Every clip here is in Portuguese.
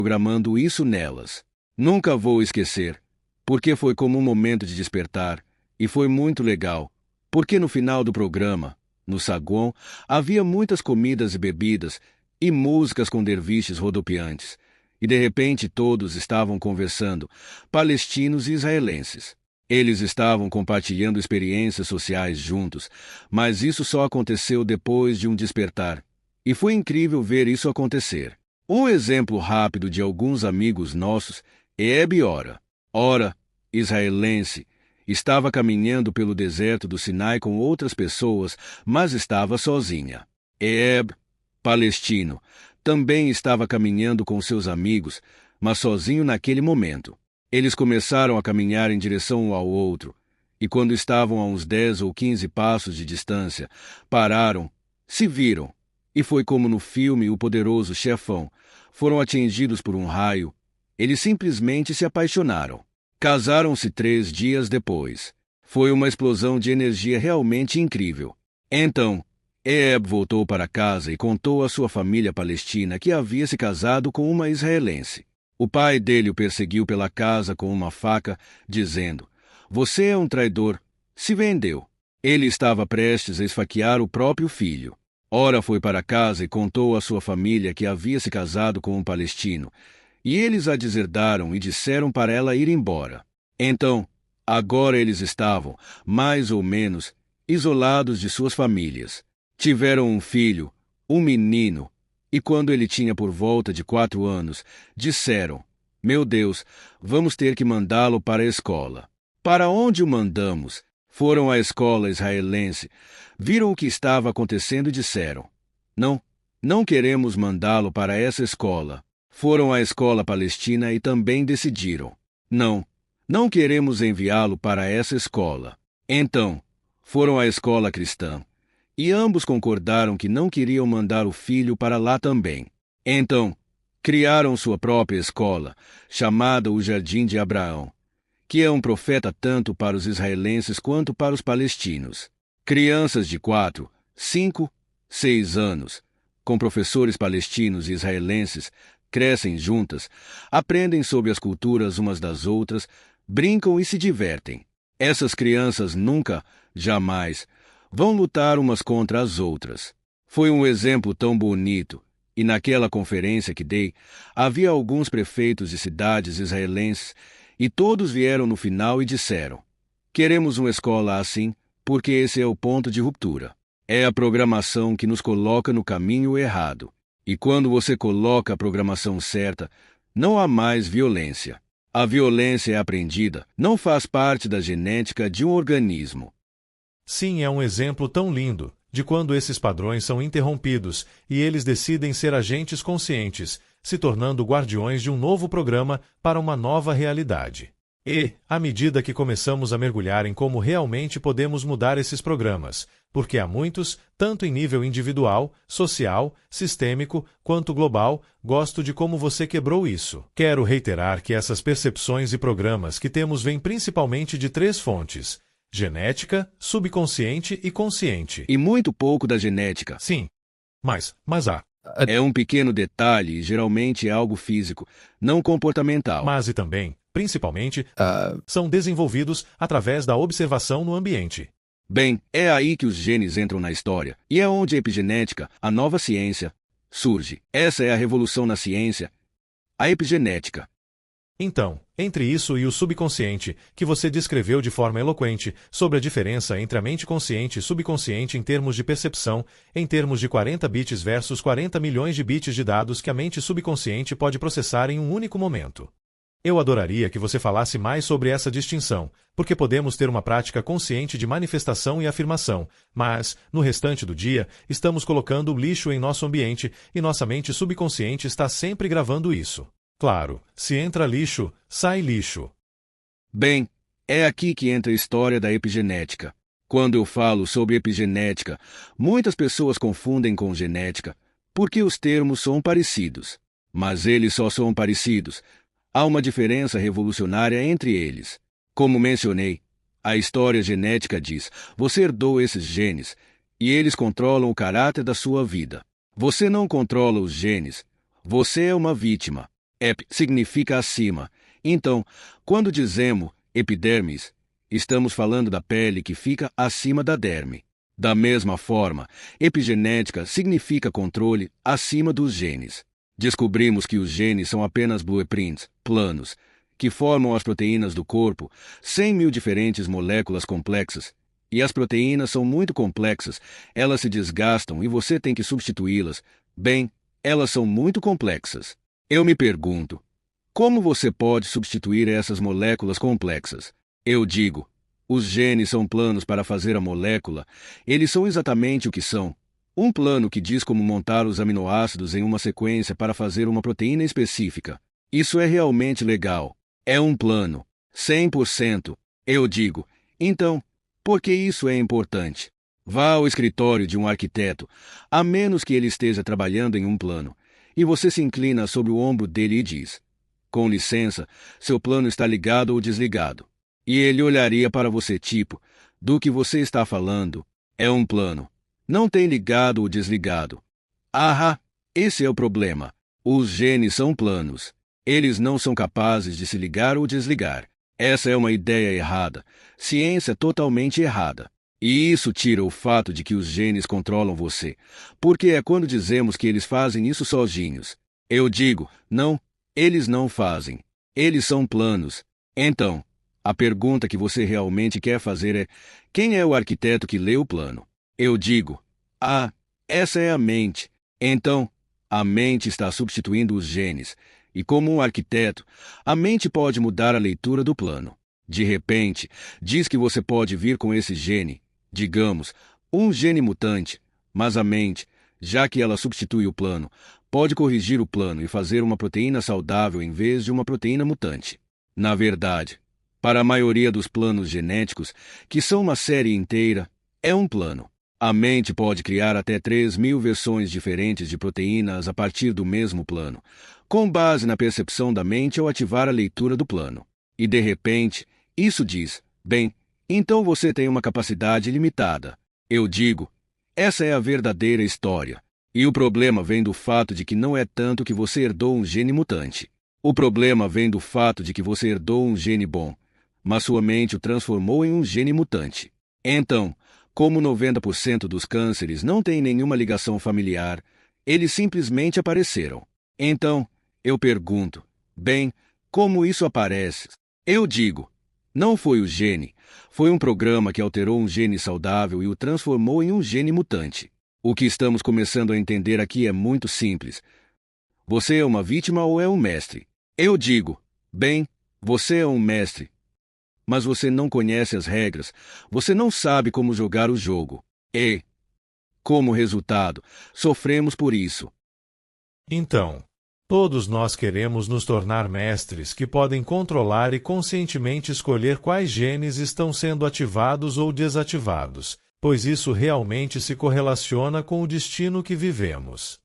programando isso nelas. Nunca vou esquecer, porque foi como um momento de despertar, e foi muito legal, porque no final do programa, no saguão, havia muitas comidas e bebidas, e músicas com derviches rodopiantes, e de repente todos estavam conversando, palestinos e israelenses. Eles estavam compartilhando experiências sociais juntos, mas isso só aconteceu depois de um despertar, e foi incrível ver isso acontecer. Um exemplo rápido de alguns amigos nossos é Eb Ora, israelense, estava caminhando pelo deserto do Sinai com outras pessoas, mas estava sozinha. Eb, palestino, também estava caminhando com seus amigos, mas sozinho naquele momento. Eles começaram a caminhar em direção um ao outro, e quando estavam a uns 10 ou 15 passos de distância, pararam, se viram, e foi como no filme O Poderoso Chefão, foram atingidos por um raio. Eles simplesmente se apaixonaram. Casaram-se 3 dias depois. Foi uma explosão de energia realmente incrível. Então, Eb voltou para casa e contou à sua família palestina que havia se casado com uma israelense. O pai dele o perseguiu pela casa com uma faca, dizendo: "Você é um traidor. Se vendeu." Ele estava prestes a esfaquear o próprio filho. Ora foi para casa e contou à sua família que havia se casado com um palestino, e eles a deserdaram e disseram para ela ir embora. Então, agora eles estavam, mais ou menos, isolados de suas famílias. Tiveram um filho, um menino, e quando ele tinha por volta de 4 anos, disseram: "Meu Deus, vamos ter que mandá-lo para a escola." Para onde o mandamos? Foram à escola israelense, viram o que estava acontecendo e disseram: "Não, não queremos mandá-lo para essa escola." Foram à escola palestina e também decidiram: "Não, não queremos enviá-lo para essa escola." Então, foram à escola cristã, e ambos concordaram que não queriam mandar o filho para lá também. Então, criaram sua própria escola, chamada o Jardim de Abraão, que é um profeta tanto para os israelenses quanto para os palestinos. Crianças de 4, 5, 6 anos, com professores palestinos e israelenses, crescem juntas, aprendem sobre as culturas umas das outras, brincam e se divertem. Essas crianças nunca, jamais, vão lutar umas contra as outras. Foi um exemplo tão bonito, e naquela conferência que dei, havia alguns prefeitos de cidades israelenses, e todos vieram no final e disseram: "Queremos uma escola assim, porque esse é o ponto de ruptura. É a programação que nos coloca no caminho errado. E quando você coloca a programação certa, não há mais violência. A violência é aprendida, não faz parte da genética de um organismo." Sim, é um exemplo tão lindo de quando esses padrões são interrompidos e eles decidem ser agentes conscientes, se tornando guardiões de um novo programa para uma nova realidade. E, à medida que começamos a mergulhar em como realmente podemos mudar esses programas, porque há muitos, tanto em nível individual, social, sistêmico, quanto global, gosto de como você quebrou isso. Quero reiterar que essas percepções e programas que temos vêm principalmente de 3 fontes: genética, subconsciente e consciente. E muito pouco da genética. Sim, mas há. É um pequeno detalhe e geralmente é algo físico, não comportamental. Mas e também, principalmente, são desenvolvidos através da observação no ambiente. Bem, é aí que os genes entram na história, e é onde a epigenética, a nova ciência, surge. Essa é a revolução na ciência, a epigenética. Então, entre isso e o subconsciente, que você descreveu de forma eloquente, sobre a diferença entre a mente consciente e subconsciente em termos de percepção, em termos de 40 bits versus 40 milhões de bits de dados que a mente subconsciente pode processar em um único momento. Eu adoraria que você falasse mais sobre essa distinção, porque podemos ter uma prática consciente de manifestação e afirmação, mas, no restante do dia, estamos colocando lixo em nosso ambiente e nossa mente subconsciente está sempre gravando isso. Claro, se entra lixo, sai lixo. Bem, é aqui que entra a história da epigenética. Quando eu falo sobre epigenética, muitas pessoas confundem com genética, porque os termos são parecidos. Mas eles só são parecidos. Há uma diferença revolucionária entre eles. Como mencionei, a história genética diz: você herdou esses genes, e eles controlam o caráter da sua vida. Você não controla os genes. Você é uma vítima. Ep significa acima. Então, quando dizemos epidermis, estamos falando da pele que fica acima da derme. Da mesma forma, epigenética significa controle acima dos genes. Descobrimos que os genes são apenas blueprints, planos, que formam as proteínas do corpo, 100 mil diferentes moléculas complexas. E as proteínas são muito complexas, elas se desgastam e você tem que substituí-las. Bem, elas são muito complexas. Eu me pergunto, como você pode substituir essas moléculas complexas? Eu digo, os genes são planos para fazer a molécula, eles são exatamente o que são. Um plano que diz como montar os aminoácidos em uma sequência para fazer uma proteína específica. Isso é realmente legal. É um plano. 100%. Eu digo, então, por que isso é importante? Vá ao escritório de um arquiteto, a menos que ele esteja trabalhando em um plano, e você se inclina sobre o ombro dele e diz, com licença, seu plano está ligado ou desligado. E ele olharia para você tipo, do que você está falando? É um plano. Não tem ligado ou desligado. Ah, esse é o problema. Os genes são planos. Eles não são capazes de se ligar ou desligar. Essa é uma ideia errada. Ciência totalmente errada. E isso tira o fato de que os genes controlam você. Porque é quando dizemos que eles fazem isso sozinhos. Eu digo, não, eles não fazem. Eles são planos. Então, a pergunta que você realmente quer fazer é, quem é o arquiteto que lê o plano? Eu digo, essa é a mente. Então, a mente está substituindo os genes. E como um arquiteto, a mente pode mudar a leitura do plano. De repente, diz que você pode vir com esse gene, digamos, um gene mutante, mas a mente, já que ela substitui o plano, pode corrigir o plano e fazer uma proteína saudável em vez de uma proteína mutante. Na verdade, para a maioria dos planos genéticos, que são uma série inteira, é um plano. A mente pode criar até 3.000 versões diferentes de proteínas a partir do mesmo plano, com base na percepção da mente ao ativar a leitura do plano. E de repente, isso diz, bem, então você tem uma capacidade limitada. Eu digo, essa é a verdadeira história. E o problema vem do fato de que não é tanto que você herdou um gene mutante. O problema vem do fato de que você herdou um gene bom, mas sua mente o transformou em um gene mutante. Então, como 90% dos cânceres não têm nenhuma ligação familiar, eles simplesmente apareceram. Então, eu pergunto, bem, como isso aparece? Eu digo, não foi o gene, foi um programa que alterou um gene saudável e o transformou em um gene mutante. O que estamos começando a entender aqui é muito simples. Você é uma vítima ou é um mestre? Eu digo, bem, você é um mestre. Mas você não conhece as regras, você não sabe como jogar o jogo. E, como resultado, sofremos por isso. Então, todos nós queremos nos tornar mestres que podem controlar e conscientemente escolher quais genes estão sendo ativados ou desativados, pois isso realmente se correlaciona com o destino que vivemos.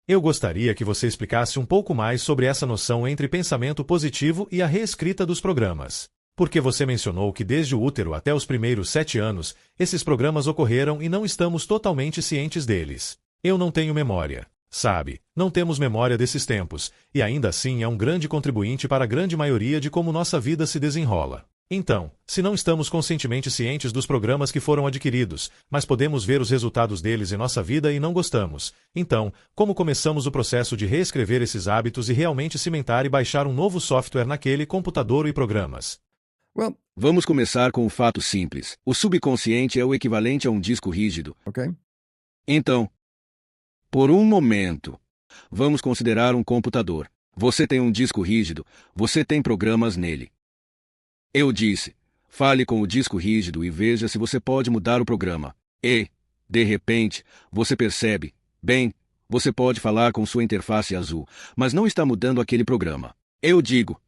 Eu gostaria que você explicasse um pouco mais sobre essa noção entre pensamento positivo e a reescrita dos programas. Porque você mencionou que desde o útero até os primeiros 7 anos, esses programas ocorreram e não estamos totalmente cientes deles. Eu não tenho memória. Sabe, não temos memória desses tempos, e ainda assim é um grande contribuinte para a grande maioria de como nossa vida se desenrola. Então, se não estamos conscientemente cientes dos programas que foram adquiridos, mas podemos ver os resultados deles em nossa vida e não gostamos, então, como começamos o processo de reescrever esses hábitos e realmente cimentar e baixar um novo software naquele computador e programas? Vamos começar com um fato simples. O subconsciente é o equivalente a um disco rígido. Okay. Então, por um momento, vamos considerar um computador. Você tem um disco rígido, você tem programas nele. Eu disse, fale com o disco rígido e veja se você pode mudar o programa. E, de repente, você percebe, bem, você pode falar com sua interface azul, mas não está mudando aquele programa. Eu digo,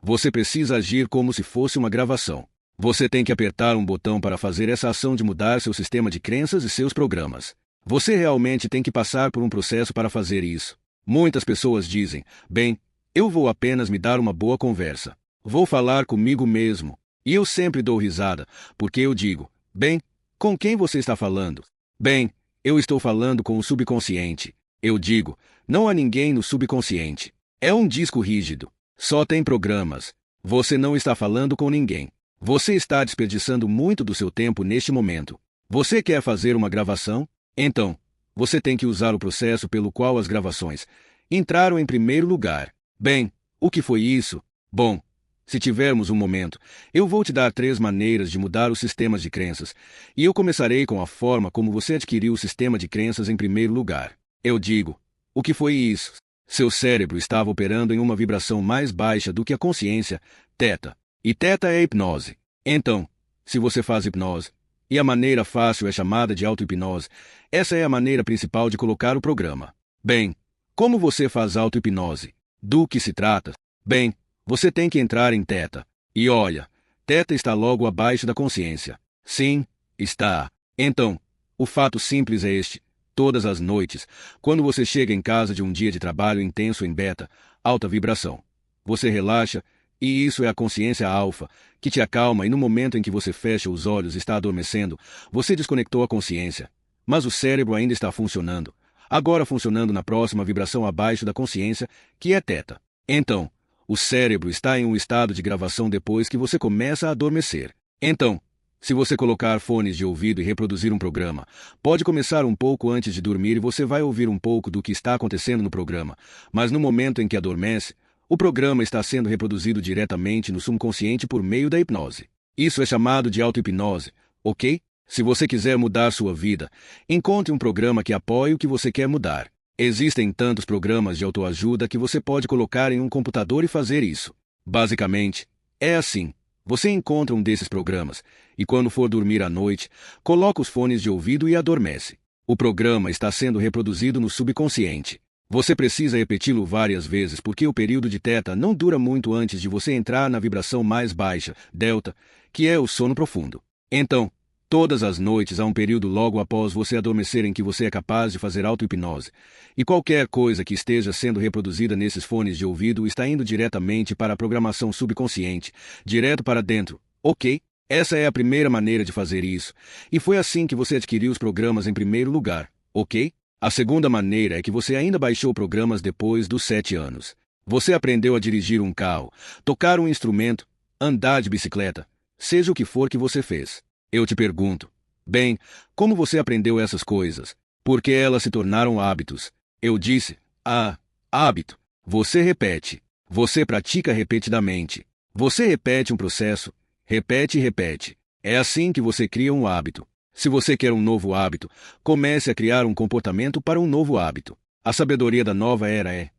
você precisa agir como se fosse uma gravação. Você tem que apertar um botão para fazer essa ação de mudar seu sistema de crenças e seus programas. Você realmente tem que passar por um processo para fazer isso. Muitas pessoas dizem, bem, eu vou apenas me dar uma boa conversa. Vou falar comigo mesmo. E eu sempre dou risada, porque eu digo, bem, com quem você está falando? Bem, eu estou falando com o subconsciente. Eu digo, não há ninguém no subconsciente. É um disco rígido. Só tem programas. Você não está falando com ninguém. Você está desperdiçando muito do seu tempo neste momento. Você quer fazer uma gravação? Então, você tem que usar o processo pelo qual as gravações entraram em primeiro lugar. Bem, o que foi isso? Bom, se tivermos um momento, eu vou te dar 3 maneiras de mudar os sistemas de crenças, e eu começarei com a forma como você adquiriu o sistema de crenças em primeiro lugar. Eu digo, o que foi isso? Seu cérebro estava operando em uma vibração mais baixa do que a consciência, teta. E teta é hipnose. Então, se você faz hipnose, e a maneira fácil é chamada de auto-hipnose, essa é a maneira principal de colocar o programa. Bem, como você faz auto-hipnose? Do que se trata? Bem, você tem que entrar em teta. E olha, teta está logo abaixo da consciência. Sim, está. Então, o fato simples é este. Todas as noites, quando você chega em casa de um dia de trabalho intenso em beta, alta vibração, você relaxa, e isso é a consciência alfa, que te acalma e no momento em que você fecha os olhos e está adormecendo, você desconectou a consciência. Mas o cérebro ainda está funcionando. Agora funcionando na próxima vibração abaixo da consciência, que é teta. Então, o cérebro está em um estado de gravação depois que você começa a adormecer. Então, se você colocar fones de ouvido e reproduzir um programa, pode começar um pouco antes de dormir e você vai ouvir um pouco do que está acontecendo no programa, mas no momento em que adormece, o programa está sendo reproduzido diretamente no subconsciente por meio da hipnose. Isso é chamado de auto-hipnose, ok? Se você quiser mudar sua vida, encontre um programa que apoie o que você quer mudar. Existem tantos programas de autoajuda que você pode colocar em um computador e fazer isso. Basicamente, é assim. Você encontra um desses programas, e quando for dormir à noite, coloca os fones de ouvido e adormece. O programa está sendo reproduzido no subconsciente. Você precisa repeti-lo várias vezes porque o período de teta não dura muito antes de você entrar na vibração mais baixa, delta, que é o sono profundo. Então, todas as noites há um período logo após você adormecer em que você é capaz de fazer auto-hipnose. E qualquer coisa que esteja sendo reproduzida nesses fones de ouvido está indo diretamente para a programação subconsciente, direto para dentro, ok? Essa é a primeira maneira de fazer isso. E foi assim que você adquiriu os programas em primeiro lugar, ok? A segunda maneira é que você ainda baixou programas depois dos 7 anos. Você aprendeu a dirigir um carro, tocar um instrumento, andar de bicicleta, seja o que for que você fez. Eu te pergunto, bem, como você aprendeu essas coisas? Porque elas se tornaram hábitos. Eu disse, hábito. Você repete. Você pratica repetidamente. Você repete um processo. Repete e repete. É assim que você cria um hábito. Se você quer um novo hábito, comece a criar um comportamento para um novo hábito. A sabedoria da nova era é: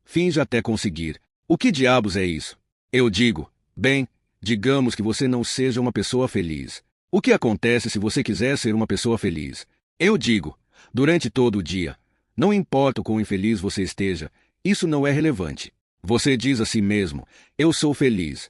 finja até conseguir. O que diabos é isso? Eu digo, bem, digamos que você não seja uma pessoa feliz. O que acontece se você quiser ser uma pessoa feliz? Eu digo, durante todo o dia, não importa o quão infeliz você esteja, isso não é relevante. Você diz a si mesmo, eu sou feliz,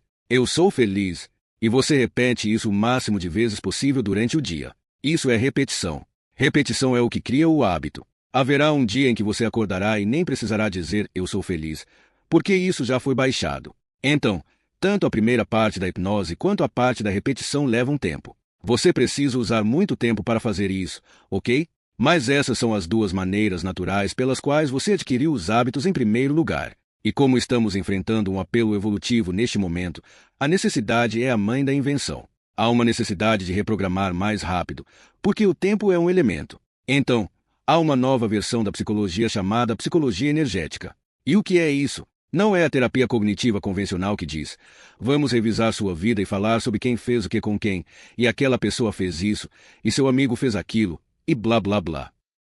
e você repete isso o máximo de vezes possível durante o dia. Isso é repetição. Repetição é o que cria o hábito. Haverá um dia em que você acordará e nem precisará dizer eu sou feliz, porque isso já foi baixado. Então, tanto a primeira parte da hipnose quanto a parte da repetição levam tempo. Você precisa usar muito tempo para fazer isso, ok? Mas essas são as 2 maneiras naturais pelas quais você adquiriu os hábitos em primeiro lugar. E como estamos enfrentando um apelo evolutivo neste momento, a necessidade é a mãe da invenção. Há uma necessidade de reprogramar mais rápido, porque o tempo é um elemento. Então, há uma nova versão da psicologia chamada psicologia energética. E o que é isso? Não é a terapia cognitiva convencional que diz, vamos revisar sua vida e falar sobre quem fez o que com quem, e aquela pessoa fez isso, e seu amigo fez aquilo, e blá blá blá.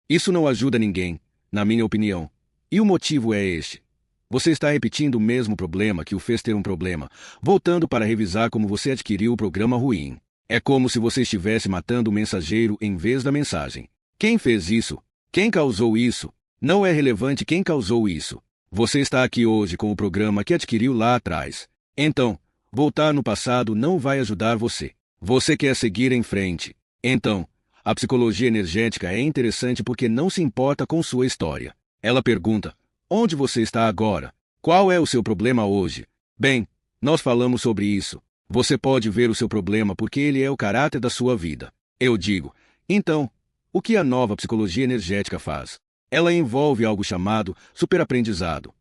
Isso não ajuda ninguém, na minha opinião. E o motivo é este. Você está repetindo o mesmo problema que o fez ter um problema, voltando para revisar como você adquiriu o programa ruim. É como se você estivesse matando o mensageiro em vez da mensagem. Quem fez isso? Quem causou isso? Não é relevante quem causou isso. Você está aqui hoje com o programa que adquiriu lá atrás. Então, voltar no passado não vai ajudar você. Você quer seguir em frente. Então, a psicologia energética é interessante porque não se importa com sua história. Ela pergunta, onde você está agora? Qual é o seu problema hoje? Bem, nós falamos sobre isso. Você pode ver o seu problema porque ele é o caráter da sua vida. Eu digo, então, o que a nova psicologia energética faz? Ela envolve algo chamado superaprendizado.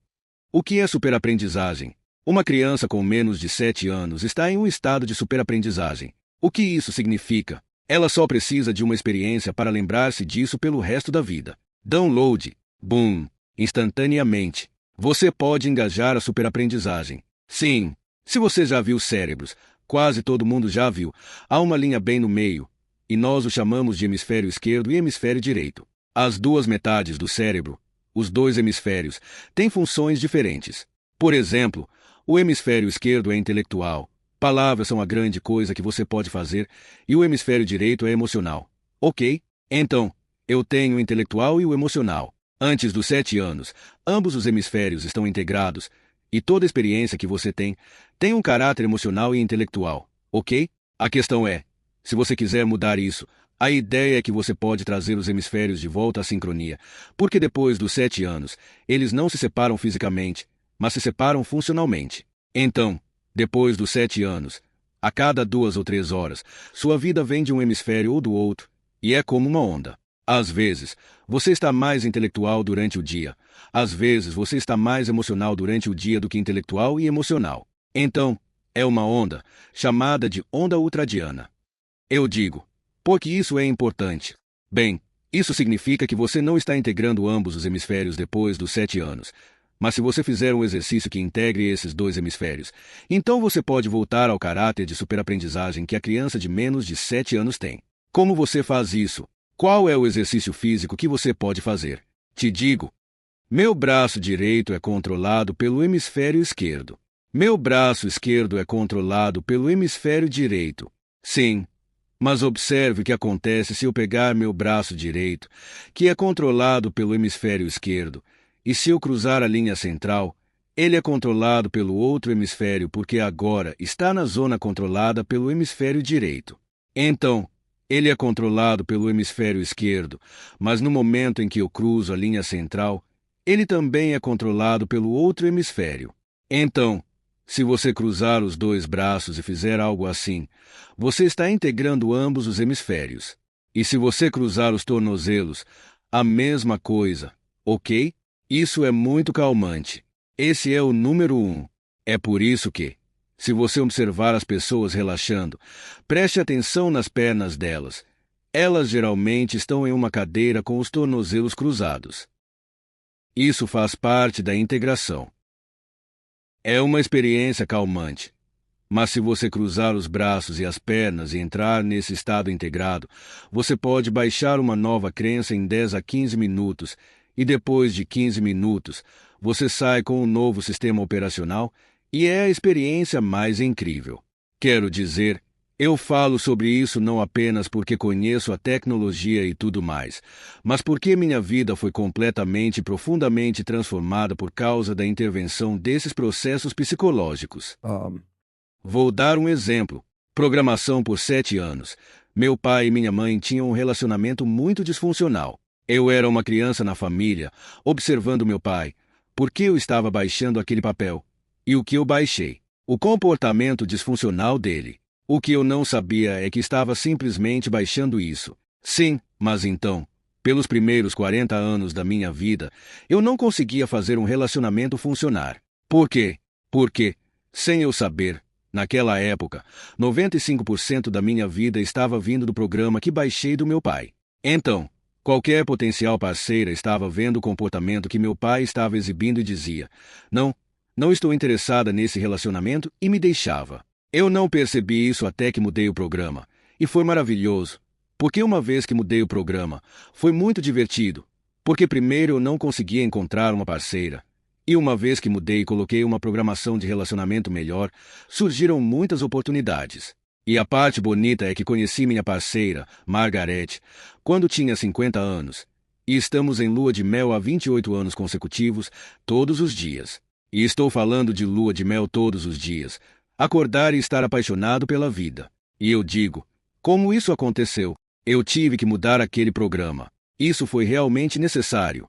O que é superaprendizagem? Uma criança com menos de 7 anos está em um estado de superaprendizagem. O que isso significa? Ela só precisa de uma experiência para lembrar-se disso pelo resto da vida. Download. Boom. Instantaneamente. Você pode engajar a superaprendizagem. Sim. Se você já viu cérebros, quase todo mundo já viu, há uma linha bem no meio, e nós o chamamos de hemisfério esquerdo e hemisfério direito. As duas metades do cérebro, os dois hemisférios, têm funções diferentes. Por exemplo, o hemisfério esquerdo é intelectual. Palavras são a grande coisa que você pode fazer, e o hemisfério direito é emocional. Ok? Então, eu tenho o intelectual e o emocional. Antes dos 7 anos, ambos os hemisférios estão integrados, e toda experiência que você tem um caráter emocional e intelectual. Ok? A questão é, se você quiser mudar isso, a ideia é que você pode trazer os hemisférios de volta à sincronia, porque depois dos 7 anos, eles não se separam fisicamente, mas se separam funcionalmente. Então, depois dos 7 anos, a cada 2 ou 3 horas, sua vida vem de um hemisfério ou do outro, e é como uma onda. Às vezes, você está mais intelectual durante o dia. Às vezes, você está mais emocional durante o dia do que intelectual e emocional. Então, é uma onda, chamada de onda ultradiana. Eu digo, porque isso é importante. Bem, isso significa que você não está integrando ambos os hemisférios depois dos 7 anos. Mas se você fizer um exercício que integre esses dois hemisférios, então você pode voltar ao caráter de superaprendizagem que a criança de menos de 7 anos tem. Como você faz isso? Qual é o exercício físico que você pode fazer? Te digo. Meu braço direito é controlado pelo hemisfério esquerdo. Meu braço esquerdo é controlado pelo hemisfério direito. Sim. Mas observe o que acontece se eu pegar meu braço direito, que é controlado pelo hemisfério esquerdo, e se eu cruzar a linha central, ele é controlado pelo outro hemisfério porque agora está na zona controlada pelo hemisfério direito. Então, ele é controlado pelo hemisfério esquerdo, mas no momento em que eu cruzo a linha central, ele também é controlado pelo outro hemisfério. Então, se você cruzar os dois braços e fizer algo assim, você está integrando ambos os hemisférios. E se você cruzar os tornozelos, a mesma coisa, ok? Isso é muito calmante. Esse é o número 1. É por isso que, se você observar as pessoas relaxando, preste atenção nas pernas delas. Elas geralmente estão em uma cadeira com os tornozelos cruzados. Isso faz parte da integração. É uma experiência calmante. Mas se você cruzar os braços e as pernas e entrar nesse estado integrado, você pode baixar uma nova crença em 10 a 15 minutos, e depois de 15 minutos, você sai com um novo sistema operacional e é a experiência mais incrível. Quero dizer, eu falo sobre isso não apenas porque conheço a tecnologia e tudo mais, mas porque minha vida foi completamente e profundamente transformada por causa da intervenção desses processos psicológicos. Vou dar um exemplo. Programação por 7 anos. Meu pai e minha mãe tinham um relacionamento muito disfuncional. Eu era uma criança na família, observando meu pai, porque eu estava baixando aquele papel. E o que eu baixei? O comportamento disfuncional dele. O que eu não sabia é que estava simplesmente baixando isso. Sim, mas então, pelos primeiros 40 anos da minha vida, eu não conseguia fazer um relacionamento funcionar. Por quê? Porque, sem eu saber, naquela época, 95% da minha vida estava vindo do programa que baixei do meu pai. Então, qualquer potencial parceira estava vendo o comportamento que meu pai estava exibindo e dizia, não estou interessada nesse relacionamento e me deixava. Eu não percebi isso até que mudei o programa. E foi maravilhoso. Porque uma vez que mudei o programa, foi muito divertido. Porque primeiro eu não conseguia encontrar uma parceira. E uma vez que mudei e coloquei uma programação de relacionamento melhor, surgiram muitas oportunidades. E a parte bonita é que conheci minha parceira, Margaret, quando tinha 50 anos. E estamos em lua de mel há 28 anos consecutivos, todos os dias. E estou falando de lua de mel todos os dias. Acordar e estar apaixonado pela vida. E eu digo, como isso aconteceu? Eu tive que mudar aquele programa. Isso foi realmente necessário.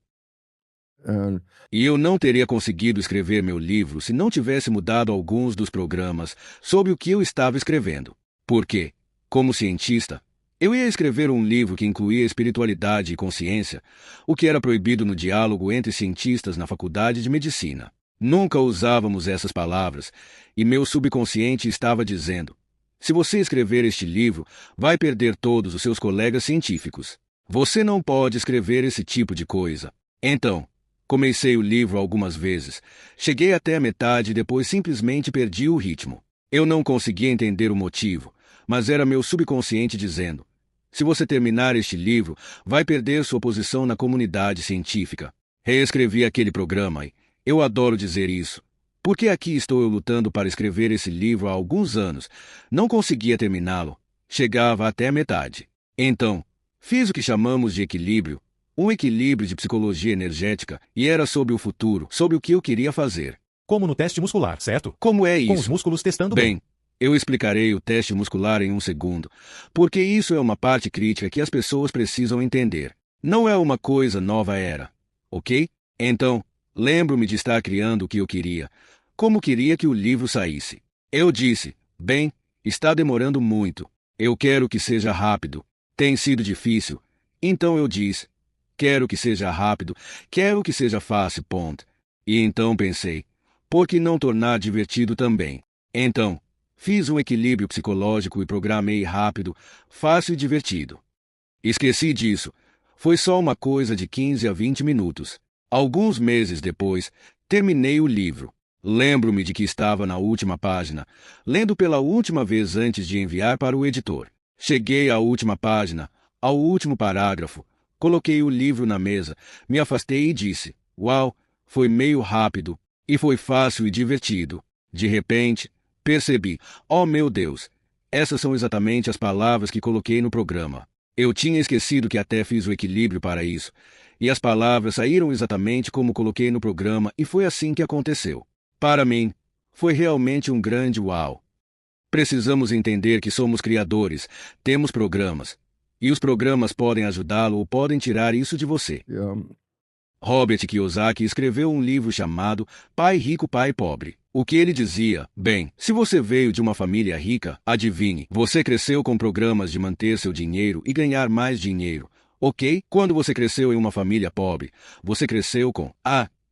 E eu não teria conseguido escrever meu livro se não tivesse mudado alguns dos programas sobre o que eu estava escrevendo. Porque, como cientista, eu ia escrever um livro que incluía espiritualidade e consciência, o que era proibido no diálogo entre cientistas na faculdade de medicina. Nunca usávamos essas palavras, e meu subconsciente estava dizendo: se você escrever este livro, vai perder todos os seus colegas científicos. Você não pode escrever esse tipo de coisa. Então, comecei o livro algumas vezes, cheguei até a metade e depois simplesmente perdi o ritmo. Eu não conseguia entender o motivo, mas era meu subconsciente dizendo: se você terminar este livro, vai perder sua posição na comunidade científica. Reescrevi aquele programa e eu adoro dizer isso, porque aqui estou eu lutando para escrever esse livro há alguns anos. Não conseguia terminá-lo. Chegava até a metade. Então, fiz o que chamamos de equilíbrio, um equilíbrio de psicologia energética, e era sobre o futuro, sobre o que eu queria fazer. Como no teste muscular, certo? Como é isso? Com os músculos testando bem. Eu explicarei o teste muscular em um segundo, porque isso é uma parte crítica que as pessoas precisam entender. Não é uma coisa nova era, ok? Então, lembro-me de estar criando o que eu queria, como queria que o livro saísse. Eu disse: bem, está demorando muito. Eu quero que seja rápido. Tem sido difícil. Então eu disse: quero que seja rápido, quero que seja fácil, ponto. E então pensei: por que não tornar divertido também? Então, fiz um equilíbrio psicológico e programei rápido, fácil e divertido. Esqueci disso. Foi só uma coisa de 15 a 20 minutos. Alguns meses depois, terminei o livro. Lembro-me de que estava na última página, lendo pela última vez antes de enviar para o editor. Cheguei à última página, ao último parágrafo. Coloquei o livro na mesa, me afastei e disse: uau, foi meio rápido, e foi fácil e divertido. De repente, percebi: oh meu Deus, essas são exatamente as palavras que coloquei no programa. Eu tinha esquecido que até fiz o equilíbrio para isso, e as palavras saíram exatamente como coloquei no programa, e foi assim que aconteceu. Para mim, foi realmente um grande uau. Precisamos entender que somos criadores, temos programas, e os programas podem ajudá-lo ou podem tirar isso de você. Robert Kiyosaki escreveu um livro chamado Pai Rico, Pai Pobre. O que ele dizia: bem, se você veio de uma família rica, adivinhe, você cresceu com programas de manter seu dinheiro e ganhar mais dinheiro, ok? Quando você cresceu em uma família pobre, você cresceu com: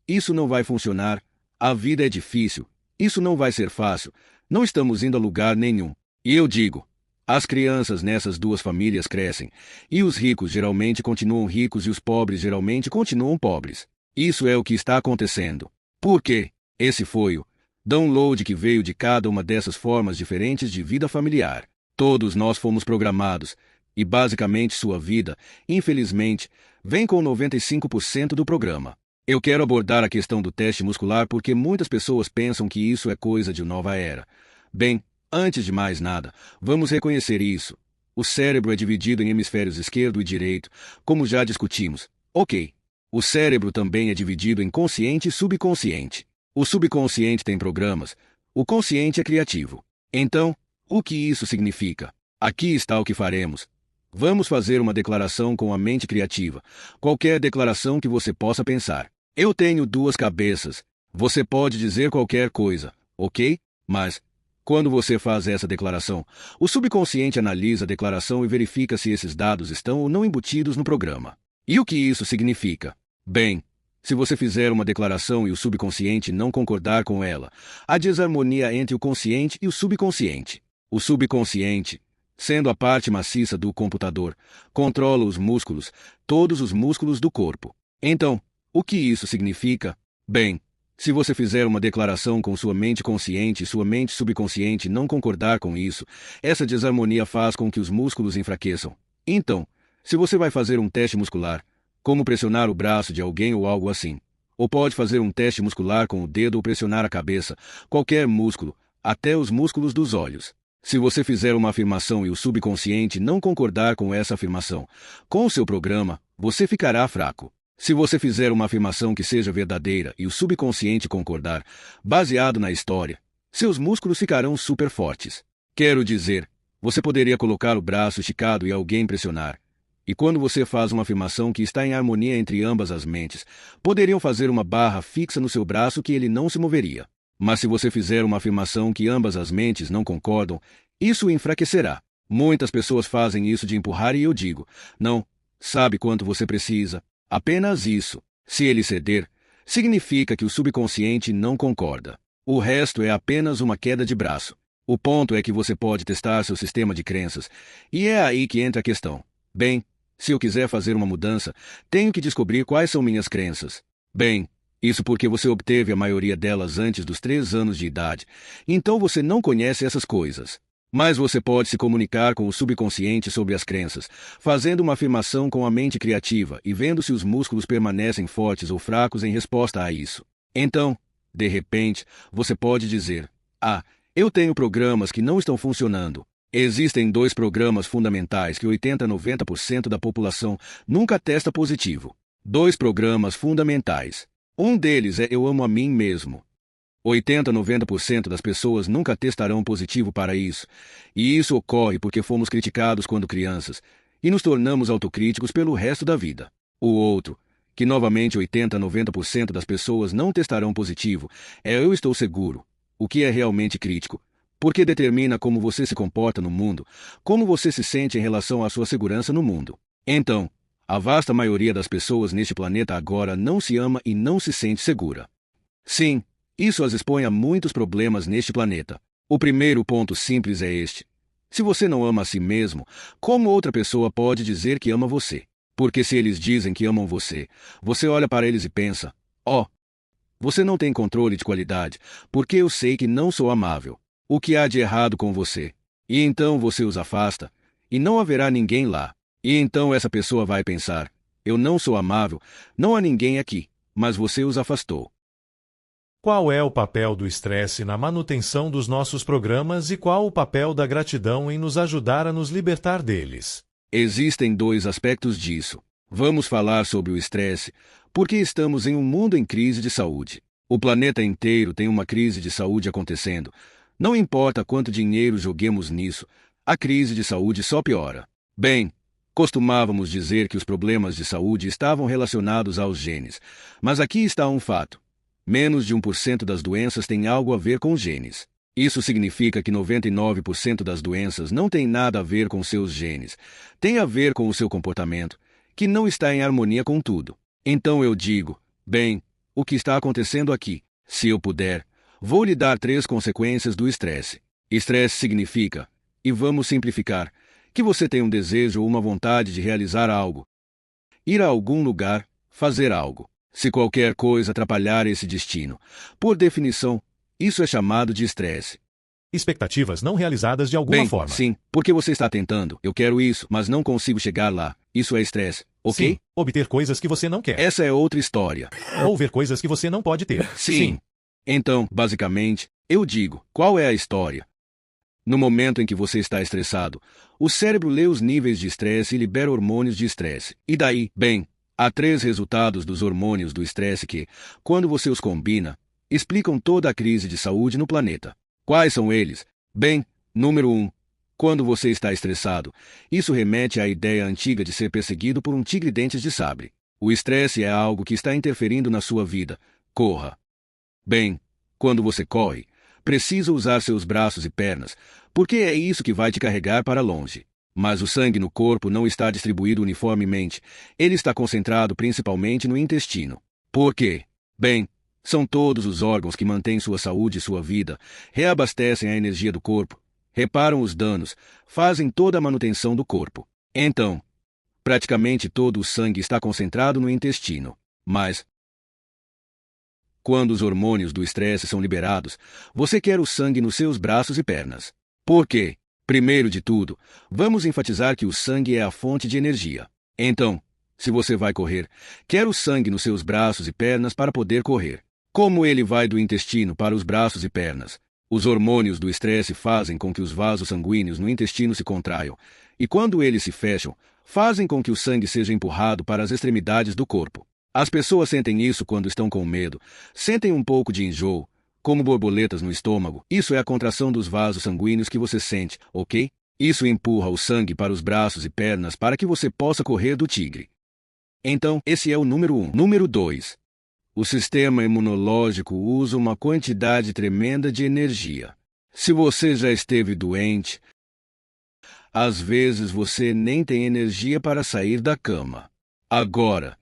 isso não vai funcionar, a vida é difícil, isso não vai ser fácil, não estamos indo a lugar nenhum. E eu digo: as crianças nessas duas famílias crescem, e os ricos geralmente continuam ricos e os pobres geralmente continuam pobres. Isso é o que está acontecendo. Por quê? Esse foi o download que veio de cada uma dessas formas diferentes de vida familiar. Todos nós fomos programados, e basicamente sua vida, infelizmente, vem com 95% do programa. Eu quero abordar a questão do teste muscular porque muitas pessoas pensam que isso é coisa de nova era. Bem, antes de mais nada, vamos reconhecer isso. O cérebro é dividido em hemisférios esquerdo e direito, como já discutimos. Ok. O cérebro também é dividido em consciente e subconsciente. O subconsciente tem programas. O consciente é criativo. Então, o que isso significa? Aqui está o que faremos. Vamos fazer uma declaração com a mente criativa. Qualquer declaração que você possa pensar. Eu tenho duas cabeças. Você pode dizer qualquer coisa, ok? Mas, quando você faz essa declaração, o subconsciente analisa a declaração e verifica se esses dados estão ou não embutidos no programa. E o que isso significa? Bem, se você fizer uma declaração e o subconsciente não concordar com ela, há desarmonia entre o consciente e o subconsciente. O subconsciente, sendo a parte maciça do computador, controla os músculos, todos os músculos do corpo. Então, o que isso significa? Bem, se você fizer uma declaração com sua mente consciente e sua mente subconsciente não concordar com isso, essa desarmonia faz com que os músculos enfraqueçam. Então, se você vai fazer um teste muscular, como pressionar o braço de alguém ou algo assim, ou pode fazer um teste muscular com o dedo ou pressionar a cabeça, qualquer músculo, até os músculos dos olhos. Se você fizer uma afirmação e o subconsciente não concordar com essa afirmação, com o seu programa, você ficará fraco. Se você fizer uma afirmação que seja verdadeira e o subconsciente concordar, baseado na história, seus músculos ficarão super fortes. Quero dizer, você poderia colocar o braço esticado e alguém pressionar. E quando você faz uma afirmação que está em harmonia entre ambas as mentes, poderiam fazer uma barra fixa no seu braço que ele não se moveria. Mas se você fizer uma afirmação que ambas as mentes não concordam, isso o enfraquecerá. Muitas pessoas fazem isso de empurrar e eu digo: não, sabe quanto você precisa? Apenas isso. Se ele ceder, Significa que o subconsciente não concorda. O resto é apenas uma queda de braço. O ponto é que você pode testar seu sistema de crenças, e é aí que entra a questão. Bem, se eu quiser fazer uma mudança, tenho que descobrir quais são minhas crenças. Bem, isso porque você obteve a maioria delas antes dos 3 anos de idade, então você não conhece essas coisas. Mas você pode se comunicar com o subconsciente sobre as crenças, fazendo uma afirmação com a mente criativa e vendo se os músculos permanecem fortes ou fracos em resposta a isso. Então, de repente, você pode dizer: "Ah, eu tenho programas que não estão funcionando." Existem 2 programas fundamentais que 80 a 90% da população nunca testa positivo. 2 programas fundamentais. Um deles é "eu amo a mim mesmo." 80 a 90% das pessoas nunca testarão positivo para isso, e isso ocorre porque fomos criticados quando crianças, e nos tornamos autocríticos pelo resto da vida. O outro, que novamente 80 a 90% das pessoas não testarão positivo, é "eu estou seguro", o que é realmente crítico, porque determina como você se comporta no mundo, como você se sente em relação à sua segurança no mundo. Então, a vasta maioria das pessoas neste planeta agora não se ama e não se sente segura. Sim, isso as expõe a muitos problemas neste planeta. O primeiro ponto simples é este. Se você não ama a si mesmo, como outra pessoa pode dizer que ama você? Porque se eles dizem que amam você, você olha para eles e pensa: "Oh, você não tem controle de qualidade, porque eu sei que não sou amável. O que há de errado com você?" E então você os afasta, e não haverá ninguém lá. E então essa pessoa vai pensar: "Eu não sou amável, não há ninguém aqui", mas você os afastou. Qual é o papel do estresse na manutenção dos nossos programas e qual o papel da gratidão em nos ajudar a nos libertar deles? Existem 2 aspectos disso. Vamos falar sobre o estresse, porque estamos em um mundo em crise de saúde. O planeta inteiro tem uma crise de saúde acontecendo. Não importa quanto dinheiro joguemos nisso, a crise de saúde só piora. Bem, costumávamos dizer que os problemas de saúde estavam relacionados aos genes, mas aqui está um fato. Menos de 1% das doenças têm algo a ver com genes. Isso significa que 99% das doenças não têm nada a ver com seus genes. Tem a ver com o seu comportamento, que não está em harmonia com tudo. Então eu digo: bem, o que está acontecendo aqui? Se eu puder, vou lhe dar 3 consequências do estresse. Estresse significa, e vamos simplificar, que você tem um desejo ou uma vontade de realizar algo, ir a algum lugar, fazer algo. Se qualquer coisa atrapalhar esse destino, por definição, isso é chamado de estresse. Expectativas não realizadas de alguma forma. Sim, porque você está tentando, "eu quero isso, mas não consigo chegar lá." Isso é estresse, ok? Sim, obter coisas que você não quer. Essa é outra história. Ou ver coisas que você não pode ter. Sim. Então, basicamente, eu digo, qual é a história? No momento em que você está estressado, o cérebro lê os níveis de estresse e libera hormônios de estresse. E daí, bem, há 3 resultados dos hormônios do estresse que, quando você os combina, explicam toda a crise de saúde no planeta. Quais são eles? Bem, número 1. Quando você está estressado, isso remete à ideia antiga de ser perseguido por um tigre-dentes de sabre. O estresse é algo que está interferindo na sua vida. Corra. Bem, quando você corre, precisa usar seus braços e pernas, porque é isso que vai te carregar para longe. Mas o sangue no corpo não está distribuído uniformemente, ele está concentrado principalmente no intestino. Por quê? Bem, são todos os órgãos que mantêm sua saúde e sua vida, reabastecem a energia do corpo, reparam os danos, fazem toda a manutenção do corpo. Então, praticamente todo o sangue está concentrado no intestino. Mas, quando os hormônios do estresse são liberados, você quer o sangue nos seus braços e pernas. Por quê? Primeiro de tudo, vamos enfatizar que o sangue é a fonte de energia. Então, se você vai correr, quer o sangue nos seus braços e pernas para poder correr. Como ele vai do intestino para os braços e pernas? Os hormônios do estresse fazem com que os vasos sanguíneos no intestino se contraiam, e quando eles se fecham, fazem com que o sangue seja empurrado para as extremidades do corpo. As pessoas sentem isso quando estão com medo, sentem um pouco de enjoo, como borboletas no estômago. Isso é a contração dos vasos sanguíneos que você sente, ok? Isso empurra o sangue para os braços e pernas para que você possa correr do tigre. Então, esse é o número 1. Número 2. O sistema imunológico usa uma quantidade tremenda de energia. Se você já esteve doente, às vezes você nem tem energia para sair da cama. Agora,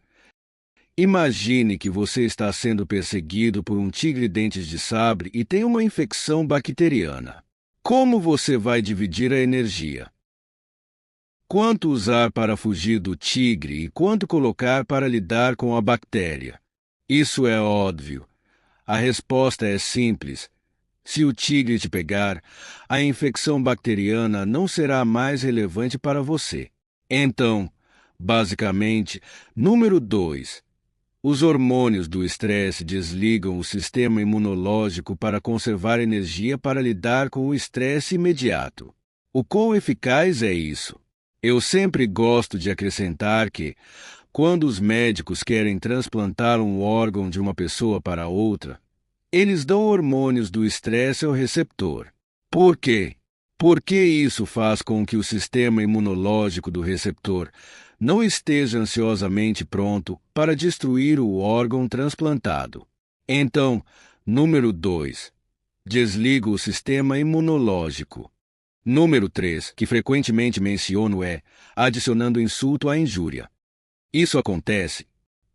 Imagine que você está sendo perseguido por um tigre-dentes de sabre e tem uma infecção bacteriana. Como você vai dividir a energia? Quanto usar para fugir do tigre e quanto colocar para lidar com a bactéria? Isso é óbvio. A resposta é simples. Se o tigre te pegar, a infecção bacteriana não será mais relevante para você. Então, basicamente, número 2. Os hormônios do estresse desligam o sistema imunológico para conservar energia para lidar com o estresse imediato. O quão eficaz é isso? Eu sempre gosto de acrescentar que, quando os médicos querem transplantar um órgão de uma pessoa para outra, eles dão hormônios do estresse ao receptor. Por quê? Porque isso faz com que o sistema imunológico do receptor não esteja ansiosamente pronto para destruir o órgão transplantado. Então, número 2. Desliga o sistema imunológico. Número 3, que frequentemente menciono é adicionando insulto à injúria. Isso acontece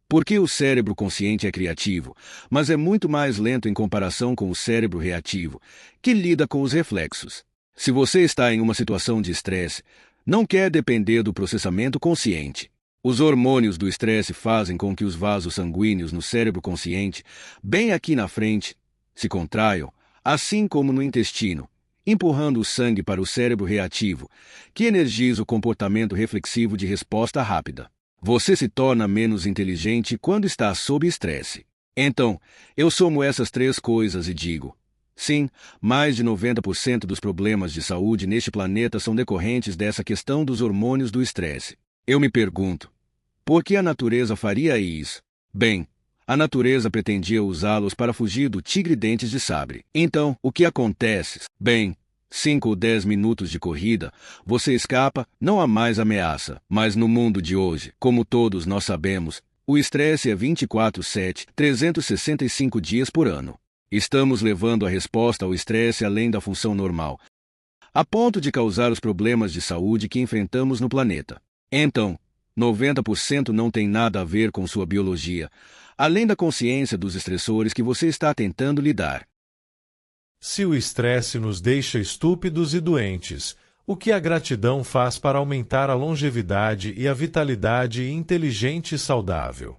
porque o cérebro consciente é criativo, mas é muito mais lento em comparação com o cérebro reativo, que lida com os reflexos. Se você está em uma situação de estresse, não quer depender do processamento consciente. Os hormônios do estresse fazem com que os vasos sanguíneos no cérebro consciente, bem aqui na frente, se contraiam, assim como no intestino, empurrando o sangue para o cérebro reativo, que energiza o comportamento reflexivo de resposta rápida. Você se torna menos inteligente quando está sob estresse. Então, eu somo essas 3 coisas e digo: sim, mais de 90% dos problemas de saúde neste planeta são decorrentes dessa questão dos hormônios do estresse. Eu me pergunto, por que a natureza faria isso? Bem, a natureza pretendia usá-los para fugir do tigre-dentes de sabre. Então, o que acontece? Bem, 5 ou 10 minutos de corrida, você escapa, não há mais ameaça. Mas no mundo de hoje, como todos nós sabemos, o estresse é 24/7, 365 dias por ano. Estamos levando a resposta ao estresse além da função normal, a ponto de causar os problemas de saúde que enfrentamos no planeta. Então, 90% não tem nada a ver com sua biologia, além da consciência dos estressores que você está tentando lidar. Se o estresse nos deixa estúpidos e doentes, o que a gratidão faz para aumentar a longevidade e a vitalidade inteligente e saudável?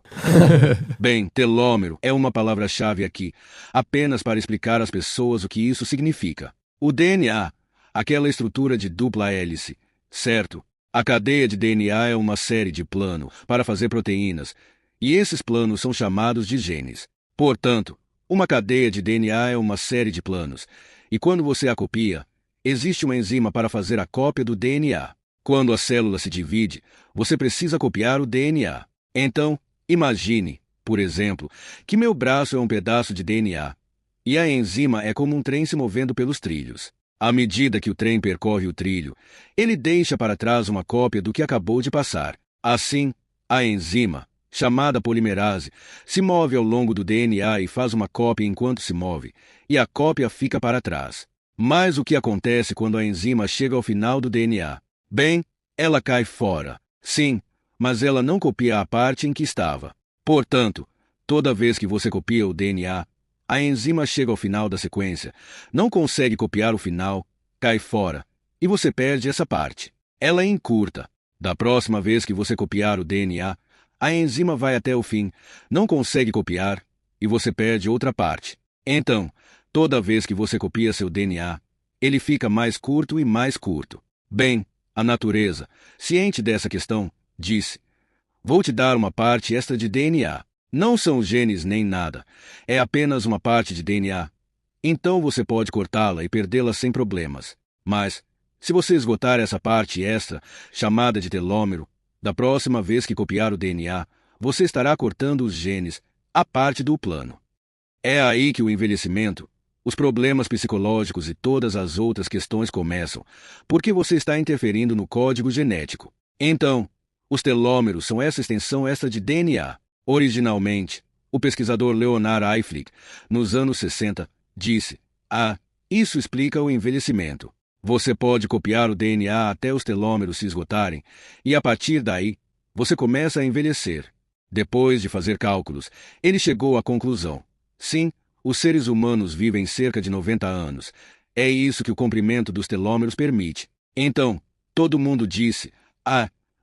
Bem, telômero é uma palavra-chave aqui, apenas para explicar às pessoas o que isso significa. O DNA, aquela estrutura de dupla hélice, certo? A cadeia de DNA é uma série de planos para fazer proteínas, e esses planos são chamados de genes. Portanto, uma cadeia de DNA é uma série de planos, e quando você a copia, existe uma enzima para fazer a cópia do DNA. Quando a célula se divide, você precisa copiar o DNA. Então, imagine, por exemplo, que meu braço é um pedaço de DNA, e a enzima é como um trem se movendo pelos trilhos. À medida que o trem percorre o trilho, ele deixa para trás uma cópia do que acabou de passar. Assim, a enzima, chamada polimerase, se move ao longo do DNA e faz uma cópia enquanto se move, e a cópia fica para trás. Mas o que acontece quando a enzima chega ao final do DNA? Bem, ela cai fora. Sim, mas ela não copia a parte em que estava. Portanto, toda vez que você copia o DNA, a enzima chega ao final da sequência, não consegue copiar o final, cai fora, e você perde essa parte. Ela encurta. Da próxima vez que você copiar o DNA, a enzima vai até o fim, não consegue copiar, e você perde outra parte. Então, toda vez que você copia seu DNA, ele fica mais curto e mais curto. Bem, a natureza, ciente dessa questão, disse: vou te dar uma parte extra de DNA. Não são genes nem nada, é apenas uma parte de DNA. Então você pode cortá-la e perdê-la sem problemas. Mas, se você esgotar essa parte extra, chamada de telômero, da próxima vez que copiar o DNA, você estará cortando os genes, a parte do plano. É aí que o envelhecimento, os problemas psicológicos e todas as outras questões começam, porque você está interferindo no código genético. Então, os telômeros são essa extensão extra de DNA. Originalmente, o pesquisador Leonard Eiflich, nos anos 60, disse: isso explica o envelhecimento. Você pode copiar o DNA até os telômeros se esgotarem, e a partir daí, você começa a envelhecer. Depois de fazer cálculos, ele chegou à conclusão: sim, os seres humanos vivem cerca de 90 anos. É isso que o comprimento dos telômeros permite. Então, todo mundo disse: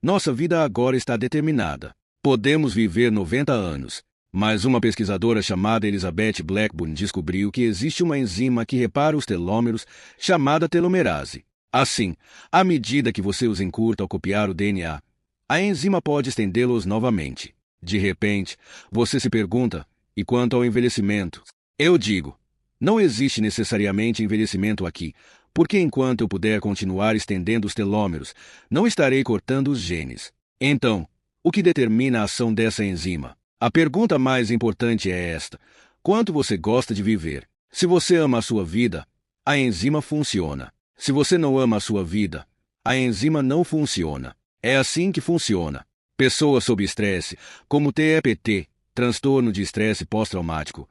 nossa vida agora está determinada. Podemos viver 90 anos. Mas uma pesquisadora chamada Elizabeth Blackburn descobriu que existe uma enzima que repara os telômeros, chamada telomerase. Assim, à medida que você os encurta ao copiar o DNA, a enzima pode estendê-los novamente. De repente, você se pergunta: e quanto ao envelhecimento? Eu digo: não existe necessariamente envelhecimento aqui, porque enquanto eu puder continuar estendendo os telômeros, não estarei cortando os genes. Então, o que determina a ação dessa enzima? A pergunta mais importante é esta: quanto você gosta de viver? Se você ama a sua vida, a enzima funciona. Se você não ama a sua vida, a enzima não funciona. É assim que funciona. Pessoas sob estresse, como TEPT, transtorno de estresse pós-traumático,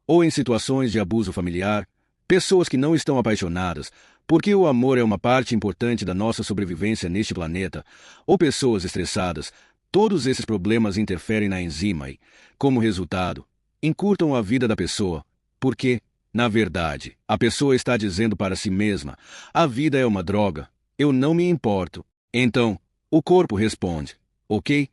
ou em situações de abuso familiar, pessoas que não estão apaixonadas, porque o amor é uma parte importante da nossa sobrevivência neste planeta, ou pessoas estressadas, todos esses problemas interferem na enzima e, como resultado, encurtam a vida da pessoa, porque, na verdade, a pessoa está dizendo para si mesma: a vida é uma droga, eu não me importo. Então, o corpo responde: ok?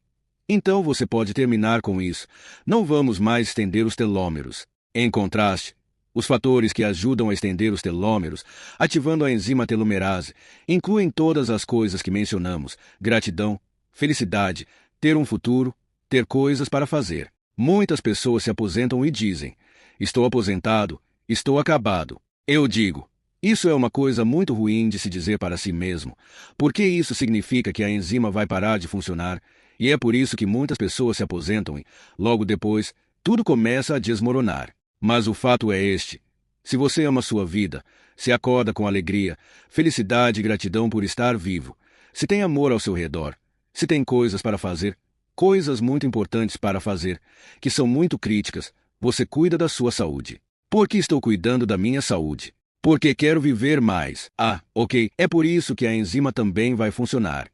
Então você pode terminar com isso. Não vamos mais estender os telômeros. Em contraste, os fatores que ajudam a estender os telômeros, ativando a enzima telomerase, incluem todas as coisas que mencionamos: gratidão, felicidade, ter um futuro, ter coisas para fazer. Muitas pessoas se aposentam e dizem: estou aposentado, estou acabado. Eu digo: isso é uma coisa muito ruim de se dizer para si mesmo, porque isso significa que a enzima vai parar de funcionar, e é por isso que muitas pessoas se aposentam e, logo depois, tudo começa a desmoronar. Mas o fato é este: se você ama sua vida, se acorda com alegria, felicidade e gratidão por estar vivo, se tem amor ao seu redor, se tem coisas para fazer, coisas muito importantes para fazer, que são muito críticas, você cuida da sua saúde. Por que estou cuidando da minha saúde? Porque quero viver mais. Ok, é por isso que a enzima também vai funcionar.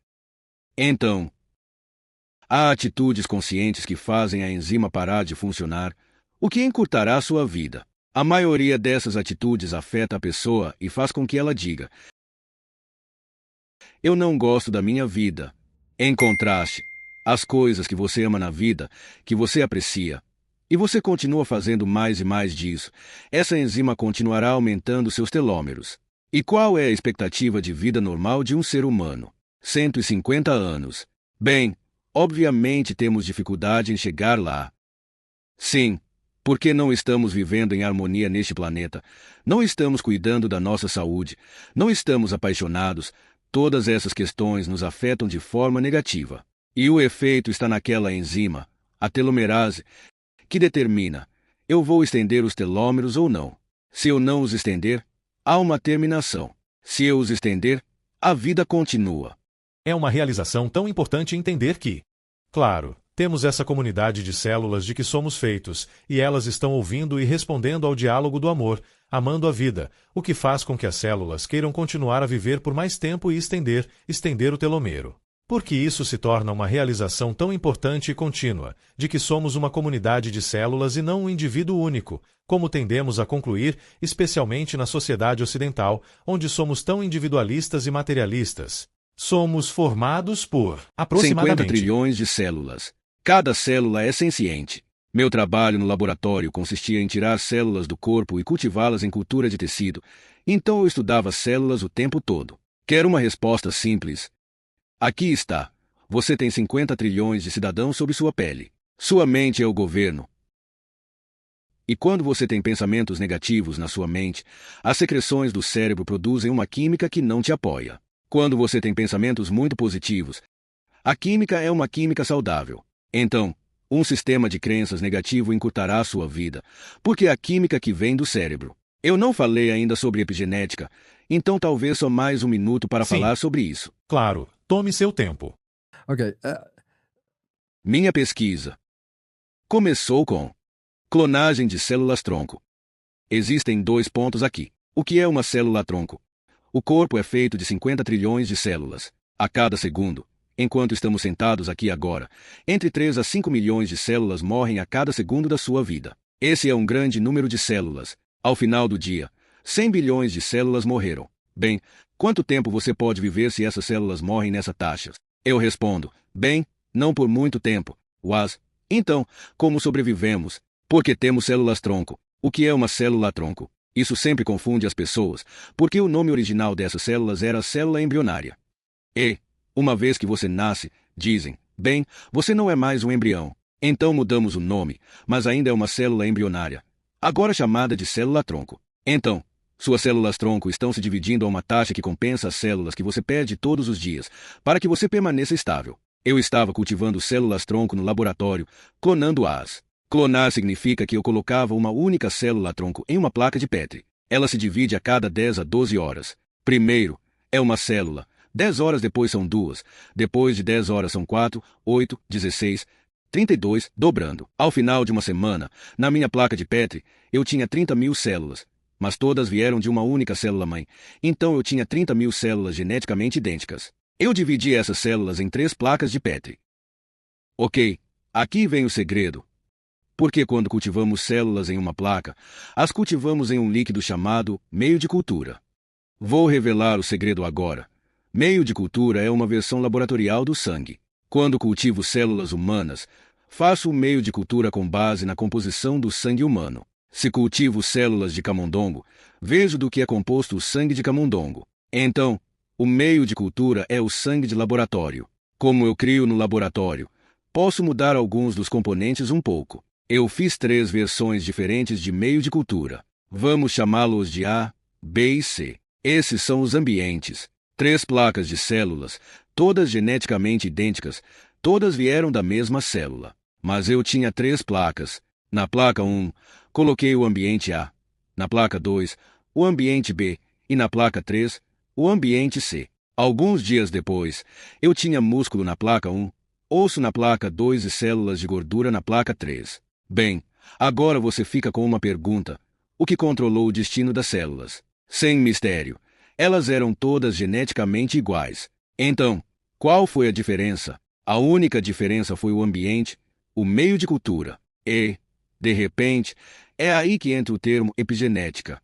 Então, há atitudes conscientes que fazem a enzima parar de funcionar, o que encurtará sua vida. A maioria dessas atitudes afeta a pessoa e faz com que ela diga: eu não gosto da minha vida. Em contraste, as coisas que você ama na vida, que você aprecia, e você continua fazendo mais e mais disso, essa enzima continuará aumentando seus telômeros. E qual é a expectativa de vida normal de um ser humano? 150 anos. Bem, obviamente temos dificuldade em chegar lá. Sim, porque não estamos vivendo em harmonia neste planeta, não estamos cuidando da nossa saúde, não estamos apaixonados. Todas essas questões nos afetam de forma negativa. E o efeito está naquela enzima, a telomerase, que determina: eu vou estender os telômeros ou não. Se eu não os estender, há uma terminação. Se eu os estender, a vida continua. É uma realização tão importante entender que, claro, temos essa comunidade de células de que somos feitos, e elas estão ouvindo e respondendo ao diálogo do amor, amando a vida, o que faz com que as células queiram continuar a viver por mais tempo e estender o telomero. Porque isso se torna uma realização tão importante e contínua, de que somos uma comunidade de células e não um indivíduo único, como tendemos a concluir, especialmente na sociedade ocidental, onde somos tão individualistas e materialistas. Somos formados por, aproximadamente, 50 trilhões de células. Cada célula é senciente. Meu trabalho no laboratório consistia em tirar células do corpo e cultivá-las em cultura de tecido, então eu estudava células o tempo todo. Quero uma resposta simples. Aqui está. Você tem 50 trilhões de cidadãos sob sua pele. Sua mente é o governo. E quando você tem pensamentos negativos na sua mente, as secreções do cérebro produzem uma química que não te apoia. Quando você tem pensamentos muito positivos, a química é uma química saudável. Então, um sistema de crenças negativo encurtará a sua vida, porque é a química que vem do cérebro. Eu não falei ainda sobre epigenética, então talvez só mais um minuto para falar sobre isso. Claro, tome seu tempo. Ok. Minha pesquisa começou com clonagem de células-tronco. Existem 2 pontos aqui. O que é uma célula-tronco? O corpo é feito de 50 trilhões de células. A cada segundo, enquanto estamos sentados aqui agora, entre 3 a 5 milhões de células morrem a cada segundo da sua vida. Esse é um grande número de células. Ao final do dia, 100 bilhões de células morreram. Bem, quanto tempo você pode viver se essas células morrem nessa taxa? Eu respondo, bem, não por muito tempo. Então, como sobrevivemos? Porque temos células-tronco. O que é uma célula-tronco? Isso sempre confunde as pessoas, porque o nome original dessas células era célula embrionária. E, uma vez que você nasce, dizem, bem, você não é mais um embrião. Então mudamos o nome, mas ainda é uma célula embrionária, agora chamada de célula-tronco. Então, suas células-tronco estão se dividindo a uma taxa que compensa as células que você perde todos os dias, para que você permaneça estável. Eu estava cultivando células-tronco no laboratório, clonando-as. Clonar significa que eu colocava uma única célula-tronco em uma placa de Petri. Ela se divide a cada 10 a 12 horas. Primeiro, é uma célula. 10 horas depois são 2. Depois de 10 horas são 4, 8, 16, 32, dobrando. Ao final de uma semana, na minha placa de Petri, eu tinha 30 mil células. Mas todas vieram de uma única célula-mãe. Então eu tinha 30 mil células geneticamente idênticas. Eu dividi essas células em 3 placas de Petri. Ok, aqui vem o segredo. Porque quando cultivamos células em uma placa, as cultivamos em um líquido chamado meio de cultura. Vou revelar o segredo agora. Meio de cultura é uma versão laboratorial do sangue. Quando cultivo células humanas, faço o meio de cultura com base na composição do sangue humano. Se cultivo células de camundongo, vejo do que é composto o sangue de camundongo. Então, o meio de cultura é o sangue de laboratório. Como eu crio no laboratório, posso mudar alguns dos componentes um pouco. Eu fiz 3 versões diferentes de meio de cultura. Vamos chamá-los de A, B e C. Esses são os ambientes. 3 placas de células, todas geneticamente idênticas, todas vieram da mesma célula. Mas eu tinha 3 placas. Na placa 1, coloquei o ambiente A. Na placa 2, o ambiente B. E na placa 3, o ambiente C. Alguns dias depois, eu tinha músculo na placa 1, osso na placa 2 e células de gordura na placa 3. Bem, agora você fica com uma pergunta. O que controlou o destino das células? Sem mistério. Elas eram todas geneticamente iguais. Então, qual foi a diferença? A única diferença foi o ambiente, o meio de cultura. E, de repente, é aí que entra o termo epigenética.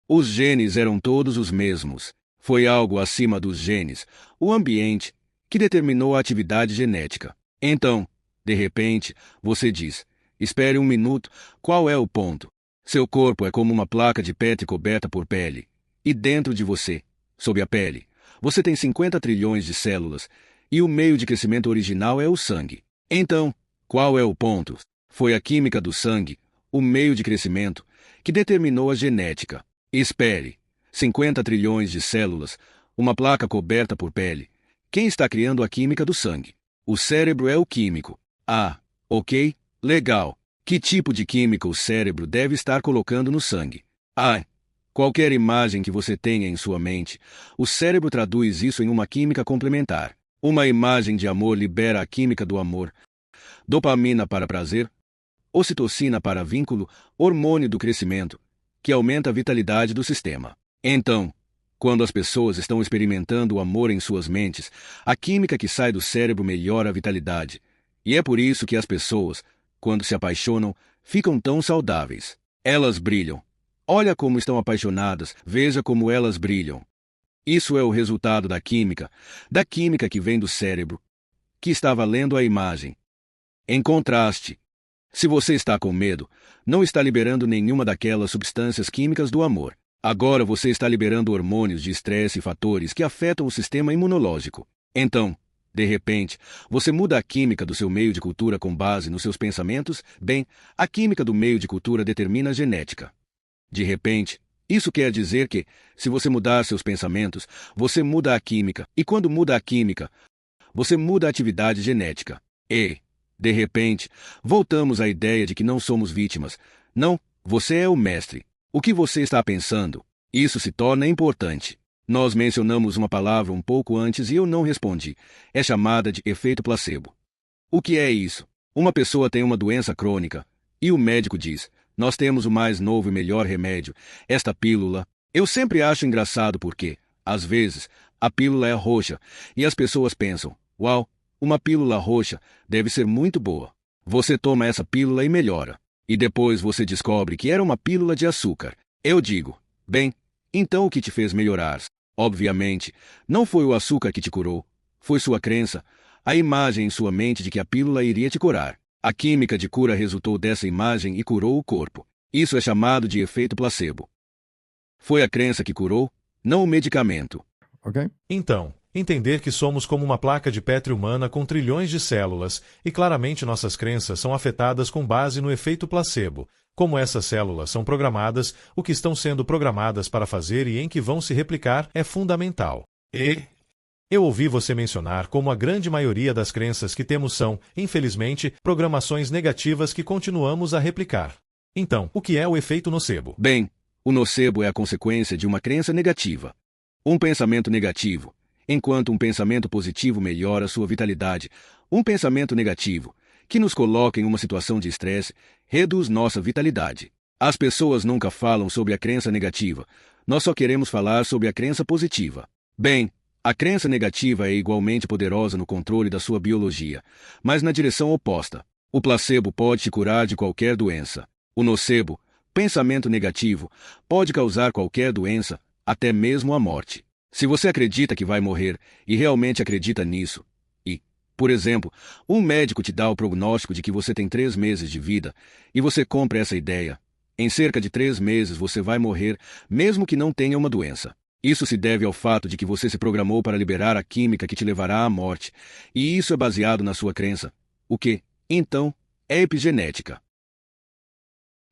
Os genes eram todos os mesmos. Foi algo acima dos genes, o ambiente, que determinou a atividade genética. Então, de repente, você diz, espere um minuto, qual é o ponto? Seu corpo é como uma placa de Petri coberta por pele. E dentro de você, sob a pele, você tem 50 trilhões de células, e o meio de crescimento original é o sangue. Então, qual é o ponto? Foi a química do sangue, o meio de crescimento, que determinou a genética. Espere, 50 trilhões de células, uma placa coberta por pele. Quem está criando a química do sangue? O cérebro é o químico. Ah, ok, legal. Que tipo de química o cérebro deve estar colocando no sangue? Qualquer imagem que você tenha em sua mente, o cérebro traduz isso em uma química complementar. Uma imagem de amor libera a química do amor. Dopamina para prazer, ocitocina para vínculo, hormônio do crescimento, que aumenta a vitalidade do sistema. Então, quando as pessoas estão experimentando o amor em suas mentes, a química que sai do cérebro melhora a vitalidade. E é por isso que as pessoas, quando se apaixonam, ficam tão saudáveis. Elas brilham. Olha como estão apaixonadas, veja como elas brilham. Isso é o resultado da química que vem do cérebro, que estava lendo a imagem. Em contraste, se você está com medo, não está liberando nenhuma daquelas substâncias químicas do amor. Agora você está liberando hormônios de estresse e fatores que afetam o sistema imunológico. Então, de repente, você muda a química do seu meio de cultura com base nos seus pensamentos? Bem, a química do meio de cultura determina a genética. De repente, isso quer dizer que, se você mudar seus pensamentos, você muda a química. E quando muda a química, você muda a atividade genética. E, de repente, voltamos à ideia de que não somos vítimas. Não, você é o mestre. O que você está pensando? Isso se torna importante. Nós mencionamos uma palavra um pouco antes e eu não respondi. É chamada de efeito placebo. O que é isso? Uma pessoa tem uma doença crônica e o médico diz, nós temos o mais novo e melhor remédio, esta pílula. Eu sempre acho engraçado porque, às vezes, a pílula é roxa e as pessoas pensam, uau, Uma pílula roxa deve ser muito boa. Você toma essa pílula e melhora. E depois você descobre que era uma pílula de açúcar. Eu digo, bem, então o que te fez melhorar? Obviamente, não foi o açúcar que te curou. Foi sua crença, a imagem em sua mente de que a pílula iria te curar. A química de cura resultou dessa imagem e curou o corpo. Isso é chamado de efeito placebo. Foi a crença que curou, não o medicamento. Ok? Então, entender que somos como uma placa de Petri humana com trilhões de células e claramente nossas crenças são afetadas com base no efeito placebo. Como essas células são programadas, o que estão sendo programadas para fazer e em que vão se replicar é fundamental. Eu ouvi você mencionar como a grande maioria das crenças que temos são, infelizmente, programações negativas que continuamos a replicar. Então, o que é o efeito nocebo? Bem, o nocebo é a consequência de uma crença negativa. Um pensamento negativo, enquanto um pensamento positivo melhora sua vitalidade. Um pensamento negativo, que nos coloca em uma situação de estresse, reduz nossa vitalidade. As pessoas nunca falam sobre a crença negativa. Nós só queremos falar sobre a crença positiva. Bem, a crença negativa é igualmente poderosa no controle da sua biologia, mas na direção oposta. O placebo pode te curar de qualquer doença. O nocebo, pensamento negativo, pode causar qualquer doença, até mesmo a morte. Se você acredita que vai morrer e realmente acredita nisso, e, por exemplo, um médico te dá o prognóstico de que você tem 3 meses de vida, e você compra essa ideia, em cerca de 3 meses você vai morrer, mesmo que não tenha uma doença. Isso se deve ao fato de que você se programou para liberar a química que te levará à morte, e isso é baseado na sua crença. O que, então, é epigenética.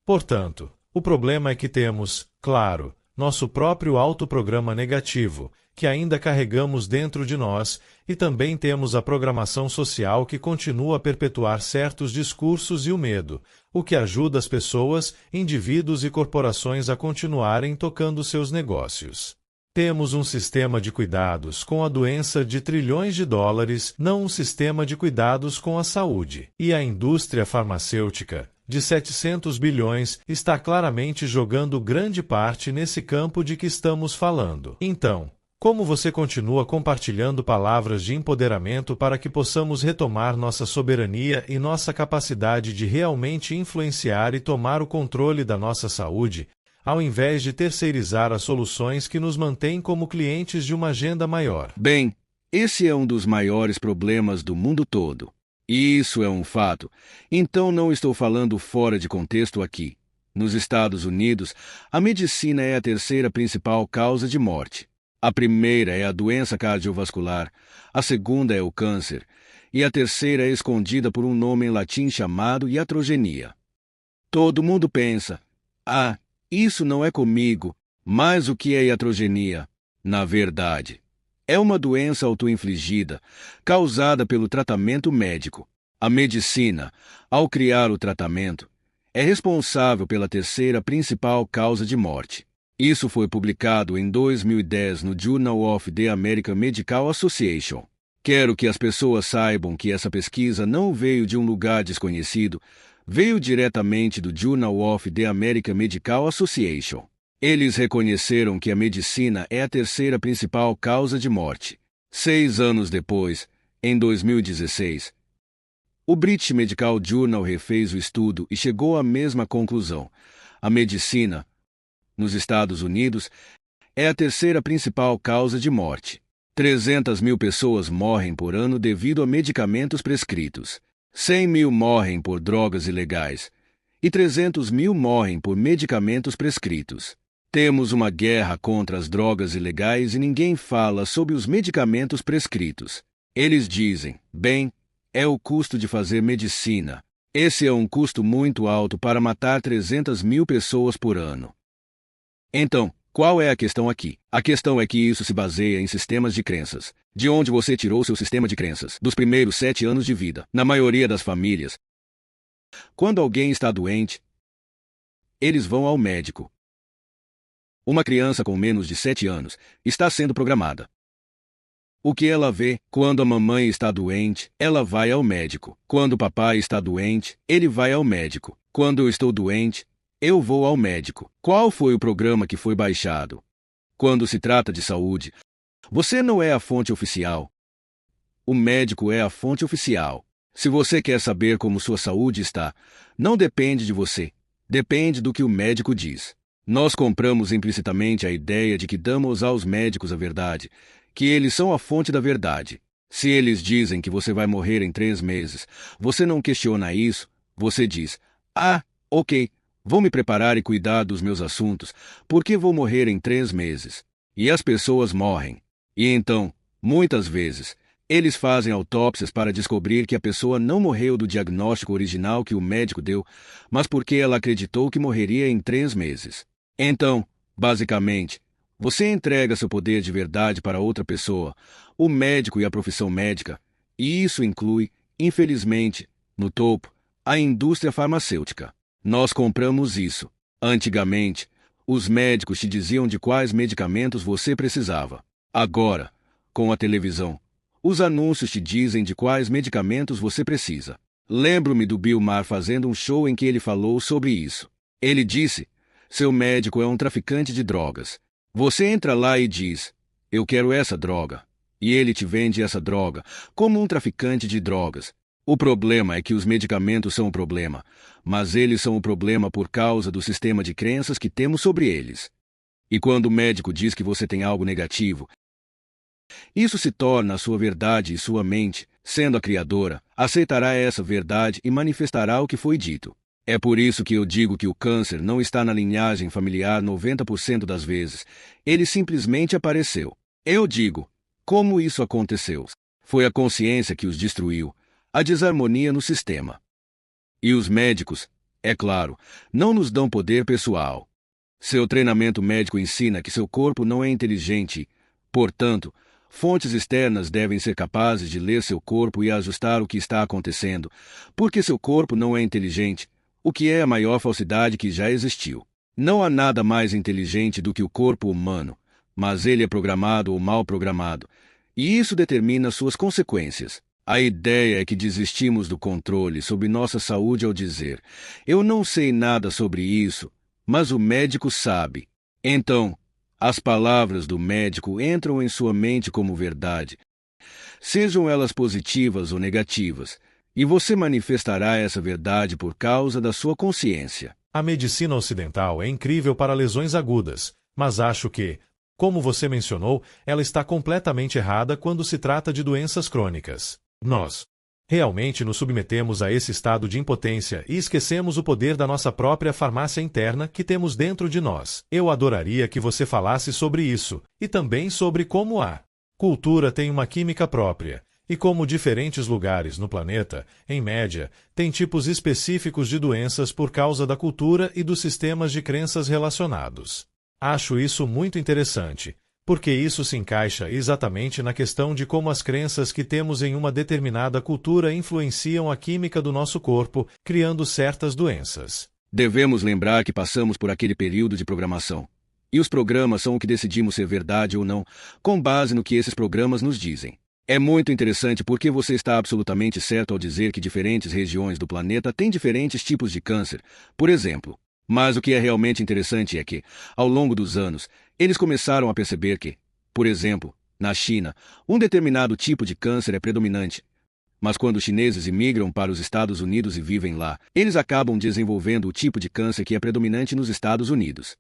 Portanto, o problema é que temos, claro, nosso próprio autoprograma negativo, que ainda carregamos dentro de nós, e também temos a programação social que continua a perpetuar certos discursos e o medo, o que ajuda as pessoas, indivíduos e corporações a continuarem tocando seus negócios. Temos um sistema de cuidados com a doença de trilhões de dólares, não um sistema de cuidados com a saúde. E a indústria farmacêutica, de 700 bilhões, está claramente jogando grande parte nesse campo de que estamos falando. Então, como você continua compartilhando palavras de empoderamento para que possamos retomar nossa soberania e nossa capacidade de realmente influenciar e tomar o controle da nossa saúde, ao invés de terceirizar as soluções que nos mantêm como clientes de uma agenda maior? Bem, esse é um dos maiores problemas do mundo todo. E isso é um fato. Então não estou falando fora de contexto aqui. Nos Estados Unidos, a medicina é a terceira principal causa de morte. A primeira é a doença cardiovascular, a segunda é o câncer, e a terceira é escondida por um nome em latim chamado iatrogenia. Todo mundo pensa, isso não é comigo, mas o que é iatrogenia? Na verdade, é uma doença autoinfligida, causada pelo tratamento médico. A medicina, ao criar o tratamento, é responsável pela terceira principal causa de morte. Isso foi publicado em 2010 no Journal of the American Medical Association. Quero que as pessoas saibam que essa pesquisa não veio de um lugar desconhecido, veio diretamente do Journal of the American Medical Association. Eles reconheceram que a medicina é a terceira principal causa de morte. 6 anos depois, em 2016, o British Medical Journal refez o estudo e chegou à mesma conclusão. A medicina, nos Estados Unidos, é a terceira principal causa de morte. 300 mil pessoas morrem por ano devido a medicamentos prescritos. 100 mil morrem por drogas ilegais. E 300 mil morrem por medicamentos prescritos. Temos uma guerra contra as drogas ilegais e ninguém fala sobre os medicamentos prescritos. Eles dizem, bem, é o custo de fazer medicina. Esse é um custo muito alto para matar 300 mil pessoas por ano. Então, qual é a questão aqui? A questão é que isso se baseia em sistemas de crenças. De onde você tirou seu sistema de crenças? Dos primeiros 7 anos de vida. Na maioria das famílias, quando alguém está doente, eles vão ao médico. Uma criança com menos de 7 anos está sendo programada. O que ela vê? Quando a mamãe está doente, ela vai ao médico. Quando o papai está doente, ele vai ao médico. Quando eu estou doente, eu vou ao médico. Qual foi o programa que foi baixado? Quando se trata de saúde, você não é a fonte oficial. O médico é a fonte oficial. Se você quer saber como sua saúde está, não depende de você. Depende do que o médico diz. Nós compramos implicitamente a ideia de que damos aos médicos a verdade, que eles são a fonte da verdade. Se eles dizem que você vai morrer em 3 meses, você não questiona isso, você diz, ok, vou me preparar e cuidar dos meus assuntos, porque vou morrer em 3 meses. E as pessoas morrem. E então, muitas vezes, eles fazem autópsias para descobrir que a pessoa não morreu do diagnóstico original que o médico deu, mas porque ela acreditou que morreria em 3 meses. Então, basicamente, você entrega seu poder de verdade para outra pessoa, o médico e a profissão médica, e isso inclui, infelizmente, no topo, a indústria farmacêutica. Nós compramos isso. Antigamente, os médicos te diziam de quais medicamentos você precisava. Agora, com a televisão, os anúncios te dizem de quais medicamentos você precisa. Lembro-me do Bill Maher fazendo um show em que ele falou sobre isso. Ele disse, seu médico é um traficante de drogas. Você entra lá e diz, eu quero essa droga. E ele te vende essa droga, como um traficante de drogas. O problema é que os medicamentos são o problema, mas eles são o problema por causa do sistema de crenças que temos sobre eles. E quando o médico diz que você tem algo negativo, isso se torna a sua verdade e sua mente, sendo a criadora, aceitará essa verdade e manifestará o que foi dito. É por isso que eu digo que o câncer não está na linhagem familiar 90% das vezes. Ele simplesmente apareceu. Eu digo, como isso aconteceu? Foi a consciência que os destruiu, a desarmonia no sistema. E os médicos, é claro, não nos dão poder pessoal. Seu treinamento médico ensina que seu corpo não é inteligente, portanto, fontes externas devem ser capazes de ler seu corpo e ajustar o que está acontecendo, porque seu corpo não é inteligente, o que é a maior falsidade que já existiu. Não há nada mais inteligente do que o corpo humano, mas ele é programado ou mal programado, e isso determina suas consequências. A ideia é que desistimos do controle sobre nossa saúde ao dizer, eu não sei nada sobre isso, mas o médico sabe. Então, as palavras do médico entram em sua mente como verdade, sejam elas positivas ou negativas, e você manifestará essa verdade por causa da sua consciência. A medicina ocidental é incrível para lesões agudas, mas acho que, como você mencionou, ela está completamente errada quando se trata de doenças crônicas. Nós realmente nos submetemos a esse estado de impotência e esquecemos o poder da nossa própria farmácia interna que temos dentro de nós. Eu adoraria que você falasse sobre isso, e também sobre como a cultura tem uma química própria, e como diferentes lugares no planeta, em média, têm tipos específicos de doenças por causa da cultura e dos sistemas de crenças relacionados. Acho isso muito interessante, porque isso se encaixa exatamente na questão de como as crenças que temos em uma determinada cultura influenciam a química do nosso corpo, criando certas doenças. Devemos lembrar que passamos por aquele período de programação. E os programas são o que decidimos ser verdade ou não, com base no que esses programas nos dizem. É muito interessante porque você está absolutamente certo ao dizer que diferentes regiões do planeta têm diferentes tipos de câncer, por exemplo. Mas o que é realmente interessante é que, ao longo dos anos, eles começaram a perceber que, por exemplo, na China, um determinado tipo de câncer é predominante. Mas quando os chineses imigram para os Estados Unidos e vivem lá, eles acabam desenvolvendo o tipo de câncer que é predominante nos Estados Unidos.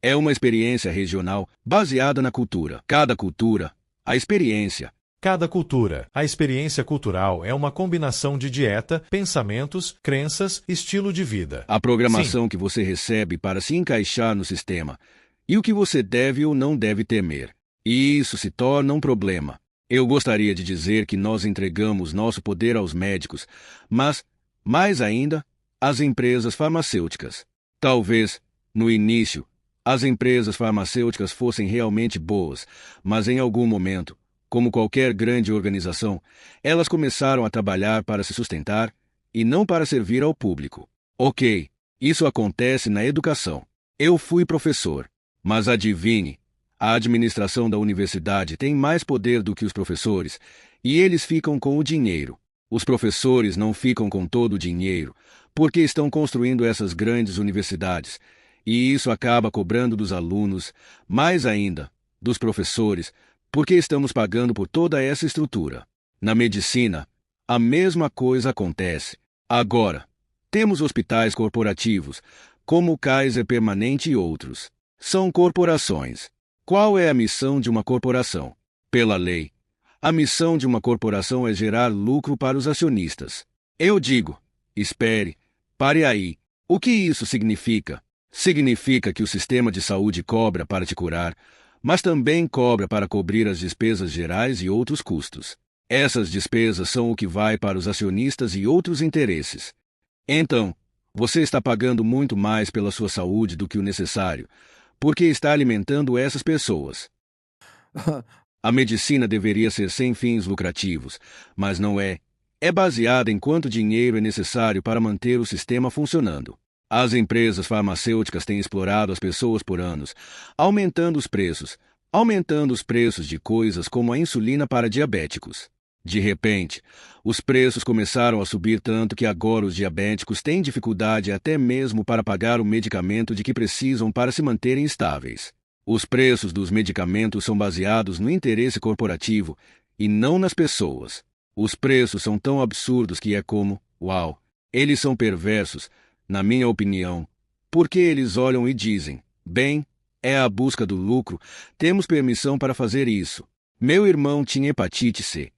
É uma experiência regional baseada na cultura. Cada cultura, a experiência. Cada cultura, a experiência cultural é uma combinação de dieta, pensamentos, crenças, estilo de vida. A programação que você recebe para se encaixar no sistema e o que você deve ou não deve temer. E isso se torna um problema. Eu gostaria de dizer que nós entregamos nosso poder aos médicos, mas, mais ainda, às empresas farmacêuticas. Talvez, no início, as empresas farmacêuticas fossem realmente boas, mas em algum momento, como qualquer grande organização, elas começaram a trabalhar para se sustentar e não para servir ao público. Ok, isso acontece na educação. Eu fui professor, mas adivinhe, a administração da universidade tem mais poder do que os professores, e eles ficam com o dinheiro. Os professores não ficam com todo o dinheiro, porque estão construindo essas grandes universidades, e isso acaba cobrando dos alunos, mais ainda, dos professores, porque estamos pagando por toda essa estrutura. Na medicina, a mesma coisa acontece. Agora, temos hospitais corporativos, como o Kaiser Permanente e outros. São corporações. Qual é a missão de uma corporação? Pela lei, a missão de uma corporação é gerar lucro para os acionistas. Eu digo, espere, pare aí. O que isso significa? Significa que o sistema de saúde cobra para te curar, mas também cobra para cobrir as despesas gerais e outros custos. Essas despesas são o que vai para os acionistas e outros interesses. Então, você está pagando muito mais pela sua saúde do que o necessário, porque está alimentando essas pessoas. A medicina deveria ser sem fins lucrativos, mas não é. É baseada em quanto dinheiro é necessário para manter o sistema funcionando. As empresas farmacêuticas têm explorado as pessoas por anos, aumentando os preços de coisas como a insulina para diabéticos. De repente, os preços começaram a subir tanto que agora os diabéticos têm dificuldade até mesmo para pagar o medicamento de que precisam para se manterem estáveis. Os preços dos medicamentos são baseados no interesse corporativo e não nas pessoas. Os preços são tão absurdos que é como, uau, eles são perversos, na minha opinião, porque eles olham e dizem, bem, é a busca do lucro, temos permissão para fazer isso. Meu irmão tinha hepatite C.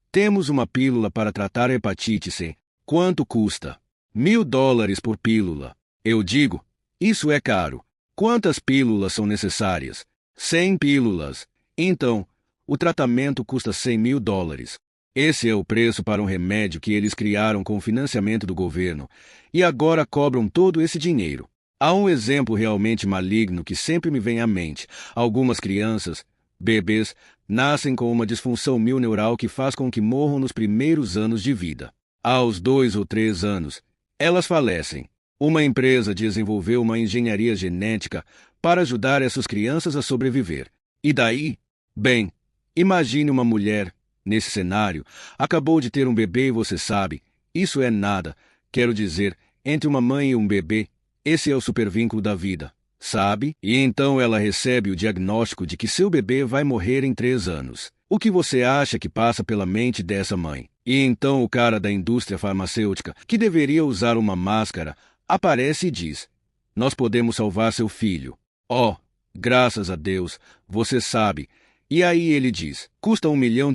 Temos uma pílula para tratar a hepatite C. Quanto custa? $1.000 por pílula. Eu digo, isso é caro. Quantas pílulas são necessárias? 100 pílulas. Então, o tratamento custa $100.000. Esse é o preço para um remédio que eles criaram com o financiamento do governo, e agora cobram todo esse dinheiro. Há um exemplo realmente maligno que sempre me vem à mente. Algumas crianças, bebês, nascem com uma disfunção neural que faz com que morram nos primeiros anos de vida. Aos 2 ou 3 anos, elas falecem. Uma empresa desenvolveu uma engenharia genética para ajudar essas crianças a sobreviver. E daí? Bem, imagine uma mulher, nesse cenário, acabou de ter um bebê e você sabe, isso é nada, quero dizer, entre uma mãe e um bebê, esse é o supervínculo da vida. Sabe? E então ela recebe o diagnóstico de que seu bebê vai morrer em 3 anos. O que você acha que passa pela mente dessa mãe? E então o cara da indústria farmacêutica, que deveria usar uma máscara, aparece e diz, nós podemos salvar seu filho. Oh, graças a Deus, você sabe. E aí ele diz, custa $1 milhão.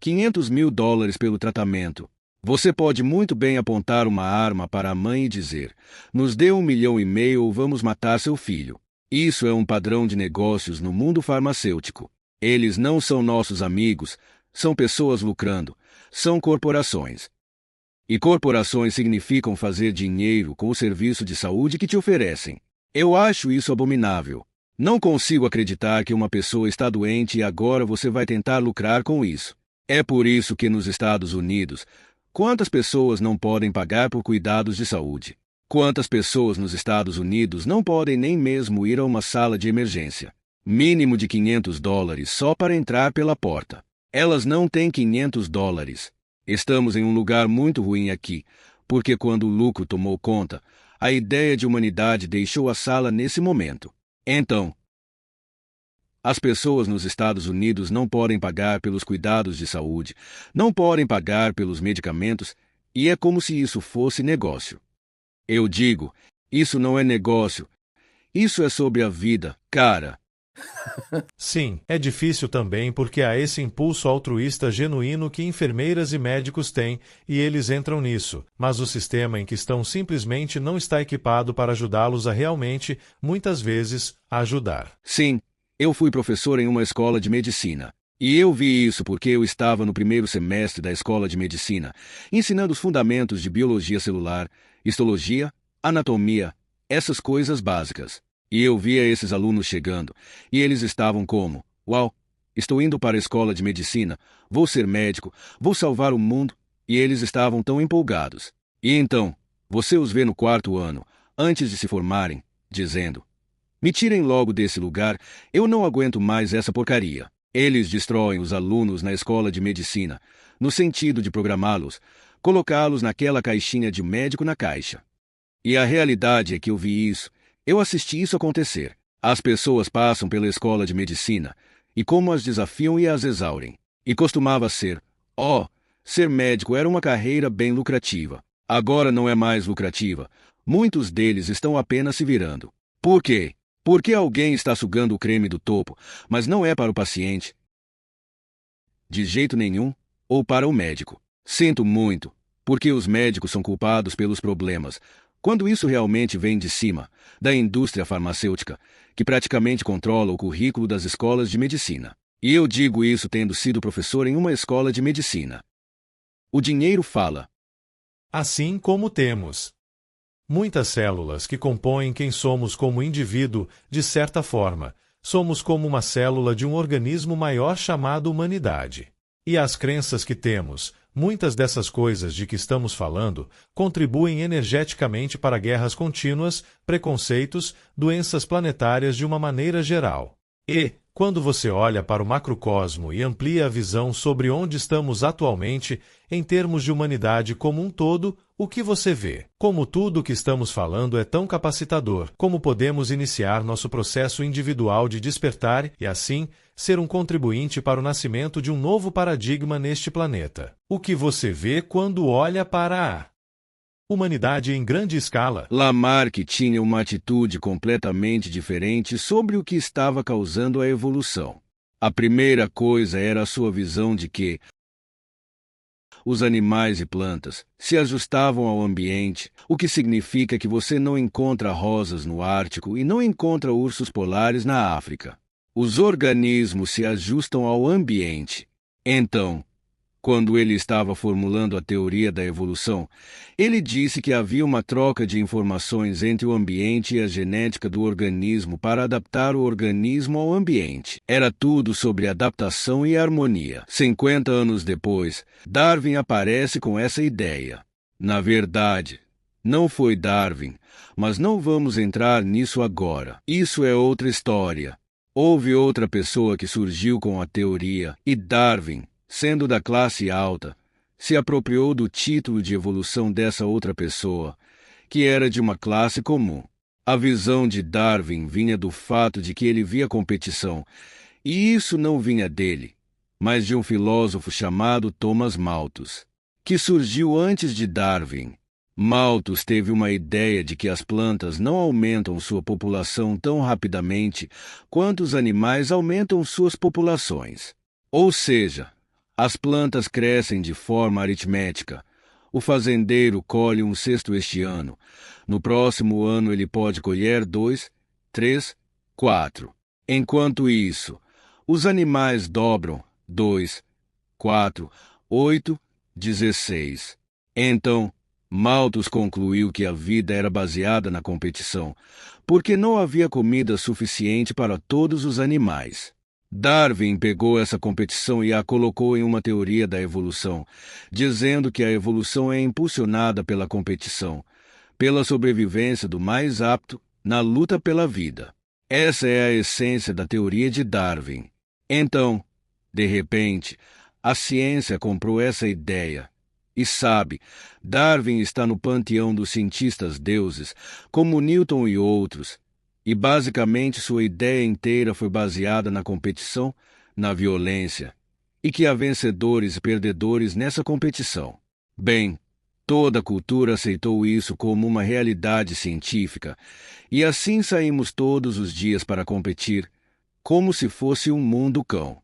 $500.000 pelo tratamento. Você pode muito bem apontar uma arma para a mãe e dizer, nos dê $1,5 milhão ou vamos matar seu filho. Isso é um padrão de negócios no mundo farmacêutico. Eles não são nossos amigos, são pessoas lucrando, são corporações. E corporações significam fazer dinheiro com o serviço de saúde que te oferecem. Eu acho isso abominável. Não consigo acreditar que uma pessoa está doente e agora você vai tentar lucrar com isso. É por isso que nos Estados Unidos, quantas pessoas não podem pagar por cuidados de saúde? Quantas pessoas nos Estados Unidos não podem nem mesmo ir a uma sala de emergência? Mínimo de $500 só para entrar pela porta. Elas não têm $500. Estamos em um lugar muito ruim aqui, porque quando o lucro tomou conta, a ideia de humanidade deixou a sala nesse momento. Então, as pessoas nos Estados Unidos não podem pagar pelos cuidados de saúde, não podem pagar pelos medicamentos, e é como se isso fosse negócio. Eu digo, isso não é negócio. Isso é sobre a vida, cara. Sim, é difícil também porque há esse impulso altruísta genuíno que enfermeiras e médicos têm e eles entram nisso, mas o sistema em que estão simplesmente não está equipado para ajudá-los a realmente, muitas vezes, ajudar. Sim, eu fui professor em uma escola de medicina. E eu vi isso porque eu estava no primeiro semestre da escola de medicina, ensinando os fundamentos de biologia celular, histologia, anatomia, essas coisas básicas. E eu via esses alunos chegando, e eles estavam como, uau, estou indo para a escola de medicina, vou ser médico, vou salvar o mundo, e eles estavam tão empolgados. E então, você os vê no 4º ano, antes de se formarem, dizendo, me tirem logo desse lugar, eu não aguento mais essa porcaria. Eles destroem os alunos na escola de medicina, no sentido de programá-los, colocá-los naquela caixinha de médico na caixa. E a realidade é que eu vi isso, eu assisti isso acontecer. As pessoas passam pela escola de medicina, e como as desafiam e as exaurem. E costumava ser, ser médico era uma carreira bem lucrativa. Agora não é mais lucrativa. Muitos deles estão apenas se virando. Por quê? Porque alguém está sugando o creme do topo, mas não é para o paciente. De jeito nenhum, ou para o médico. Sinto muito, porque os médicos são culpados pelos problemas, quando isso realmente vem de cima, da indústria farmacêutica, que praticamente controla o currículo das escolas de medicina. E eu digo isso tendo sido professor em uma escola de medicina. O dinheiro fala. Assim como temos muitas células que compõem quem somos como indivíduo, de certa forma, somos como uma célula de um organismo maior chamado humanidade. E as crenças que temos, muitas dessas coisas de que estamos falando, contribuem energeticamente para guerras contínuas, preconceitos, doenças planetárias de uma maneira geral. E, quando você olha para o macrocosmo e amplia a visão sobre onde estamos atualmente, em termos de humanidade como um todo, o que você vê? Como tudo o que estamos falando é tão capacitador, como podemos iniciar nosso processo individual de despertar e, assim, ser um contribuinte para o nascimento de um novo paradigma neste planeta. O que você vê quando olha para a humanidade em grande escala? Lamarck tinha uma atitude completamente diferente sobre o que estava causando a evolução. A primeira coisa era a sua visão de que os animais e plantas se ajustavam ao ambiente, o que significa que você não encontra rosas no Ártico e não encontra ursos polares na África. Os organismos se ajustam ao ambiente. Então, quando ele estava formulando a teoria da evolução, ele disse que havia uma troca de informações entre o ambiente e a genética do organismo para adaptar o organismo ao ambiente. Era tudo sobre adaptação e harmonia. 50 anos depois, Darwin aparece com essa ideia. Na verdade, não foi Darwin, mas não vamos entrar nisso agora. Isso é outra história. Houve outra pessoa que surgiu com a teoria, e Darwin, sendo da classe alta, se apropriou do título de evolução dessa outra pessoa, que era de uma classe comum. A visão de Darwin vinha do fato de que ele via competição, e isso não vinha dele, mas de um filósofo chamado Thomas Malthus, que surgiu antes de Darwin. Malthus teve uma ideia de que as plantas não aumentam sua população tão rapidamente quanto os animais aumentam suas populações. Ou seja, as plantas crescem de forma aritmética. O fazendeiro colhe um cesto este ano. No próximo ano ele pode colher 2, 3, 4. Enquanto isso, os animais dobram 2, 4, 8, 16. Então, Malthus concluiu que a vida era baseada na competição, porque não havia comida suficiente para todos os animais. Darwin pegou essa competição e a colocou em uma teoria da evolução, dizendo que a evolução é impulsionada pela competição, pela sobrevivência do mais apto na luta pela vida. Essa é a essência da teoria de Darwin. Então, de repente, a ciência comprou essa ideia. E sabe, Darwin está no panteão dos cientistas deuses, como Newton e outros, e basicamente sua ideia inteira foi baseada na competição, na violência, e que há vencedores e perdedores nessa competição. Bem, toda a cultura aceitou isso como uma realidade científica, e assim saímos todos os dias para competir, como se fosse um mundo cão.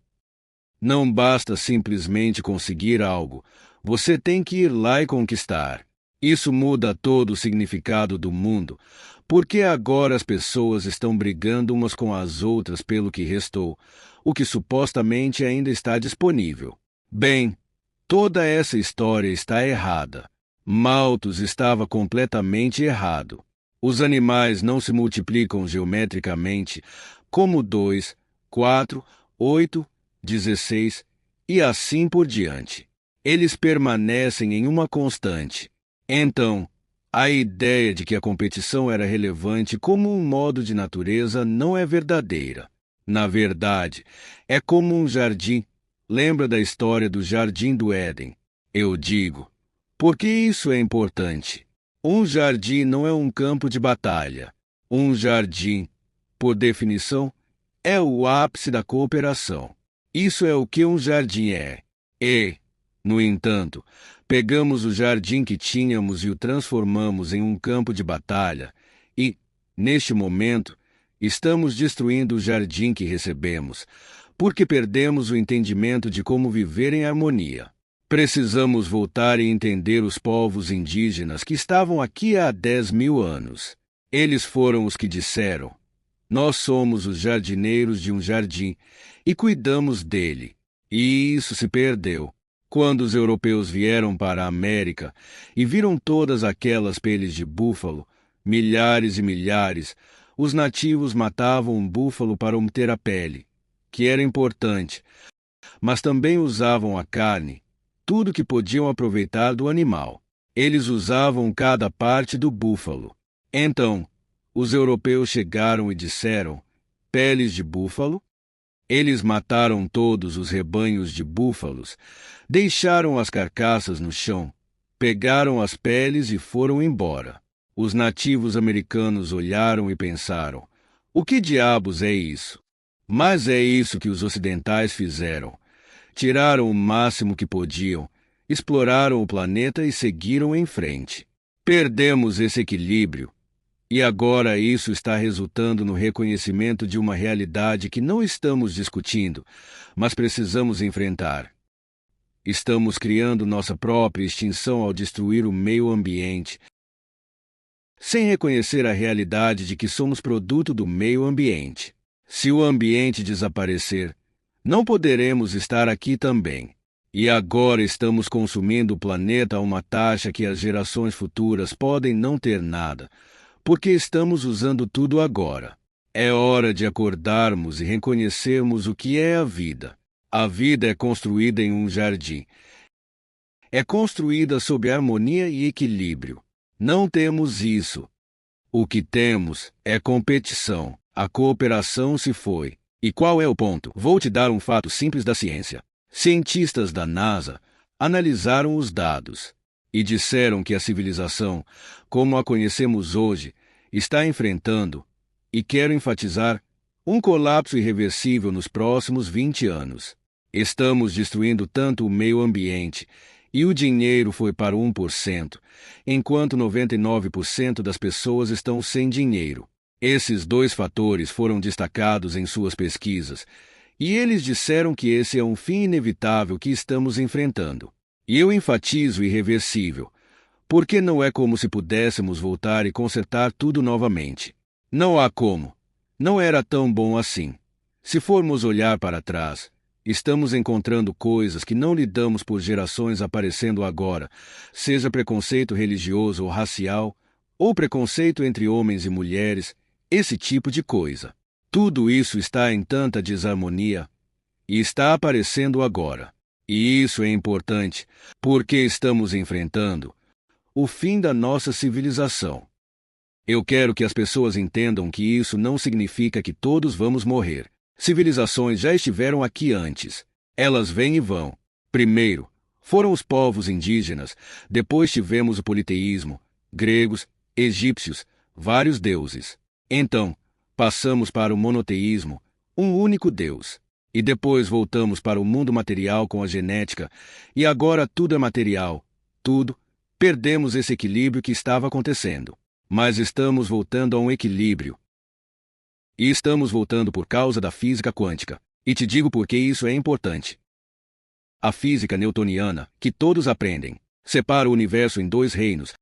Não basta simplesmente conseguir algo, você tem que ir lá e conquistar. Isso muda todo o significado do mundo, porque agora as pessoas estão brigando umas com as outras pelo que restou, o que supostamente ainda está disponível. Bem, toda essa história está errada. Malthus estava completamente errado. Os animais não se multiplicam geometricamente como 2, 4, 8, 16 e assim por diante. Eles permanecem em uma constante. Então, a ideia de que a competição era relevante como um modo de natureza não é verdadeira. Na verdade, é como um jardim. Lembra da história do Jardim do Éden? Eu digo, porque isso é importante. Um jardim não é um campo de batalha. Um jardim, por definição, É o ápice da cooperação. Isso é o que um jardim é. E, no entanto, pegamos o jardim que tínhamos e o transformamos em um campo de batalha, e, neste momento, estamos destruindo o jardim que recebemos, porque perdemos o entendimento de como viver em harmonia. Precisamos voltar e entender os povos indígenas que estavam aqui há 10.000 anos. Eles foram os que disseram: nós somos os jardineiros de um jardim e cuidamos dele. E isso se perdeu. Quando os europeus vieram para a América e viram todas aquelas peles de búfalo, milhares e milhares, os nativos matavam um búfalo para obter a pele, que era importante, mas também usavam a carne, tudo que podiam aproveitar do animal. Eles usavam cada parte do búfalo. Então, os europeus chegaram e disseram: peles de búfalo? Eles mataram todos os rebanhos de búfalos, deixaram as carcaças no chão, pegaram as peles e foram embora. Os nativos americanos olharam e pensaram: o que diabos é isso? Mas é isso que os ocidentais fizeram. Tiraram o máximo que podiam, exploraram o planeta e seguiram em frente. Perdemos esse equilíbrio. E agora isso está resultando no reconhecimento de uma realidade que não estamos discutindo, mas precisamos enfrentar. Estamos criando nossa própria extinção ao destruir o meio ambiente, sem reconhecer a realidade de que somos produto do meio ambiente. Se o ambiente desaparecer, não poderemos estar aqui também. E agora estamos consumindo o planeta a uma taxa que as gerações futuras podem não ter nada, porque estamos usando tudo agora. É hora de acordarmos e reconhecermos o que é a vida. A vida é construída em um jardim. É construída sob harmonia e equilíbrio. Não temos isso. O que temos é competição. A cooperação se foi. E qual é o ponto? Vou te dar um fato simples da ciência. Cientistas da NASA analisaram os dados e disseram que a civilização, como a conhecemos hoje, está enfrentando, e quero enfatizar, um colapso irreversível nos próximos 20 anos. Estamos destruindo tanto o meio ambiente e o dinheiro foi para 1%, enquanto 99% das pessoas estão sem dinheiro. Esses dois fatores foram destacados em suas pesquisas, e eles disseram que esse é um fim inevitável que estamos enfrentando. E eu enfatizo irreversível, porque não é como se pudéssemos voltar e consertar tudo novamente. Não há como. Não era tão bom assim. Se formos olhar para trás, estamos encontrando coisas que não lidamos por gerações aparecendo agora, seja preconceito religioso ou racial, ou preconceito entre homens e mulheres, esse tipo de coisa. Tudo isso está em tanta desarmonia e está aparecendo agora. E isso é importante, porque estamos enfrentando o fim da nossa civilização. Eu quero que as pessoas entendam que isso não significa que todos vamos morrer. Civilizações já estiveram aqui antes. Elas vêm e vão. Primeiro, foram os povos indígenas, depois tivemos o politeísmo, gregos, egípcios, vários deuses. Então, passamos para o monoteísmo, um único Deus. E depois voltamos para o mundo material com a genética, e agora tudo é material, tudo. Perdemos esse equilíbrio que estava acontecendo. Mas estamos voltando a um equilíbrio. E estamos voltando por causa da física quântica. E te digo por que isso é importante. A física newtoniana, que todos aprendem, separa o universo em dois reinos,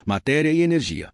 matéria e energia.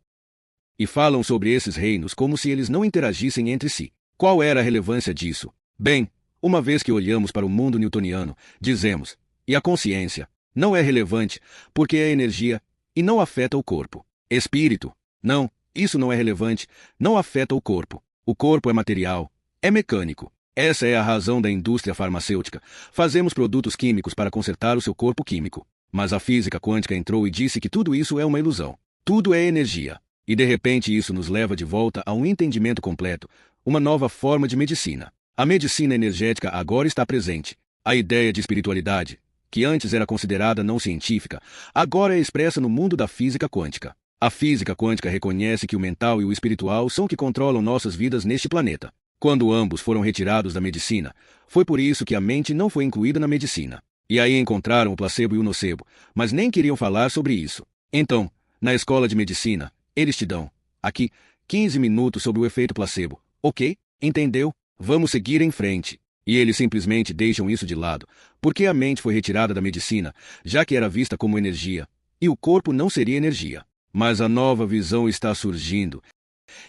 E falam sobre esses reinos como se eles não interagissem entre si. Qual era a relevância disso? Bem, uma vez que olhamos para o mundo newtoniano, dizemos: e a consciência não é relevante, porque é energia e não afeta o corpo. Espírito, não, isso não é relevante, não afeta o corpo. O corpo é material, é mecânico. Essa é a razão da indústria farmacêutica. Fazemos produtos químicos para consertar o seu corpo químico. Mas a física quântica entrou e disse que tudo isso é uma ilusão. Tudo é energia. E de repente isso nos leva de volta a um entendimento completo, uma nova forma de medicina. A medicina energética agora está presente. A ideia de espiritualidade, que antes era considerada não científica, agora é expressa no mundo da física quântica. A física quântica reconhece que o mental e o espiritual são que controlam nossas vidas neste planeta. Quando ambos foram retirados da medicina, foi por isso que a mente não foi incluída na medicina. E aí encontraram o placebo e o nocebo, mas nem queriam falar sobre isso. Então, na escola de medicina, eles te dão, aqui, 15 minutos sobre o efeito placebo. Ok? Entendeu? Vamos seguir em frente. E eles simplesmente deixam isso de lado, porque a mente foi retirada da medicina, já que era vista como energia, e o corpo não seria energia. Mas a nova visão está surgindo.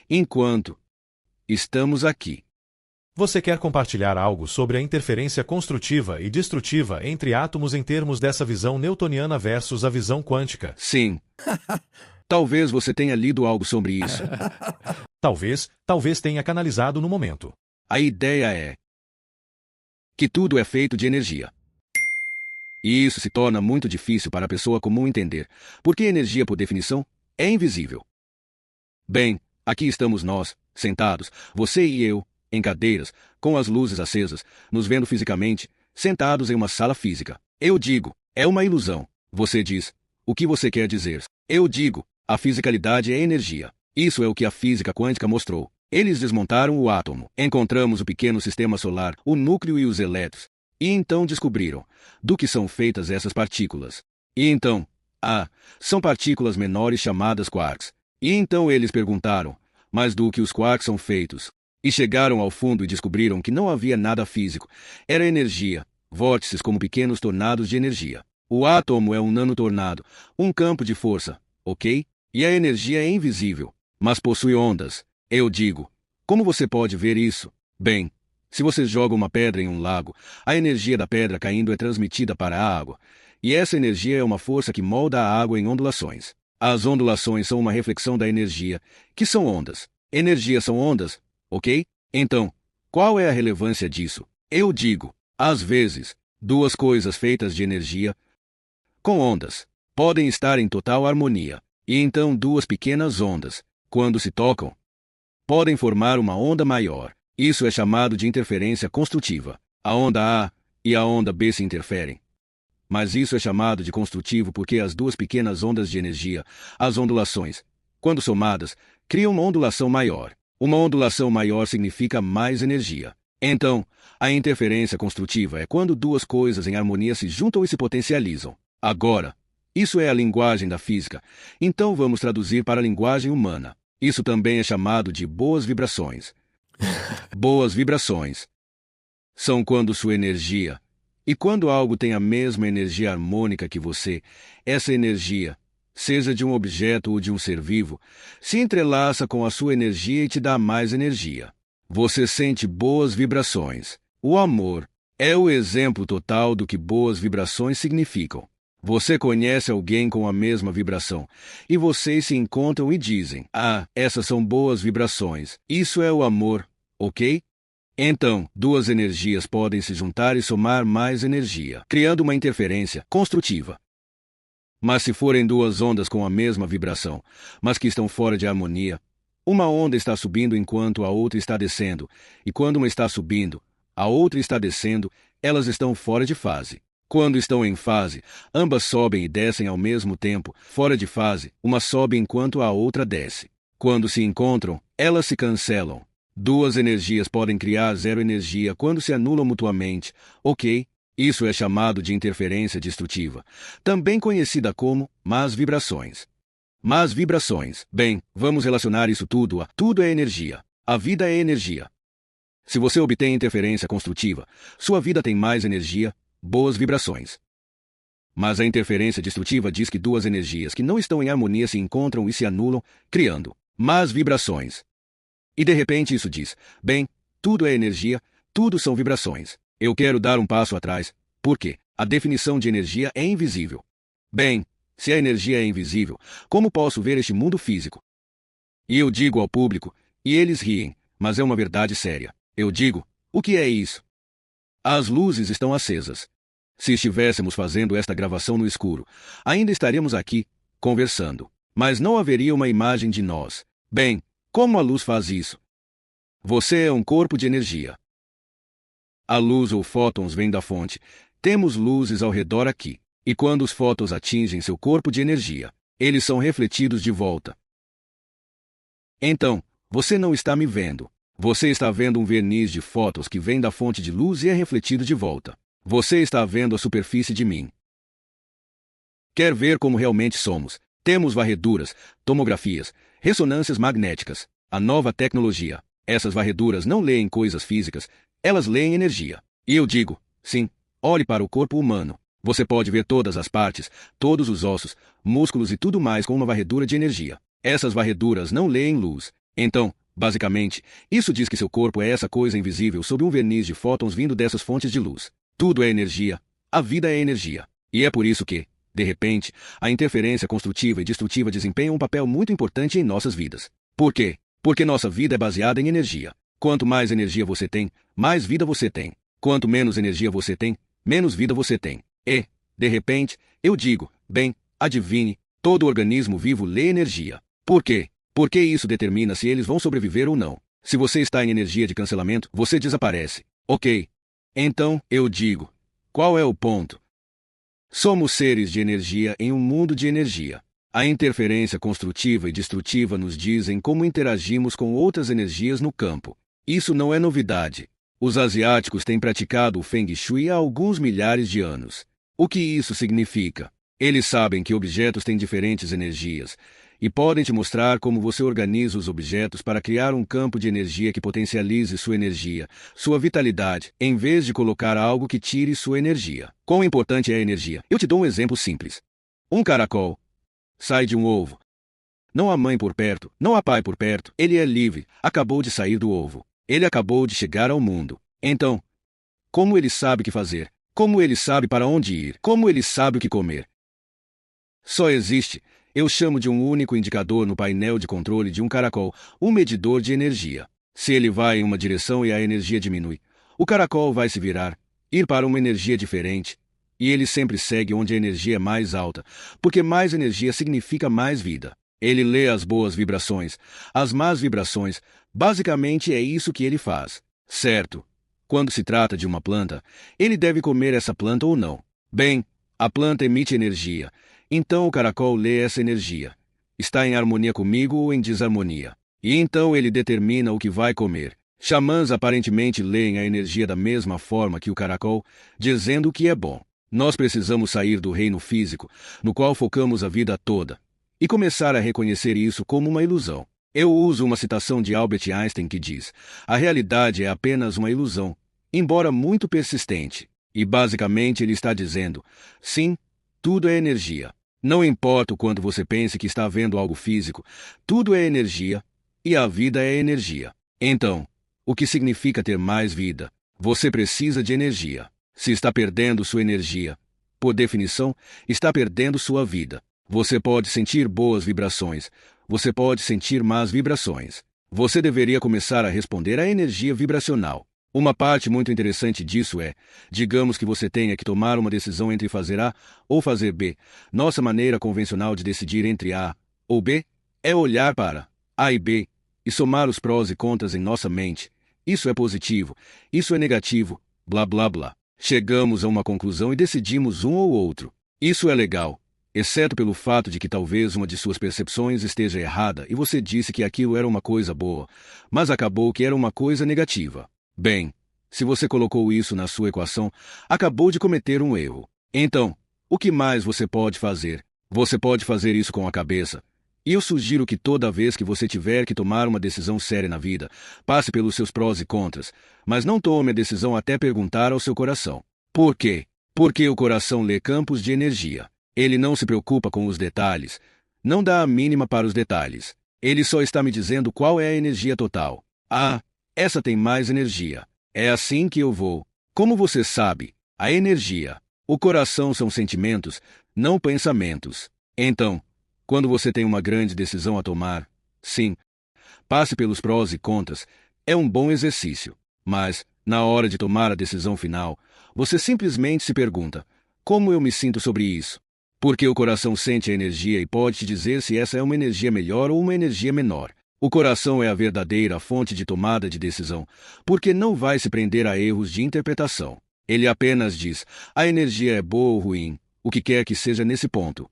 Enquanto estamos aqui. Você quer compartilhar algo sobre a interferência construtiva e destrutiva entre átomos em termos dessa visão newtoniana versus a visão quântica? Sim. Talvez você tenha lido algo sobre isso. Talvez tenha canalizado no momento. A ideia é que tudo é feito de energia. E isso se torna muito difícil para a pessoa comum entender, porque energia, por definição, é invisível. Bem, aqui estamos nós, sentados, você e eu, em cadeiras, com as luzes acesas, nos vendo fisicamente, sentados em uma sala física. Eu digo, é uma ilusão. Você diz, o que você quer dizer? Eu digo, a fisicalidade é energia. Isso é o que a física quântica mostrou. Eles desmontaram o átomo. Encontramos o pequeno sistema solar, o núcleo e os elétrons. E então descobriram do que são feitas essas partículas. E então, são partículas menores chamadas quarks. E então eles perguntaram, mas do que os quarks são feitos? E chegaram ao fundo e descobriram que não havia nada físico. Era energia, vórtices como pequenos tornados de energia. O átomo é um nanotornado, um campo de força, ok? E a energia é invisível, mas possui ondas. Eu digo, como você pode ver isso? Bem, se você joga uma pedra em um lago, a energia da pedra caindo é transmitida para a água. E essa energia é uma força que molda a água em ondulações. As ondulações são uma reflexão da energia, que são ondas. Energia são ondas, ok? Então, qual é a relevância disso? Eu digo, às vezes, duas coisas feitas de energia, com ondas, podem estar em total harmonia. E então duas pequenas ondas, quando se tocam, podem formar uma onda maior. Isso é chamado de interferência construtiva. A onda A e a onda B se interferem. Mas isso é chamado de construtivo porque as duas pequenas ondas de energia, as ondulações, quando somadas, criam uma ondulação maior. Uma ondulação maior significa mais energia. Então, a interferência construtiva é quando duas coisas em harmonia se juntam e se potencializam. Agora, isso é a linguagem da física. Então vamos traduzir para a linguagem humana. Isso também é chamado de boas vibrações. Boas vibrações são quando sua energia, e quando algo tem a mesma energia harmônica que você, essa energia, seja de um objeto ou de um ser vivo, se entrelaça com a sua energia e te dá mais energia. Você sente boas vibrações. O amor é o exemplo total do que boas vibrações significam. Você conhece alguém com a mesma vibração, e vocês se encontram e dizem, essas são boas vibrações. Isso é o amor, ok? Então, duas energias podem se juntar e somar mais energia, criando uma interferência construtiva. Mas se forem duas ondas com a mesma vibração, mas que estão fora de harmonia, uma onda está subindo enquanto a outra está descendo, e quando uma está subindo, a outra está descendo, elas estão fora de fase. Quando estão em fase, ambas sobem e descem ao mesmo tempo. Fora de fase, uma sobe enquanto a outra desce. Quando se encontram, elas se cancelam. Duas energias podem criar zero energia quando se anulam mutuamente. Ok? Isso é chamado de interferência destrutiva, também conhecida como más vibrações. Más vibrações. Bem, vamos relacionar isso tudo a tudo é energia. A vida é energia. Se você obtém interferência construtiva, sua vida tem mais energia, boas vibrações. Mas a interferência destrutiva diz que duas energias que não estão em harmonia se encontram e se anulam, criando más vibrações. E de repente isso diz, bem, tudo é energia, tudo são vibrações. Eu quero dar um passo atrás, porque a definição de energia é invisível. Bem, se a energia é invisível, como posso ver este mundo físico? E eu digo ao público, e eles riem, mas é uma verdade séria. Eu digo, o que é isso? As luzes estão acesas. Se estivéssemos fazendo esta gravação no escuro, ainda estaríamos aqui, conversando. Mas não haveria uma imagem de nós. Bem, como a luz faz isso? Você é um corpo de energia. A luz ou fótons vem da fonte. Temos luzes ao redor aqui. E quando os fótons atingem seu corpo de energia, eles são refletidos de volta. Então, você não está me vendo. Você está vendo um verniz de fótons que vem da fonte de luz e é refletido de volta. Você está vendo a superfície de mim. Quer ver como realmente somos? Temos varreduras, tomografias, ressonâncias magnéticas, a nova tecnologia. Essas varreduras não leem coisas físicas, elas leem energia. E eu digo, sim, olhe para o corpo humano. Você pode ver todas as partes, todos os ossos, músculos e tudo mais com uma varredura de energia. Essas varreduras não leem luz. Então, basicamente, isso diz que seu corpo é essa coisa invisível sob um verniz de fótons vindo dessas fontes de luz. Tudo é energia. A vida é energia. E é por isso que, de repente, a interferência construtiva e destrutiva desempenha um papel muito importante em nossas vidas. Por quê? Porque nossa vida é baseada em energia. Quanto mais energia você tem, mais vida você tem. Quanto menos energia você tem, menos vida você tem. E, de repente, eu digo, bem, adivinhe, todo organismo vivo lê energia. Por quê? Porque isso determina se eles vão sobreviver ou não. Se você está em energia de cancelamento, você desaparece. Ok. Então, eu digo, qual é o ponto? Somos seres de energia em um mundo de energia. A interferência construtiva e destrutiva nos dizem como interagimos com outras energias no campo. Isso não é novidade. Os asiáticos têm praticado o Feng Shui há alguns milhares de anos. O que isso significa? Eles sabem que objetos têm diferentes energias e podem te mostrar como você organiza os objetos para criar um campo de energia que potencialize sua energia, sua vitalidade, em vez de colocar algo que tire sua energia. Quão importante é a energia? Eu te dou um exemplo simples. Um caracol sai de um ovo. Não há mãe por perto, não há pai por perto, ele é livre, acabou de sair do ovo. Ele acabou de chegar ao mundo. Então, como ele sabe o que fazer? Como ele sabe para onde ir? Como ele sabe o que comer? Só existe, eu chamo de um único indicador no painel de controle de um caracol, um medidor de energia. Se ele vai em uma direção e a energia diminui, o caracol vai se virar, ir para uma energia diferente, e ele sempre segue onde a energia é mais alta, porque mais energia significa mais vida. Ele lê as boas vibrações, as más vibrações, basicamente é isso que ele faz. Certo. Quando se trata de uma planta, ele deve comer essa planta ou não. Bem, a planta emite energia, então o caracol lê essa energia. Está em harmonia comigo ou em desarmonia? E então ele determina o que vai comer. Xamãs aparentemente leem a energia da mesma forma que o caracol, dizendo o que é bom. Nós precisamos sair do reino físico, no qual focamos a vida toda, e começar a reconhecer isso como uma ilusão. Eu uso uma citação de Albert Einstein que diz: a realidade é apenas uma ilusão, embora muito persistente. E basicamente ele está dizendo: sim, tudo é energia. Não importa o quanto você pense que está vendo algo físico, tudo é energia, e a vida é energia. Então, o que significa ter mais vida? Você precisa de energia. Se está perdendo sua energia, por definição, está perdendo sua vida. Você pode sentir boas vibrações, você pode sentir más vibrações. Você deveria começar a responder à energia vibracional. Uma parte muito interessante disso é, digamos que você tenha que tomar uma decisão entre fazer A ou fazer B. Nossa maneira convencional de decidir entre A ou B é olhar para A e B e somar os prós e contras em nossa mente. Isso é positivo, isso é negativo, blá blá blá. Chegamos a uma conclusão e decidimos um ou outro. Isso é legal, exceto pelo fato de que talvez uma de suas percepções esteja errada e você disse que aquilo era uma coisa boa, mas acabou que era uma coisa negativa. Bem, se você colocou isso na sua equação, acabou de cometer um erro. Então, o que mais você pode fazer? Você pode fazer isso com a cabeça. E eu sugiro que toda vez que você tiver que tomar uma decisão séria na vida, passe pelos seus prós e contras, mas não tome a decisão até perguntar ao seu coração. Por quê? Porque o coração lê campos de energia. Ele não se preocupa com os detalhes, não dá a mínima para os detalhes. Ele só está me dizendo qual é a energia total. Ah, essa tem mais energia. É assim que eu vou. Como você sabe, a energia, o coração são sentimentos, não pensamentos. Então, quando você tem uma grande decisão a tomar, sim, passe pelos prós e contras, é um bom exercício. Mas, na hora de tomar a decisão final, você simplesmente se pergunta: como eu me sinto sobre isso? Porque o coração sente a energia e pode te dizer se essa é uma energia melhor ou uma energia menor. O coração é a verdadeira fonte de tomada de decisão, porque não vai se prender a erros de interpretação. Ele apenas diz: a energia é boa ou ruim, o que quer que seja nesse ponto.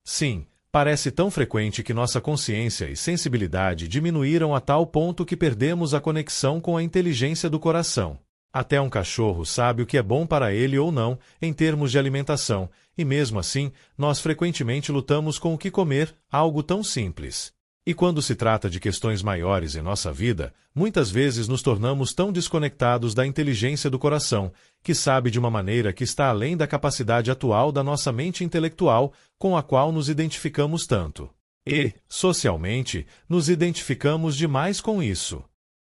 Sim, Parece tão frequente que nossa consciência e sensibilidade diminuíram a tal ponto que perdemos a conexão com a inteligência do coração. Até um cachorro sabe o que é bom para ele ou não em termos de alimentação, e mesmo assim, nós frequentemente lutamos com o que comer, algo tão simples. E quando se trata de questões maiores em nossa vida, muitas vezes nos tornamos tão desconectados da inteligência do coração, que sabe de uma maneira que está além da capacidade atual da nossa mente intelectual, com a qual nos identificamos tanto. E, socialmente, nos identificamos demais com isso.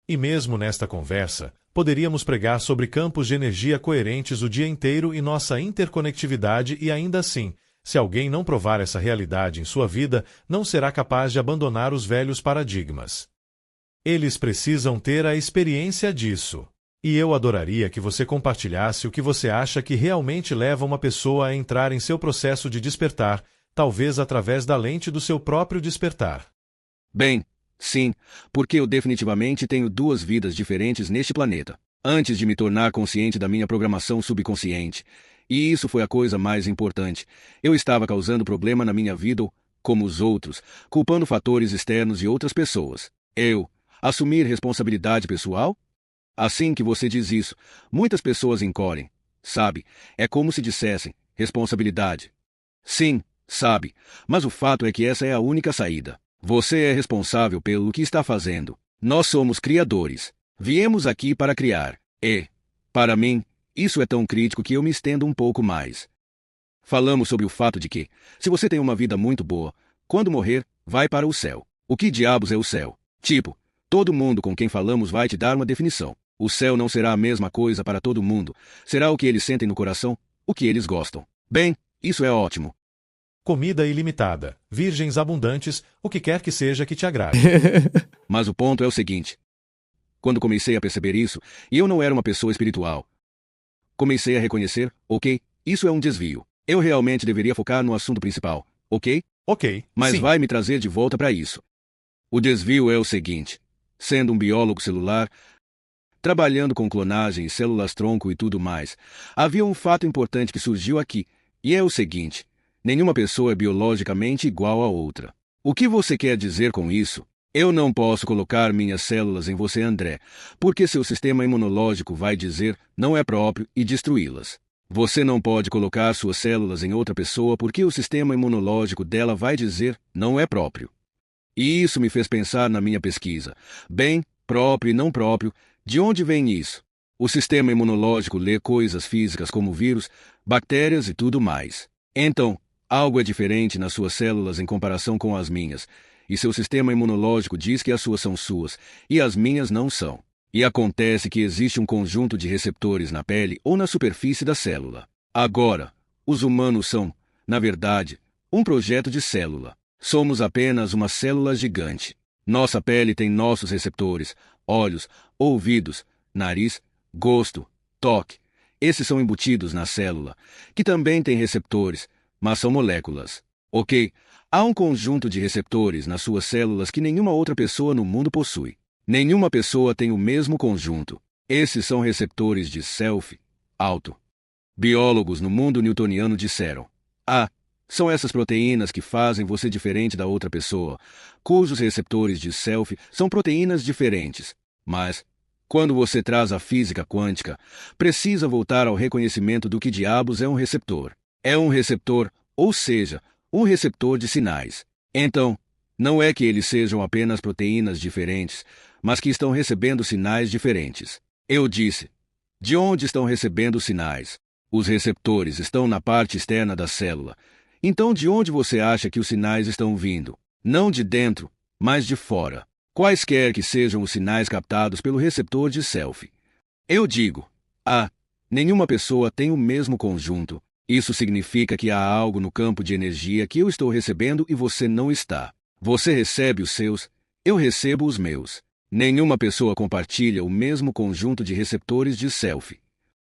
E mesmo nesta conversa, poderíamos pregar sobre campos de energia coerentes o dia inteiro e nossa interconectividade e ainda assim, se alguém não provar essa realidade em sua vida, não será capaz de abandonar os velhos paradigmas. Eles precisam ter a experiência disso. E eu adoraria que você compartilhasse o que você acha que realmente leva uma pessoa a entrar em seu processo de despertar, talvez através da lente do seu próprio despertar. Bem, sim, porque eu definitivamente tenho duas vidas diferentes neste planeta. Antes de me tornar consciente da minha programação subconsciente, e isso foi a coisa mais importante, eu estava causando problema na minha vida, como os outros, culpando fatores externos e outras pessoas. Eu assumir responsabilidade pessoal? Assim que você diz isso, muitas pessoas encolhem. Sabe, é como se dissessem, responsabilidade. Sim, sabe, mas o fato é que essa é a única saída. Você é responsável pelo que está fazendo. Nós somos criadores. Viemos aqui para criar. E, para mim, isso é tão crítico que eu me estendo um pouco mais. Falamos sobre o fato de que, se você tem uma vida muito boa, quando morrer, vai para o céu. O que diabos é o céu? Tipo, todo mundo com quem falamos vai te dar uma definição. O céu não será a mesma coisa para todo mundo. Será o que eles sentem no coração, o que eles gostam. Bem, isso é ótimo. Comida ilimitada, virgens abundantes, o que quer que seja que te agrade. Mas o ponto é o seguinte. Quando comecei a perceber isso, e eu não era uma pessoa espiritual, comecei a reconhecer, ok, isso é um desvio. Eu realmente deveria focar no assunto principal, ok? Ok, Mas sim. vai me trazer de volta para isso. O desvio é o seguinte. Sendo um biólogo celular, trabalhando com clonagem e células-tronco e tudo mais, havia um fato importante que surgiu aqui, e é o seguinte. Nenhuma pessoa é biologicamente igual a outra. O que você quer dizer com isso? Eu não posso colocar minhas células em você, André, porque seu sistema imunológico vai dizer não é próprio e destruí-las. Você não pode colocar suas células em outra pessoa porque o sistema imunológico dela vai dizer não é próprio. E isso me fez pensar na minha pesquisa. Bem, próprio e não próprio, de onde vem isso? O sistema imunológico lê coisas físicas como vírus, bactérias e tudo mais. Então, algo é diferente nas suas células em comparação com as minhas, e seu sistema imunológico diz que as suas são suas, e as minhas não são. E acontece que existe um conjunto de receptores na pele ou na superfície da célula. Agora, os humanos são, na verdade, um projeto de célula. Somos apenas uma célula gigante. Nossa pele tem nossos receptores, olhos, ouvidos, nariz, gosto, toque. Esses são embutidos na célula, que também tem receptores, mas são moléculas. Ok? Há um conjunto de receptores nas suas células que nenhuma outra pessoa no mundo possui. Nenhuma pessoa tem o mesmo conjunto. Esses são receptores de self, auto. Biólogos no mundo newtoniano disseram: são essas proteínas que fazem você diferente da outra pessoa, cujos receptores de self são proteínas diferentes. Mas, quando você traz a física quântica, precisa voltar ao reconhecimento do que diabos é um receptor. É um receptor, ou seja, um receptor de sinais. Então, não é que eles sejam apenas proteínas diferentes, mas que estão recebendo sinais diferentes. Eu disse: de onde estão recebendo sinais? Os receptores estão na parte externa da célula. Então, de onde você acha que os sinais estão vindo? Não de dentro, mas de fora. Quaisquer que sejam os sinais captados pelo receptor de self. Eu digo: nenhuma pessoa tem o mesmo conjunto. Isso significa que há algo no campo de energia que eu estou recebendo e você não está. Você recebe os seus, eu recebo os meus. Nenhuma pessoa compartilha o mesmo conjunto de receptores de self.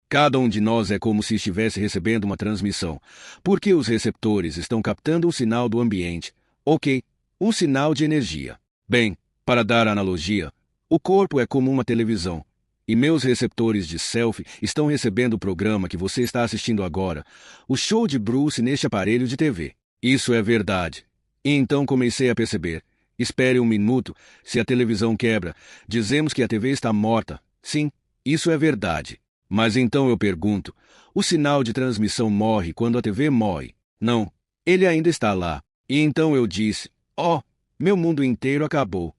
Cada um de nós é como se estivesse recebendo uma transmissão, porque os receptores estão captando um sinal do ambiente, ok, um sinal de energia. Bem, para dar analogia, o corpo é como uma televisão, e meus receptores de self estão recebendo o programa que você está assistindo agora, o show de Bruce neste aparelho de TV. Isso é verdade. E então comecei a perceber. Espere um minuto, se a televisão quebra, dizemos que a TV está morta. Sim, isso é verdade. Mas então eu pergunto, o sinal de transmissão morre quando a TV morre? Não, ele ainda está lá. E então eu disse, meu mundo inteiro acabou.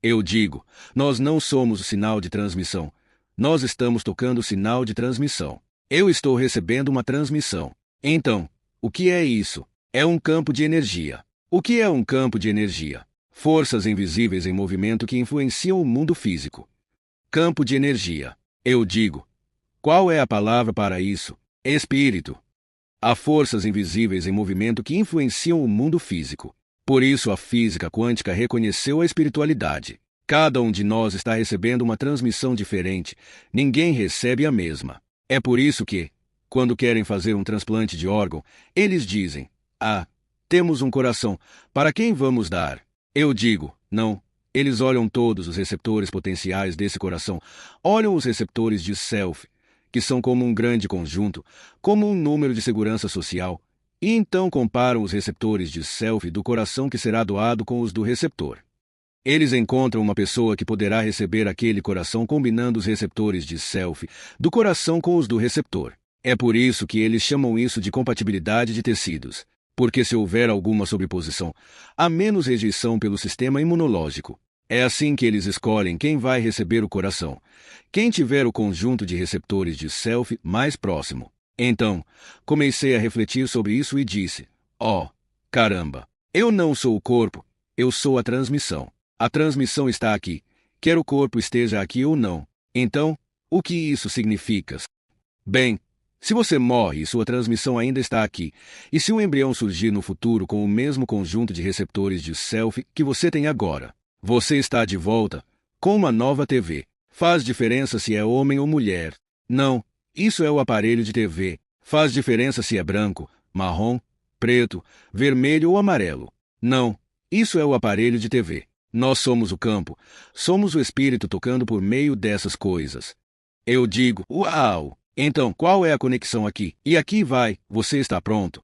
Eu digo, nós não somos o sinal de transmissão. Nós estamos tocando o sinal de transmissão. Eu estou recebendo uma transmissão. Então, o que é isso? É um campo de energia. O que é um campo de energia? Forças invisíveis em movimento que influenciam o mundo físico. Campo de energia. Eu digo, qual é a palavra para isso? Espírito. Há forças invisíveis em movimento que influenciam o mundo físico. Por isso a física quântica reconheceu a espiritualidade. Cada um de nós está recebendo uma transmissão diferente. Ninguém recebe a mesma. É por isso que, quando querem fazer um transplante de órgão, eles dizem, temos um coração, para quem vamos dar? Eu digo, não. Eles olham todos os receptores potenciais desse coração. Olham os receptores de self, que são como um grande conjunto, como um número de segurança social, e então comparam os receptores de self do coração que será doado com os do receptor. Eles encontram uma pessoa que poderá receber aquele coração combinando os receptores de self do coração com os do receptor. É por isso que eles chamam isso de compatibilidade de tecidos, porque se houver alguma sobreposição, há menos rejeição pelo sistema imunológico. É assim que eles escolhem quem vai receber o coração, quem tiver o conjunto de receptores de self mais próximo. Então, comecei a refletir sobre isso e disse, caramba, eu não sou o corpo, eu sou a transmissão. A transmissão está aqui, quer o corpo esteja aqui ou não. Então, o que isso significa? Bem, se você morre e sua transmissão ainda está aqui, e se um embrião surgir no futuro com o mesmo conjunto de receptores de self que você tem agora, você está de volta, com uma nova TV. Faz diferença se é homem ou mulher? Não, isso é o aparelho de TV. Faz diferença se é branco, marrom, preto, vermelho ou amarelo? Não, isso é o aparelho de TV. Nós somos o campo, somos o espírito tocando por meio dessas coisas. Eu digo, uau! Então, qual é a conexão aqui? E aqui vai, você está pronto.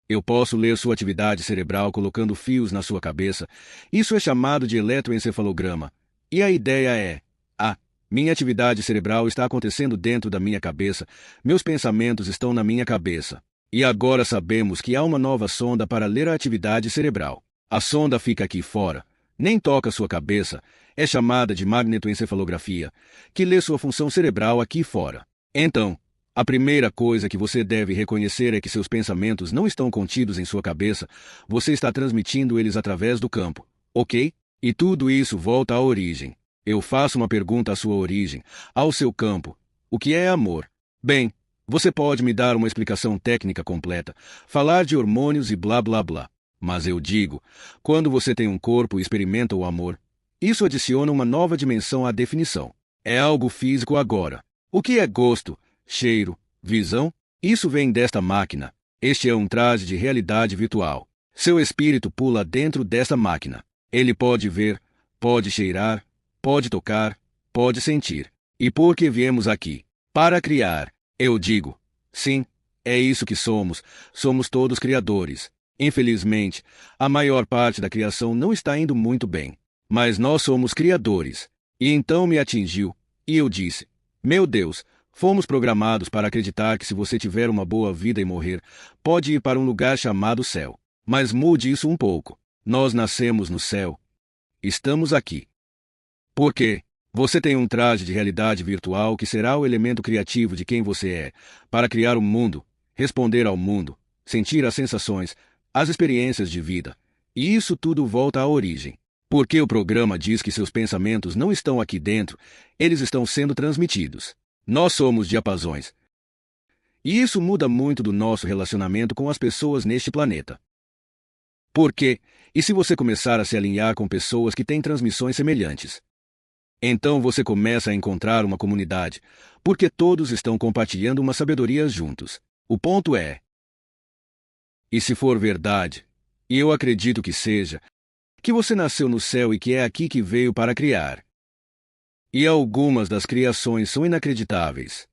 Eu posso ler sua atividade cerebral colocando fios na sua cabeça. Isso é chamado de eletroencefalograma. E a ideia é, minha atividade cerebral está acontecendo dentro da minha cabeça, meus pensamentos estão na minha cabeça. E agora sabemos que há uma nova sonda para ler a atividade cerebral. A sonda fica aqui fora, nem toca sua cabeça, é chamada de magnetoencefalografia, que lê sua função cerebral aqui fora. Então, a primeira coisa que você deve reconhecer é que seus pensamentos não estão contidos em sua cabeça, você está transmitindo eles através do campo, ok? E tudo isso volta à origem. Eu faço uma pergunta à sua origem, ao seu campo. O que é amor? Bem, você pode me dar uma explicação técnica completa, falar de hormônios e blá blá blá. Mas eu digo, quando você tem um corpo e experimenta o amor, isso adiciona uma nova dimensão à definição. É algo físico agora. O que é gosto, cheiro, visão? Isso vem desta máquina. Este é um traje de realidade virtual. Seu espírito pula dentro desta máquina. Ele pode ver, pode cheirar, pode tocar, pode sentir. E por que viemos aqui? Para criar. Eu digo, sim, é isso que somos. Somos todos criadores. Infelizmente, a maior parte da criação não está indo muito bem. Mas nós somos criadores. E então me atingiu, e eu disse, meu Deus, fomos programados para acreditar que se você tiver uma boa vida e morrer, pode ir para um lugar chamado céu. Mas mude isso um pouco. Nós nascemos no céu. Estamos aqui. Por quê? Você tem um traje de realidade virtual que será o elemento criativo de quem você é, para criar um mundo, responder ao mundo, sentir as sensações, as experiências de vida. E isso tudo volta à origem. Porque o programa diz que seus pensamentos não estão aqui dentro, eles estão sendo transmitidos. Nós somos diapasões. E isso muda muito do nosso relacionamento com as pessoas neste planeta. Por quê? E se você começar a se alinhar com pessoas que têm transmissões semelhantes? Então você começa a encontrar uma comunidade, porque todos estão compartilhando uma sabedoria juntos. O ponto é, e se for verdade, e eu acredito que seja, que você nasceu no céu e que é aqui que veio para criar. E algumas das criações são inacreditáveis.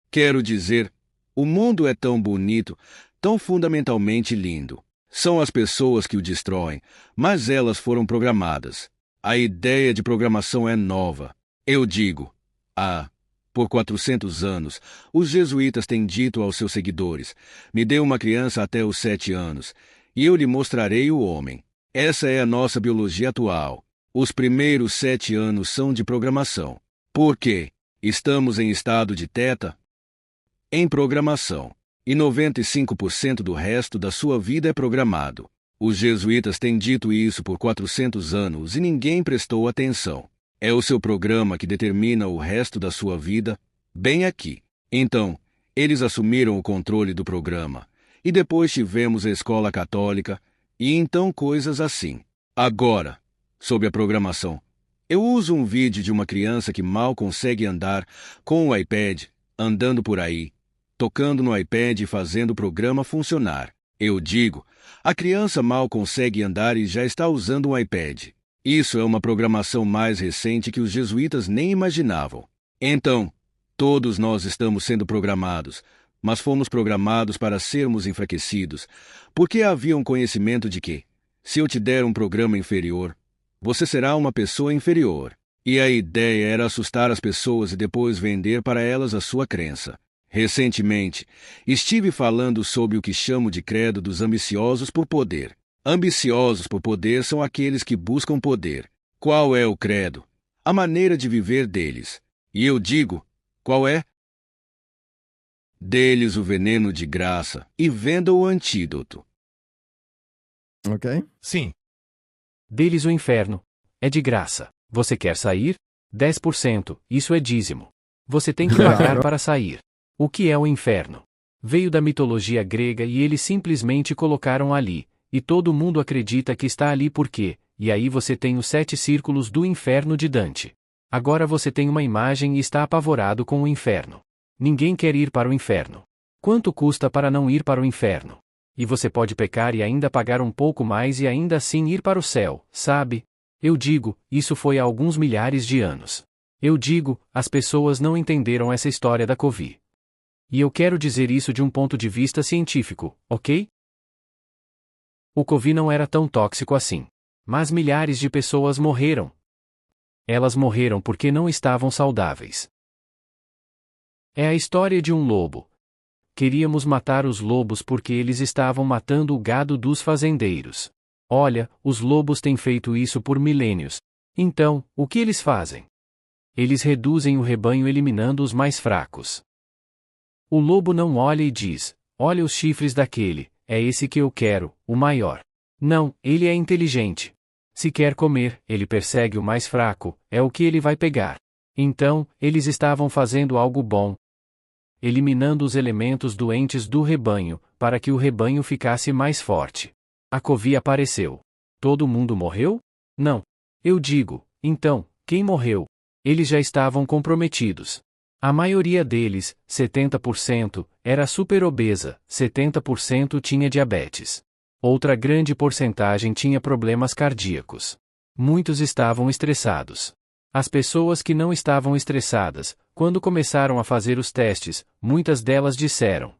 Quero dizer, o mundo é tão bonito, tão fundamentalmente lindo. São as pessoas que o destroem, mas elas foram programadas. A ideia de programação é nova. Eu digo, por 400 anos, os jesuítas têm dito aos seus seguidores: me dê uma criança até os 7 anos, e eu lhe mostrarei o homem. Essa é a nossa biologia atual. Os primeiros 7 anos são de programação. Por quê? Estamos em estado de teta? Em programação. E 95% do resto da sua vida é programado. Os jesuítas têm dito isso por 400 anos e ninguém prestou atenção. É o seu programa que determina o resto da sua vida, bem aqui. Então, eles assumiram o controle do programa. E depois tivemos a escola católica, e então coisas assim. Agora, sobre a programação. Eu uso um vídeo de uma criança que mal consegue andar com o iPad, andando por aí, tocando no iPad e fazendo o programa funcionar. Eu digo, a criança mal consegue andar e já está usando um iPad. Isso é uma programação mais recente que os jesuítas nem imaginavam. Então, todos nós estamos sendo programados, mas fomos programados para sermos enfraquecidos, porque havia um conhecimento de que, se eu te der um programa inferior, você será uma pessoa inferior. E a ideia era assustar as pessoas e depois vender para elas a sua crença. Recentemente, estive falando sobre o que chamo de credo dos ambiciosos por poder. Ambiciosos por poder são aqueles que buscam poder. Qual é o credo? A maneira de viver deles. E eu digo, qual é? Deles o veneno de graça e venda o antídoto. Ok? Sim. Deles o inferno. É de graça. Você quer sair? 10%, isso é dízimo. Você tem que pagar para sair. O que é o inferno? Veio da mitologia grega e eles simplesmente colocaram ali, e todo mundo acredita que está ali porque, e aí você tem os 7 círculos do inferno de Dante. Agora você tem uma imagem e está apavorado com o inferno. Ninguém quer ir para o inferno. Quanto custa para não ir para o inferno? E você pode pecar e ainda pagar um pouco mais e ainda assim ir para o céu, sabe? Eu digo, isso foi há alguns milhares de anos. Eu digo, as pessoas não entenderam essa história da Covid. E eu quero dizer isso de um ponto de vista científico, ok? O Covid não era tão tóxico assim. Mas milhares de pessoas morreram. Elas morreram porque não estavam saudáveis. É a história de um lobo. Queríamos matar os lobos porque eles estavam matando o gado dos fazendeiros. Olha, os lobos têm feito isso por milênios. Então, o que eles fazem? Eles reduzem o rebanho eliminando os mais fracos. O lobo não olha e diz, olha os chifres daquele, é esse que eu quero, o maior. Não, ele é inteligente. Se quer comer, ele persegue o mais fraco, é o que ele vai pegar. Então, eles estavam fazendo algo bom. Eliminando os elementos doentes do rebanho, para que o rebanho ficasse mais forte. A Covid apareceu. Todo mundo morreu? Não. Eu digo, então, quem morreu? Eles já estavam comprometidos. A maioria deles, 70%, era super obesa, 70% tinha diabetes. Outra grande porcentagem tinha problemas cardíacos. Muitos estavam estressados. As pessoas que não estavam estressadas, quando começaram a fazer os testes, muitas delas disseram,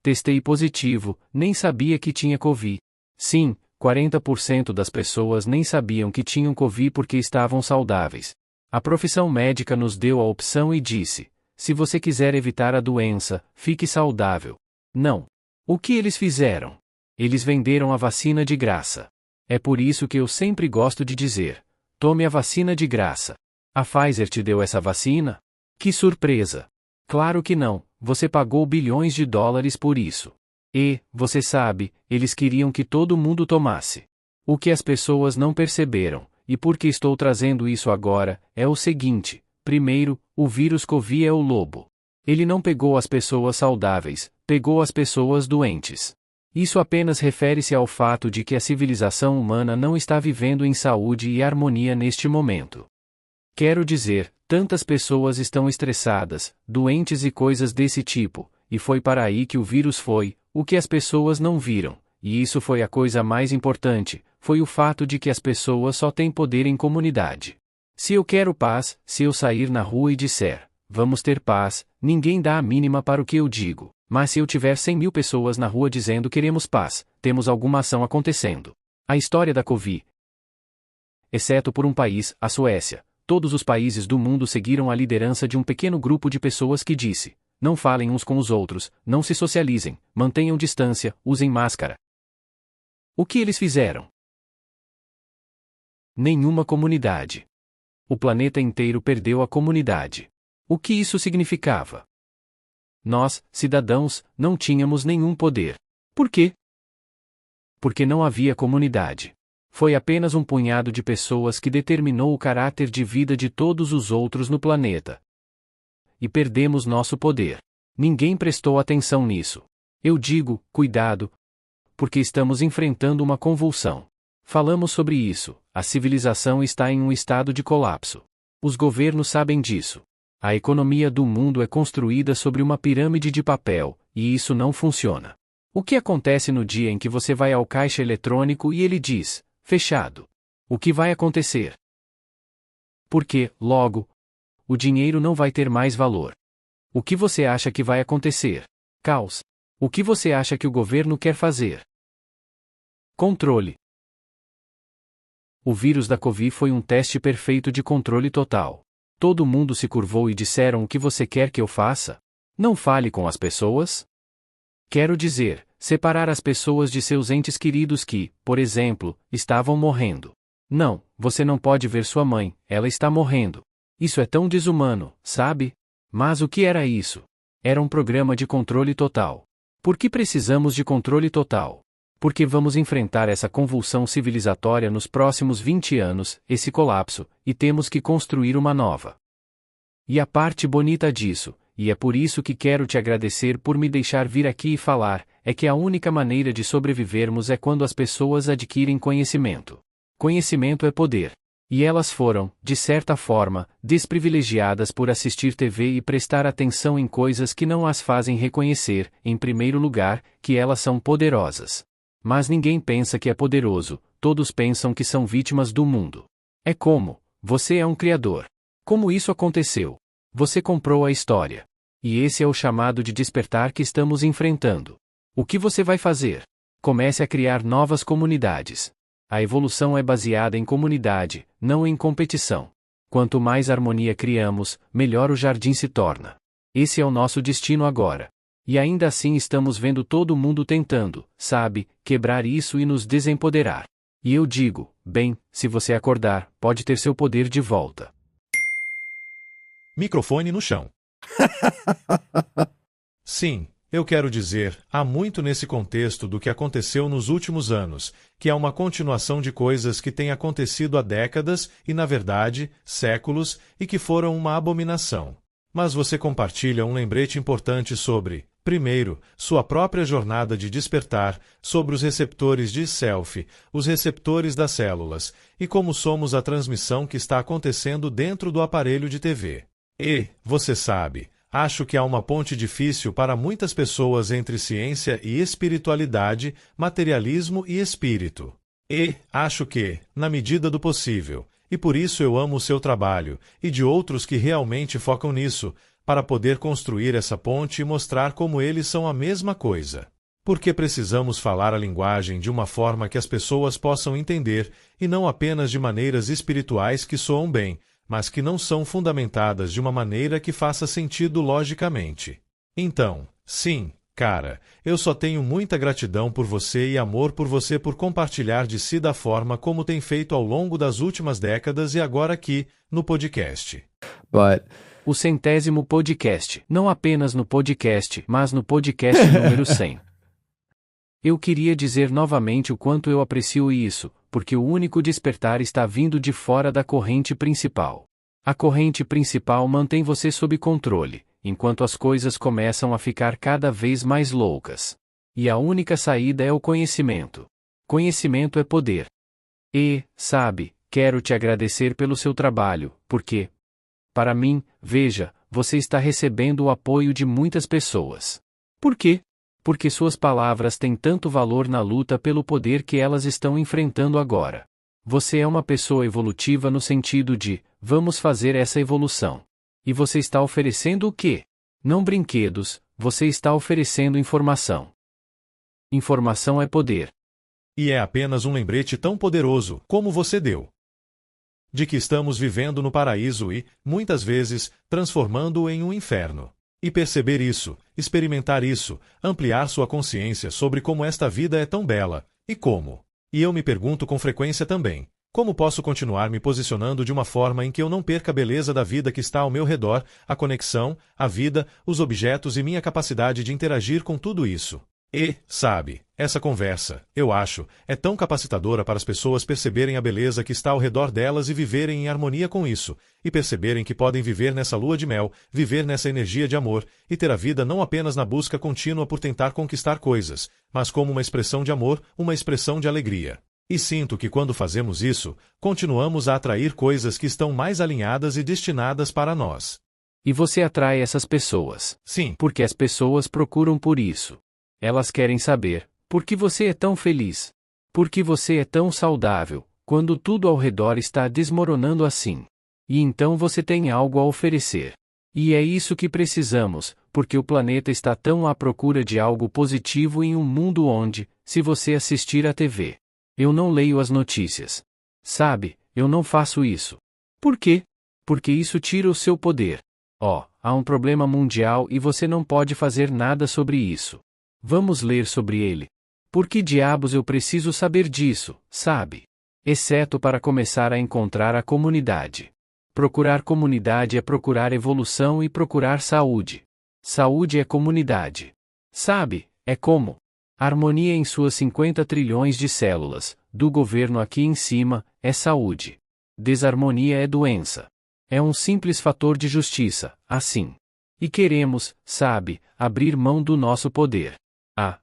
testei positivo, nem sabia que tinha Covid. Sim, 40% das pessoas nem sabiam que tinham Covid porque estavam saudáveis. A profissão médica nos deu a opção e disse, se você quiser evitar a doença, fique saudável. Não. O que eles fizeram? Eles venderam a vacina de graça. É por isso que eu sempre gosto de dizer, tome a vacina de graça. A Pfizer te deu essa vacina? Que surpresa! Claro que não, você pagou bilhões de dólares por isso. E, você sabe, eles queriam que todo mundo tomasse. O que as pessoas não perceberam, e por que estou trazendo isso agora, é o seguinte: primeiro, o vírus Covid é o lobo. Ele não pegou as pessoas saudáveis, pegou as pessoas doentes. Isso apenas refere-se ao fato de que a civilização humana não está vivendo em saúde e harmonia neste momento. Quero dizer, tantas pessoas estão estressadas, doentes e coisas desse tipo, e foi para aí que o vírus foi, o que as pessoas não viram, e isso foi a coisa mais importante, foi o fato de que as pessoas só têm poder em comunidade. Se eu quero paz, se eu sair na rua e disser, vamos ter paz, ninguém dá a mínima para o que eu digo. Mas se eu tiver 100.000 pessoas na rua dizendo queremos paz, temos alguma ação acontecendo. A história da Covid. Exceto por um país, a Suécia, todos os países do mundo seguiram a liderança de um pequeno grupo de pessoas que disse: não falem uns com os outros, não se socializem, mantenham distância, usem máscara. O que eles fizeram? Nenhuma comunidade. O planeta inteiro perdeu a comunidade. O que isso significava? Nós, cidadãos, não tínhamos nenhum poder. Por quê? Porque não havia comunidade. Foi apenas um punhado de pessoas que determinou o caráter de vida de todos os outros no planeta. E perdemos nosso poder. Ninguém prestou atenção nisso. Eu digo, cuidado, porque estamos enfrentando uma convulsão. Falamos sobre isso, a civilização está em um estado de colapso. Os governos sabem disso. A economia do mundo é construída sobre uma pirâmide de papel, e isso não funciona. O que acontece no dia em que você vai ao caixa eletrônico e ele diz: fechado? O que vai acontecer? Porque, logo, o dinheiro não vai ter mais valor. O que você acha que vai acontecer? Caos. O que você acha que o governo quer fazer? Controle. O vírus da Covid foi um teste perfeito de controle total. Todo mundo se curvou e disseram: o que você quer que eu faça? Não fale com as pessoas? Quero dizer, separar as pessoas de seus entes queridos que, por exemplo, estavam morrendo. Não, você não pode ver sua mãe, ela está morrendo. Isso é tão desumano, sabe? Mas o que era isso? Era um programa de controle total. Por que precisamos de controle total? Porque vamos enfrentar essa convulsão civilizatória nos próximos 20 anos, esse colapso, e temos que construir uma nova. E a parte bonita disso, e é por isso que quero te agradecer por me deixar vir aqui e falar, é que a única maneira de sobrevivermos é quando as pessoas adquirem conhecimento. Conhecimento é poder. E elas foram, de certa forma, desprivilegiadas por assistir TV e prestar atenção em coisas que não as fazem reconhecer, em primeiro lugar, que elas são poderosas. Mas ninguém pensa que é poderoso, todos pensam que são vítimas do mundo. É como: você é um criador. Como isso aconteceu? Você comprou a história. E esse é o chamado de despertar que estamos enfrentando. O que você vai fazer? Comece a criar novas comunidades. A evolução é baseada em comunidade, não em competição. Quanto mais harmonia criamos, melhor o jardim se torna. Esse é o nosso destino agora. E ainda assim estamos vendo todo mundo tentando, sabe, quebrar isso e nos desempoderar. E eu digo, bem, se você acordar, pode ter seu poder de volta. Microfone no chão. Sim, eu quero dizer, há muito nesse contexto do que aconteceu nos últimos anos, que é uma continuação de coisas que têm acontecido há décadas e, na verdade, séculos, e que foram uma abominação. Mas você compartilha um lembrete importante sobre, primeiro, sua própria jornada de despertar, sobre os receptores de self, os receptores das células, e como somos a transmissão que está acontecendo dentro do aparelho de TV. E, você sabe, acho que há uma ponte difícil para muitas pessoas entre ciência e espiritualidade, materialismo e espírito. E, acho que, na medida do possível, e por isso eu amo o seu trabalho, e de outros que realmente focam nisso, para poder construir essa ponte e mostrar como eles são a mesma coisa. Porque precisamos falar a linguagem de uma forma que as pessoas possam entender, e não apenas de maneiras espirituais que soam bem, mas que não são fundamentadas de uma maneira que faça sentido logicamente. Então, sim, cara, eu só tenho muita gratidão por você e amor por você por compartilhar de si da forma como tem feito ao longo das últimas décadas e agora aqui, no podcast. O 100º podcast, não apenas no podcast, mas no podcast número 100. Eu queria dizer novamente o quanto eu aprecio isso, porque o único despertar está vindo de fora da corrente principal. A corrente principal mantém você sob controle, enquanto as coisas começam a ficar cada vez mais loucas. E a única saída é o conhecimento. Conhecimento é poder. E, sabe, quero te agradecer pelo seu trabalho, porque, para mim, veja, você está recebendo o apoio de muitas pessoas. Por quê? Porque suas palavras têm tanto valor na luta pelo poder que elas estão enfrentando agora. Você é uma pessoa evolutiva no sentido de, vamos fazer essa evolução. E você está oferecendo o quê? Não brinquedos, você está oferecendo informação. Informação é poder. E é apenas um lembrete tão poderoso como você deu, de que estamos vivendo no paraíso e, muitas vezes, transformando-o em um inferno. E perceber isso, experimentar isso, ampliar sua consciência sobre como esta vida é tão bela, e como. E eu me pergunto com frequência também, como posso continuar me posicionando de uma forma em que eu não perca a beleza da vida que está ao meu redor, a conexão, a vida, os objetos e minha capacidade de interagir com tudo isso. E, sabe, essa conversa, eu acho, é tão capacitadora para as pessoas perceberem a beleza que está ao redor delas e viverem em harmonia com isso, e perceberem que podem viver nessa lua de mel, viver nessa energia de amor, e ter a vida não apenas na busca contínua por tentar conquistar coisas, mas como uma expressão de amor, uma expressão de alegria. E sinto que quando fazemos isso, continuamos a atrair coisas que estão mais alinhadas e destinadas para nós. E você atrai essas pessoas. Sim. Porque as pessoas procuram por isso. Elas querem saber, por que você é tão feliz? Por que você é tão saudável, quando tudo ao redor está desmoronando assim? E então você tem algo a oferecer. E é isso que precisamos, porque o planeta está tão à procura de algo positivo em um mundo onde, se você assistir à TV, eu não leio as notícias. Sabe, eu não faço isso. Por quê? Porque isso tira o seu poder. Há um problema mundial e você não pode fazer nada sobre isso. Vamos ler sobre ele. Por que diabos eu preciso saber disso, sabe? Exceto para começar a encontrar a comunidade. Procurar comunidade é procurar evolução e procurar saúde. Saúde é comunidade. Sabe, é como harmonia em suas 50 trilhões de células, do governo aqui em cima, é saúde. Desarmonia é doença. É um simples fator de justiça, assim. E queremos, sabe, abrir mão do nosso poder.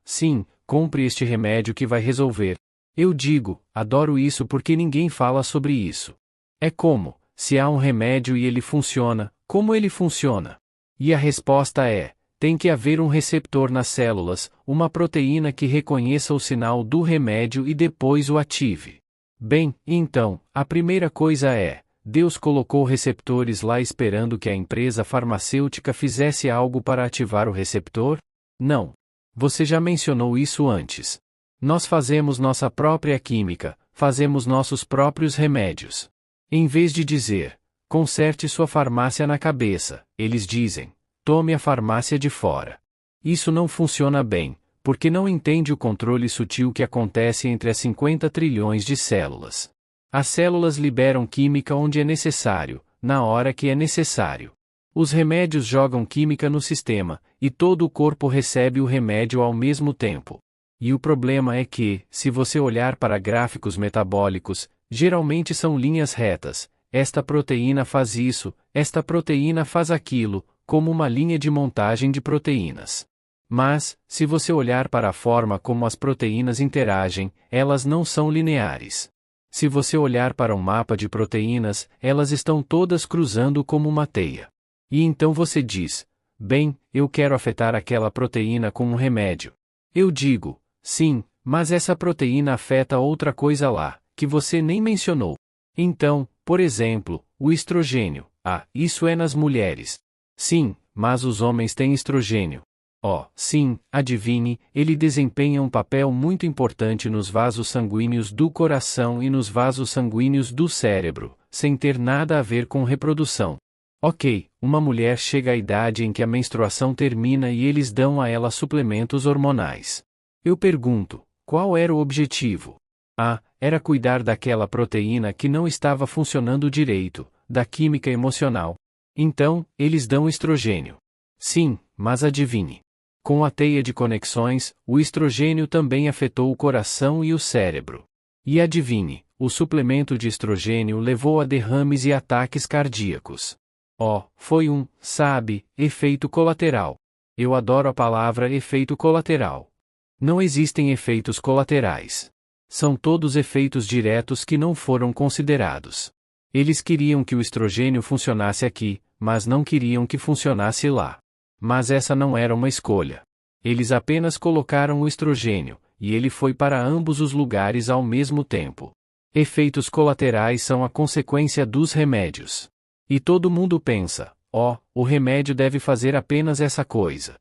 Sim, compre este remédio que vai resolver. Eu digo, adoro isso porque ninguém fala sobre isso. É como, se há um remédio e ele funciona, como ele funciona? E a resposta é, tem que haver um receptor nas células, uma proteína que reconheça o sinal do remédio e depois o ative. Bem, então, a primeira coisa é, Deus colocou receptores lá esperando que a empresa farmacêutica fizesse algo para ativar o receptor? Não. Você já mencionou isso antes. Nós fazemos nossa própria química, fazemos nossos próprios remédios. Em vez de dizer, conserte sua farmácia na cabeça, eles dizem, tome a farmácia de fora. Isso não funciona bem, porque não entende o controle sutil que acontece entre as 50 trilhões de células. As células liberam química onde é necessário, na hora que é necessário. Os remédios jogam química no sistema, e todo o corpo recebe o remédio ao mesmo tempo. E o problema é que, se você olhar para gráficos metabólicos, geralmente são linhas retas. Esta proteína faz isso, esta proteína faz aquilo, como uma linha de montagem de proteínas. Mas, se você olhar para a forma como as proteínas interagem, elas não são lineares. Se você olhar para um mapa de proteínas, elas estão todas cruzando como uma teia. E então você diz, bem, eu quero afetar aquela proteína com um remédio. Eu digo, sim, mas essa proteína afeta outra coisa lá, que você nem mencionou. Então, por exemplo, o estrogênio. Isso é nas mulheres. Sim, mas os homens têm estrogênio. Sim, adivinhe, ele desempenha um papel muito importante nos vasos sanguíneos do coração e nos vasos sanguíneos do cérebro, sem ter nada a ver com reprodução. Ok, uma mulher chega à idade em que a menstruação termina e eles dão a ela suplementos hormonais. Eu pergunto, qual era o objetivo? Era cuidar daquela proteína que não estava funcionando direito, da química emocional. Então, eles dão estrogênio. Sim, mas adivinhe. Com a teia de conexões, o estrogênio também afetou o coração e o cérebro. E adivinhe, o suplemento de estrogênio levou a derrames e ataques cardíacos. Foi um, efeito colateral. Eu adoro a palavra efeito colateral. Não existem efeitos colaterais. São todos efeitos diretos que não foram considerados. Eles queriam que o estrogênio funcionasse aqui, mas não queriam que funcionasse lá. Mas essa não era uma escolha. Eles apenas colocaram o estrogênio, e ele foi para ambos os lugares ao mesmo tempo. Efeitos colaterais são a consequência dos remédios. E todo mundo pensa, o remédio deve fazer apenas essa coisa.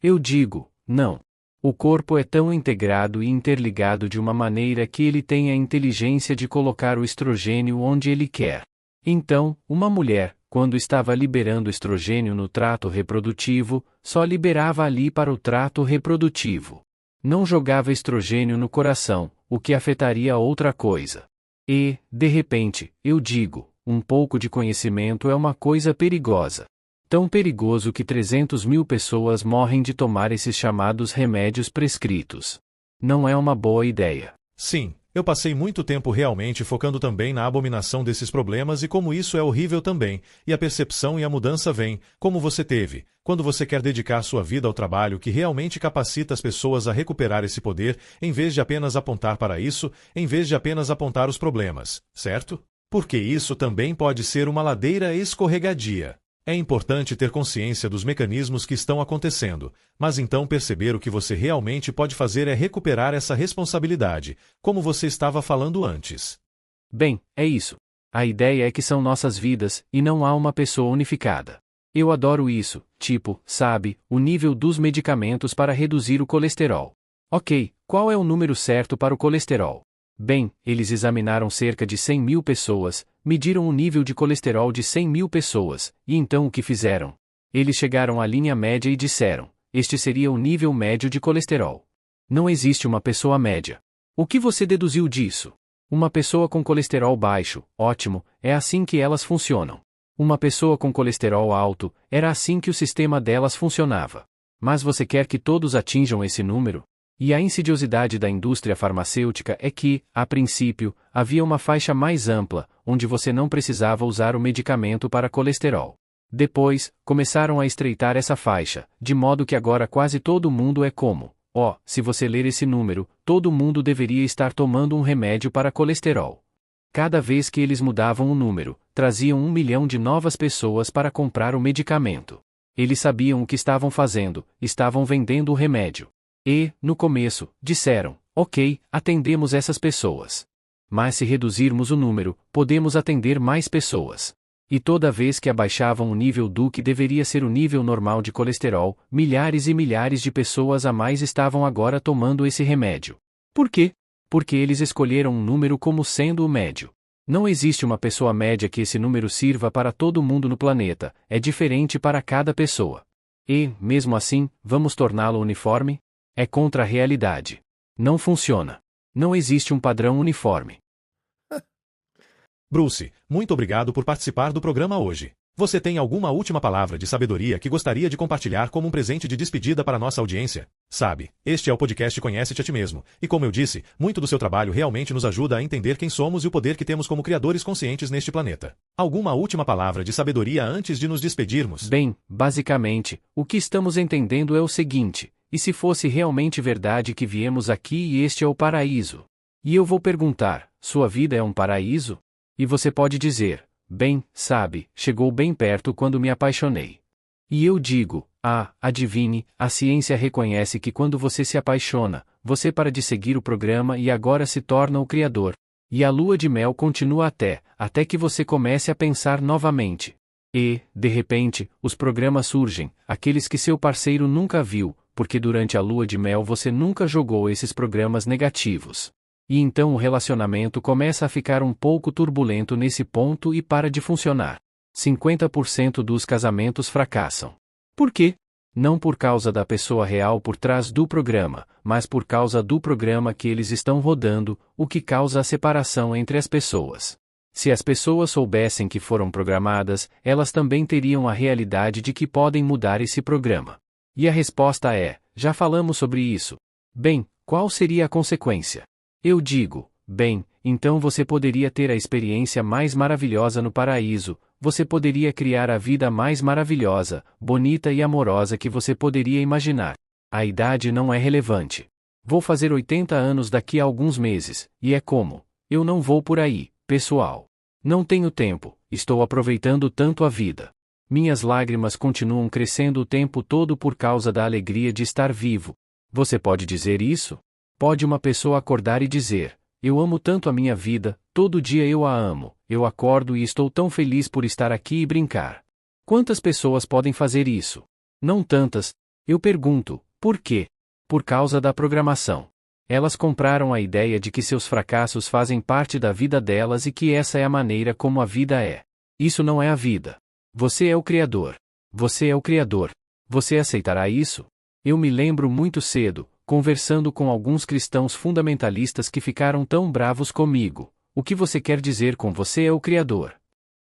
Eu digo, não. O corpo é tão integrado e interligado de uma maneira que ele tem a inteligência de colocar o estrogênio onde ele quer. Então, uma mulher, quando estava liberando estrogênio no trato reprodutivo, só liberava ali para o trato reprodutivo. Não jogava estrogênio no coração, o que afetaria outra coisa. E, de repente, eu digo, um pouco de conhecimento é uma coisa perigosa. Tão perigoso que 300 mil pessoas morrem de tomar esses chamados remédios prescritos. Não é uma boa ideia. Sim, eu passei muito tempo realmente focando também na abominação desses problemas e como isso é horrível também, e a percepção e a mudança vêm, como você teve, quando você quer dedicar sua vida ao trabalho que realmente capacita as pessoas a recuperar esse poder, em vez de apenas apontar para isso, em vez de apenas apontar os problemas, certo? Porque isso também pode ser uma ladeira escorregadia. É importante ter consciência dos mecanismos que estão acontecendo, mas então perceber o que você realmente pode fazer é recuperar essa responsabilidade, como você estava falando antes. Bem, é isso. A ideia é que são nossas vidas, e não há uma pessoa unificada. Eu adoro isso, tipo, sabe, o nível dos medicamentos para reduzir o colesterol. Ok, qual é o número certo para o colesterol? Bem, eles examinaram cerca de 100 mil pessoas, mediram o nível de colesterol de 100 mil pessoas, e então o que fizeram? Eles chegaram à linha média e disseram, este seria o nível médio de colesterol. Não existe uma pessoa média. O que você deduziu disso? Uma pessoa com colesterol baixo, ótimo, é assim que elas funcionam. Uma pessoa com colesterol alto, era assim que o sistema delas funcionava. Mas você quer que todos atinjam esse número? E a insidiosidade da indústria farmacêutica é que, a princípio, havia uma faixa mais ampla, onde você não precisava usar o medicamento para colesterol. Depois, começaram a estreitar essa faixa, de modo que agora quase todo mundo é como, se você ler esse número, todo mundo deveria estar tomando um remédio para colesterol. Cada vez que eles mudavam o número, traziam 1 milhão de novas pessoas para comprar o medicamento. Eles sabiam o que estavam fazendo, estavam vendendo o remédio. E, no começo, disseram, ok, atendemos essas pessoas. Mas se reduzirmos o número, podemos atender mais pessoas. E toda vez que abaixavam o nível do que deveria ser o nível normal de colesterol, milhares e milhares de pessoas a mais estavam agora tomando esse remédio. Por quê? Porque eles escolheram um número como sendo o médio. Não existe uma pessoa média que esse número sirva para todo mundo no planeta, é diferente para cada pessoa. E, mesmo assim, vamos torná-lo uniforme? É contra a realidade. Não funciona. Não existe um padrão uniforme. Bruce, muito obrigado por participar do programa hoje. Você tem alguma última palavra de sabedoria que gostaria de compartilhar como um presente de despedida para nossa audiência? Sabe, este é o podcast Conhece-te a Ti Mesmo, e como eu disse, muito do seu trabalho realmente nos ajuda a entender quem somos e o poder que temos como criadores conscientes neste planeta. Alguma última palavra de sabedoria antes de nos despedirmos? Bem, basicamente, o que estamos entendendo é o seguinte. E se fosse realmente verdade que viemos aqui e este é o paraíso? E eu vou perguntar, sua vida é um paraíso? E você pode dizer, bem, sabe, chegou bem perto quando me apaixonei. E eu digo, adivinhe, a ciência reconhece que quando você se apaixona, você para de seguir o programa e agora se torna o criador. E a lua de mel continua até que você comece a pensar novamente. E, de repente, os programas surgem, aqueles que seu parceiro nunca viu, porque durante a lua de mel você nunca jogou esses programas negativos. E então o relacionamento começa a ficar um pouco turbulento nesse ponto e para de funcionar. 50% dos casamentos fracassam. Por quê? Não por causa da pessoa real por trás do programa, mas por causa do programa que eles estão rodando, o que causa a separação entre as pessoas. Se as pessoas soubessem que foram programadas, elas também teriam a realidade de que podem mudar esse programa. E a resposta é, já falamos sobre isso. Bem, qual seria a consequência? Eu digo, bem, então você poderia ter a experiência mais maravilhosa no paraíso, você poderia criar a vida mais maravilhosa, bonita e amorosa que você poderia imaginar. A idade não é relevante. Vou fazer 80 anos daqui a alguns meses, e é como? Eu não vou por aí, pessoal. Não tenho tempo, estou aproveitando tanto a vida. Minhas lágrimas continuam crescendo o tempo todo por causa da alegria de estar vivo. Você pode dizer isso? Pode uma pessoa acordar e dizer, eu amo tanto a minha vida, todo dia eu a amo, eu acordo e estou tão feliz por estar aqui e brincar. Quantas pessoas podem fazer isso? Não tantas. Eu pergunto, por quê? Por causa da programação. Elas compraram a ideia de que seus fracassos fazem parte da vida delas e que essa é a maneira como a vida é. Isso não é a vida. Você é o Criador. Você é o Criador. Você aceitará isso? Eu me lembro muito cedo, conversando com alguns cristãos fundamentalistas que ficaram tão bravos comigo. O que você quer dizer com você é o Criador?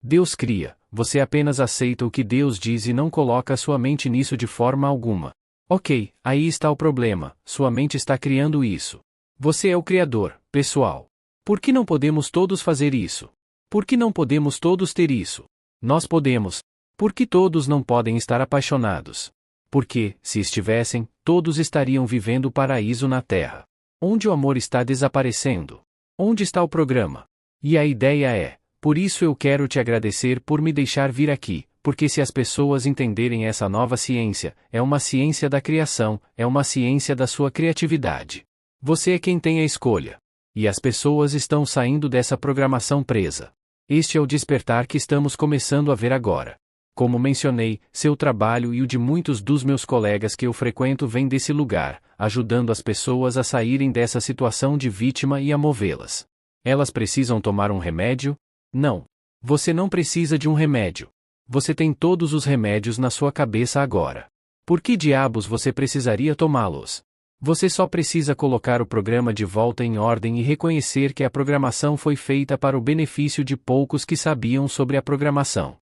Deus cria, você apenas aceita o que Deus diz e não coloca sua mente nisso de forma alguma. Ok, aí está o problema, sua mente está criando isso. Você é o Criador, pessoal. Por que não podemos todos fazer isso? Por que não podemos todos ter isso? Nós podemos. Por que todos não podem estar apaixonados? Porque, se estivessem, todos estariam vivendo o paraíso na Terra. Onde o amor está desaparecendo? Onde está o programa? E a ideia é, por isso eu quero te agradecer por me deixar vir aqui, porque se as pessoas entenderem essa nova ciência, é uma ciência da criação, é uma ciência da sua criatividade. Você é quem tem a escolha. E as pessoas estão saindo dessa programação presa. Este é o despertar que estamos começando a ver agora. Como mencionei, seu trabalho e o de muitos dos meus colegas que eu frequento vem desse lugar, ajudando as pessoas a saírem dessa situação de vítima e a movê-las. Elas precisam tomar um remédio? Não. Você não precisa de um remédio. Você tem todos os remédios na sua cabeça agora. Por que diabos você precisaria tomá-los? Você só precisa colocar o programa de volta em ordem e reconhecer que a programação foi feita para o benefício de poucos que sabiam sobre a programação.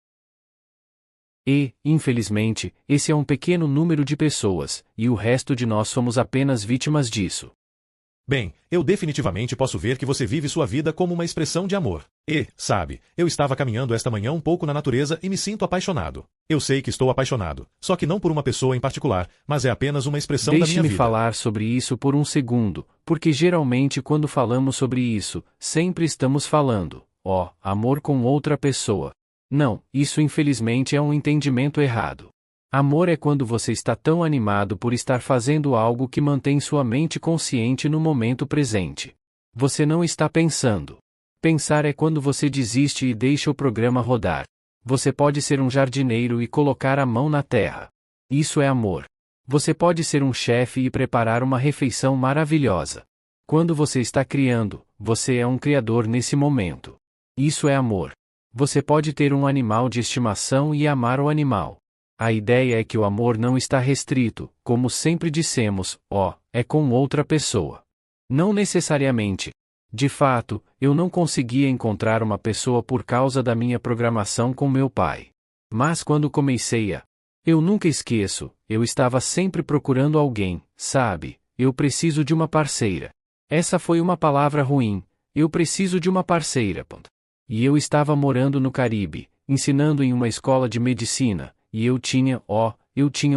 E, infelizmente, esse é um pequeno número de pessoas, e o resto de nós somos apenas vítimas disso. Bem, eu definitivamente posso ver que você vive sua vida como uma expressão de amor. E, sabe, eu estava caminhando esta manhã um pouco na natureza e me sinto apaixonado. Eu sei que estou apaixonado, só que não por uma pessoa em particular, mas é apenas uma expressão da minha vida. Deixe-me falar sobre isso por um segundo, porque geralmente quando falamos sobre isso, sempre estamos falando, amor com outra pessoa. Não, isso infelizmente é um entendimento errado. Amor é quando você está tão animado por estar fazendo algo que mantém sua mente consciente no momento presente. Você não está pensando. Pensar é quando você desiste e deixa o programa rodar. Você pode ser um jardineiro e colocar a mão na terra. Isso é amor. Você pode ser um chefe e preparar uma refeição maravilhosa. Quando você está criando, você é um criador nesse momento. Isso é amor. Você pode ter um animal de estimação e amar o animal. A ideia é que o amor não está restrito, como sempre dissemos, é com outra pessoa. Não necessariamente. De fato, eu não conseguia encontrar uma pessoa por causa da minha programação com meu pai. Mas quando comecei eu nunca esqueço, eu estava sempre procurando alguém, sabe? Eu preciso de uma parceira. Essa foi uma palavra ruim, eu preciso de uma parceira. E eu estava morando no Caribe, ensinando em uma escola de medicina, e eu tinha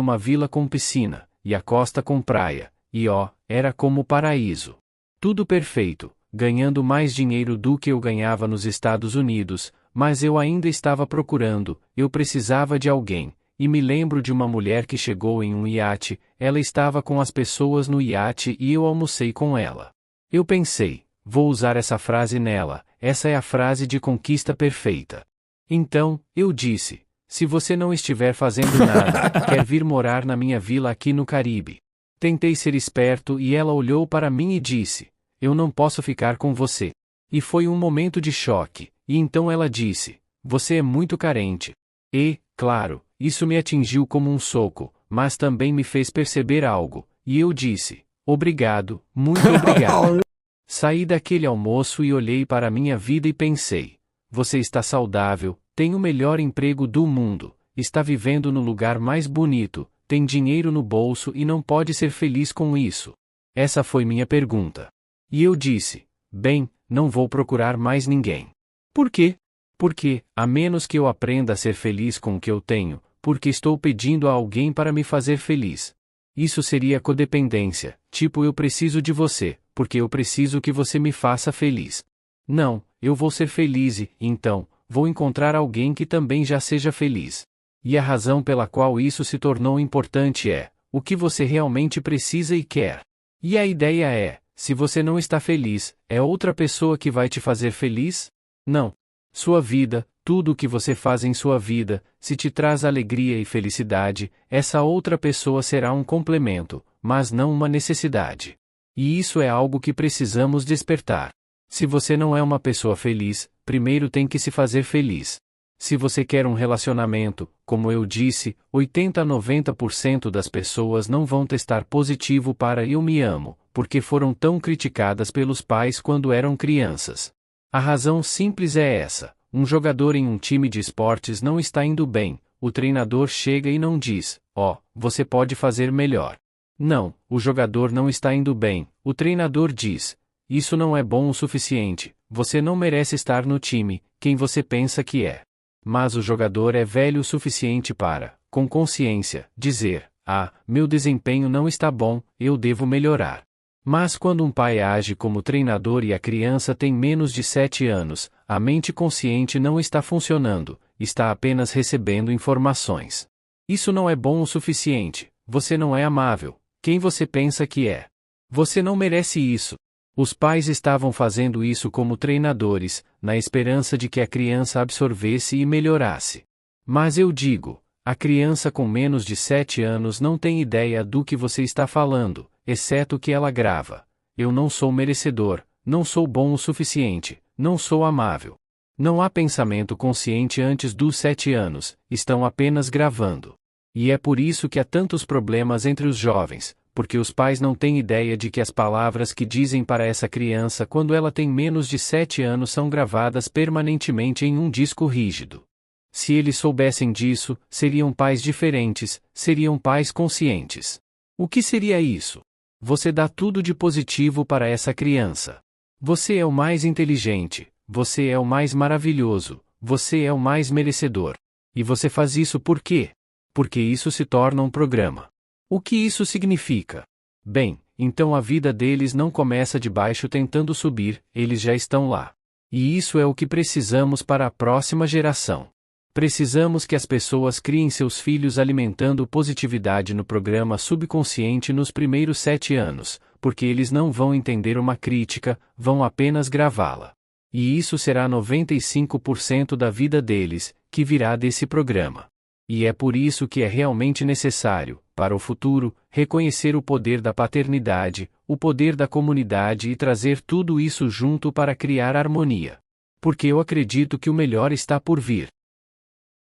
uma vila com piscina, e a costa com praia, e era como o paraíso. Tudo perfeito, ganhando mais dinheiro do que eu ganhava nos Estados Unidos, mas eu ainda estava procurando, eu precisava de alguém, e me lembro de uma mulher que chegou em um iate, ela estava com as pessoas no iate e eu almocei com ela. Eu pensei, vou usar essa frase nela, essa é a frase de conquista perfeita. Então, eu disse, se você não estiver fazendo nada, quer vir morar na minha vila aqui no Caribe. Tentei ser esperto e ela olhou para mim e disse, eu não posso ficar com você. E foi um momento de choque, e então ela disse, você é muito carente. E, claro, isso me atingiu como um soco, mas também me fez perceber algo, e eu disse, obrigado, muito obrigado. Saí daquele almoço e olhei para a minha vida e pensei, você está saudável, tem o melhor emprego do mundo, está vivendo no lugar mais bonito, tem dinheiro no bolso e não pode ser feliz com isso. Essa foi minha pergunta. E eu disse, bem, não vou procurar mais ninguém. Por quê? Porque, a menos que eu aprenda a ser feliz com o que eu tenho, porque estou pedindo a alguém para me fazer feliz. Isso seria codependência, tipo eu preciso de você, porque eu preciso que você me faça feliz. Não, eu vou ser feliz e, então, vou encontrar alguém que também já seja feliz. E a razão pela qual isso se tornou importante é, o que você realmente precisa e quer. E a ideia é, se você não está feliz, é outra pessoa que vai te fazer feliz? Não. Sua vida, tudo o que você faz em sua vida, se te traz alegria e felicidade, essa outra pessoa será um complemento, mas não uma necessidade. E isso é algo que precisamos despertar. Se você não é uma pessoa feliz, primeiro tem que se fazer feliz. Se você quer um relacionamento, como eu disse, 80 a 90% das pessoas não vão testar positivo para "eu me amo", porque foram tão criticadas pelos pais quando eram crianças. A razão simples é essa: um jogador em um time de esportes não está indo bem, o treinador chega e não diz: "Ó, você pode fazer melhor". Não, o jogador não está indo bem, o treinador diz: "Isso não é bom o suficiente, você não merece estar no time, quem você pensa que é?". Mas o jogador é velho o suficiente para, com consciência, dizer: "Ah, meu desempenho não está bom, eu devo melhorar". Mas quando um pai age como treinador e a criança tem menos de 7 anos, a mente consciente não está funcionando, está apenas recebendo informações. Isso não é bom o suficiente, você não é amável, quem você pensa que é? Você não merece isso. Os pais estavam fazendo isso como treinadores, na esperança de que a criança absorvesse e melhorasse. Mas eu digo, a criança com menos de 7 anos não tem ideia do que você está falando, exceto que ela grava: "Eu não sou merecedor, não sou bom o suficiente, não sou amável". Não há pensamento consciente antes dos 7 anos, estão apenas gravando. E é por isso que há tantos problemas entre os jovens, porque os pais não têm ideia de que as palavras que dizem para essa criança quando ela tem menos de 7 anos são gravadas permanentemente em um disco rígido. Se eles soubessem disso, seriam pais diferentes, seriam pais conscientes. O que seria isso? Você dá tudo de positivo para essa criança. Você é o mais inteligente, você é o mais maravilhoso, você é o mais merecedor. E você faz isso por quê? Porque isso se torna um programa. O que isso significa? Bem, então a vida deles não começa de baixo tentando subir, eles já estão lá. E isso é o que precisamos para a próxima geração. Precisamos que as pessoas criem seus filhos alimentando positividade no programa subconsciente nos primeiros 7 anos, porque eles não vão entender uma crítica, vão apenas gravá-la. E isso será 95% da vida deles, que virá desse programa. E é por isso que é realmente necessário, para o futuro, reconhecer o poder da paternidade, o poder da comunidade e trazer tudo isso junto para criar harmonia. Porque eu acredito que o melhor está por vir.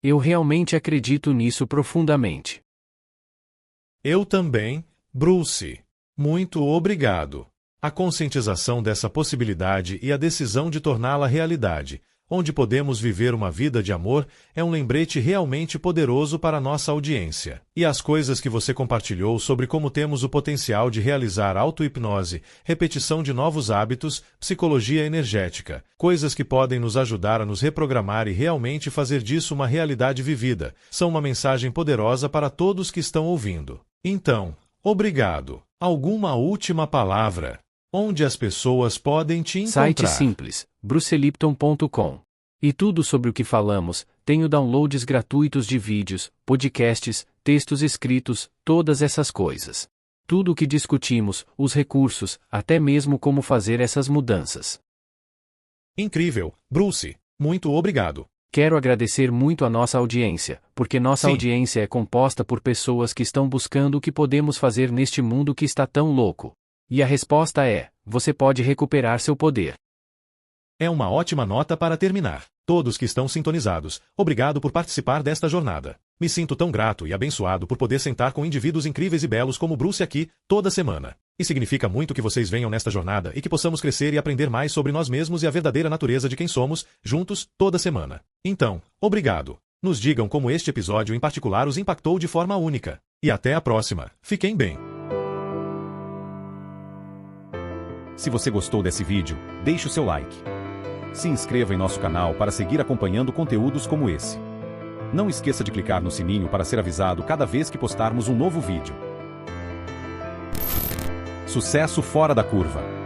Eu realmente acredito nisso profundamente. Eu também, Bruce. Muito obrigado. A conscientização dessa possibilidade e a decisão de torná-la realidade, onde podemos viver uma vida de amor, é um lembrete realmente poderoso para a nossa audiência. E as coisas que você compartilhou sobre como temos o potencial de realizar auto-hipnose, repetição de novos hábitos, psicologia energética, coisas que podem nos ajudar a nos reprogramar e realmente fazer disso uma realidade vivida, são uma mensagem poderosa para todos que estão ouvindo. Então, obrigado. Alguma última palavra? Onde as pessoas podem te encontrar? Site simples, brucelipton.com. E tudo sobre o que falamos, tenho downloads gratuitos de vídeos, podcasts, textos escritos, todas essas coisas. Tudo o que discutimos, os recursos, até mesmo como fazer essas mudanças. Incrível, Bruce. Muito obrigado. Quero agradecer muito a nossa audiência, porque nossa audiência é composta por pessoas que estão buscando o que podemos fazer neste mundo que está tão louco. E a resposta é: você pode recuperar seu poder. É uma ótima nota para terminar. Todos que estão sintonizados, obrigado por participar desta jornada. Me sinto tão grato e abençoado por poder sentar com indivíduos incríveis e belos como Bruce aqui, toda semana. E significa muito que vocês venham nesta jornada e que possamos crescer e aprender mais sobre nós mesmos e a verdadeira natureza de quem somos, juntos, toda semana. Então, obrigado. Nos digam como este episódio em particular os impactou de forma única. E até a próxima. Fiquem bem. Se você gostou desse vídeo, deixe o seu like. Se inscreva em nosso canal para seguir acompanhando conteúdos como esse. Não esqueça de clicar no sininho para ser avisado cada vez que postarmos um novo vídeo. Sucesso fora da curva!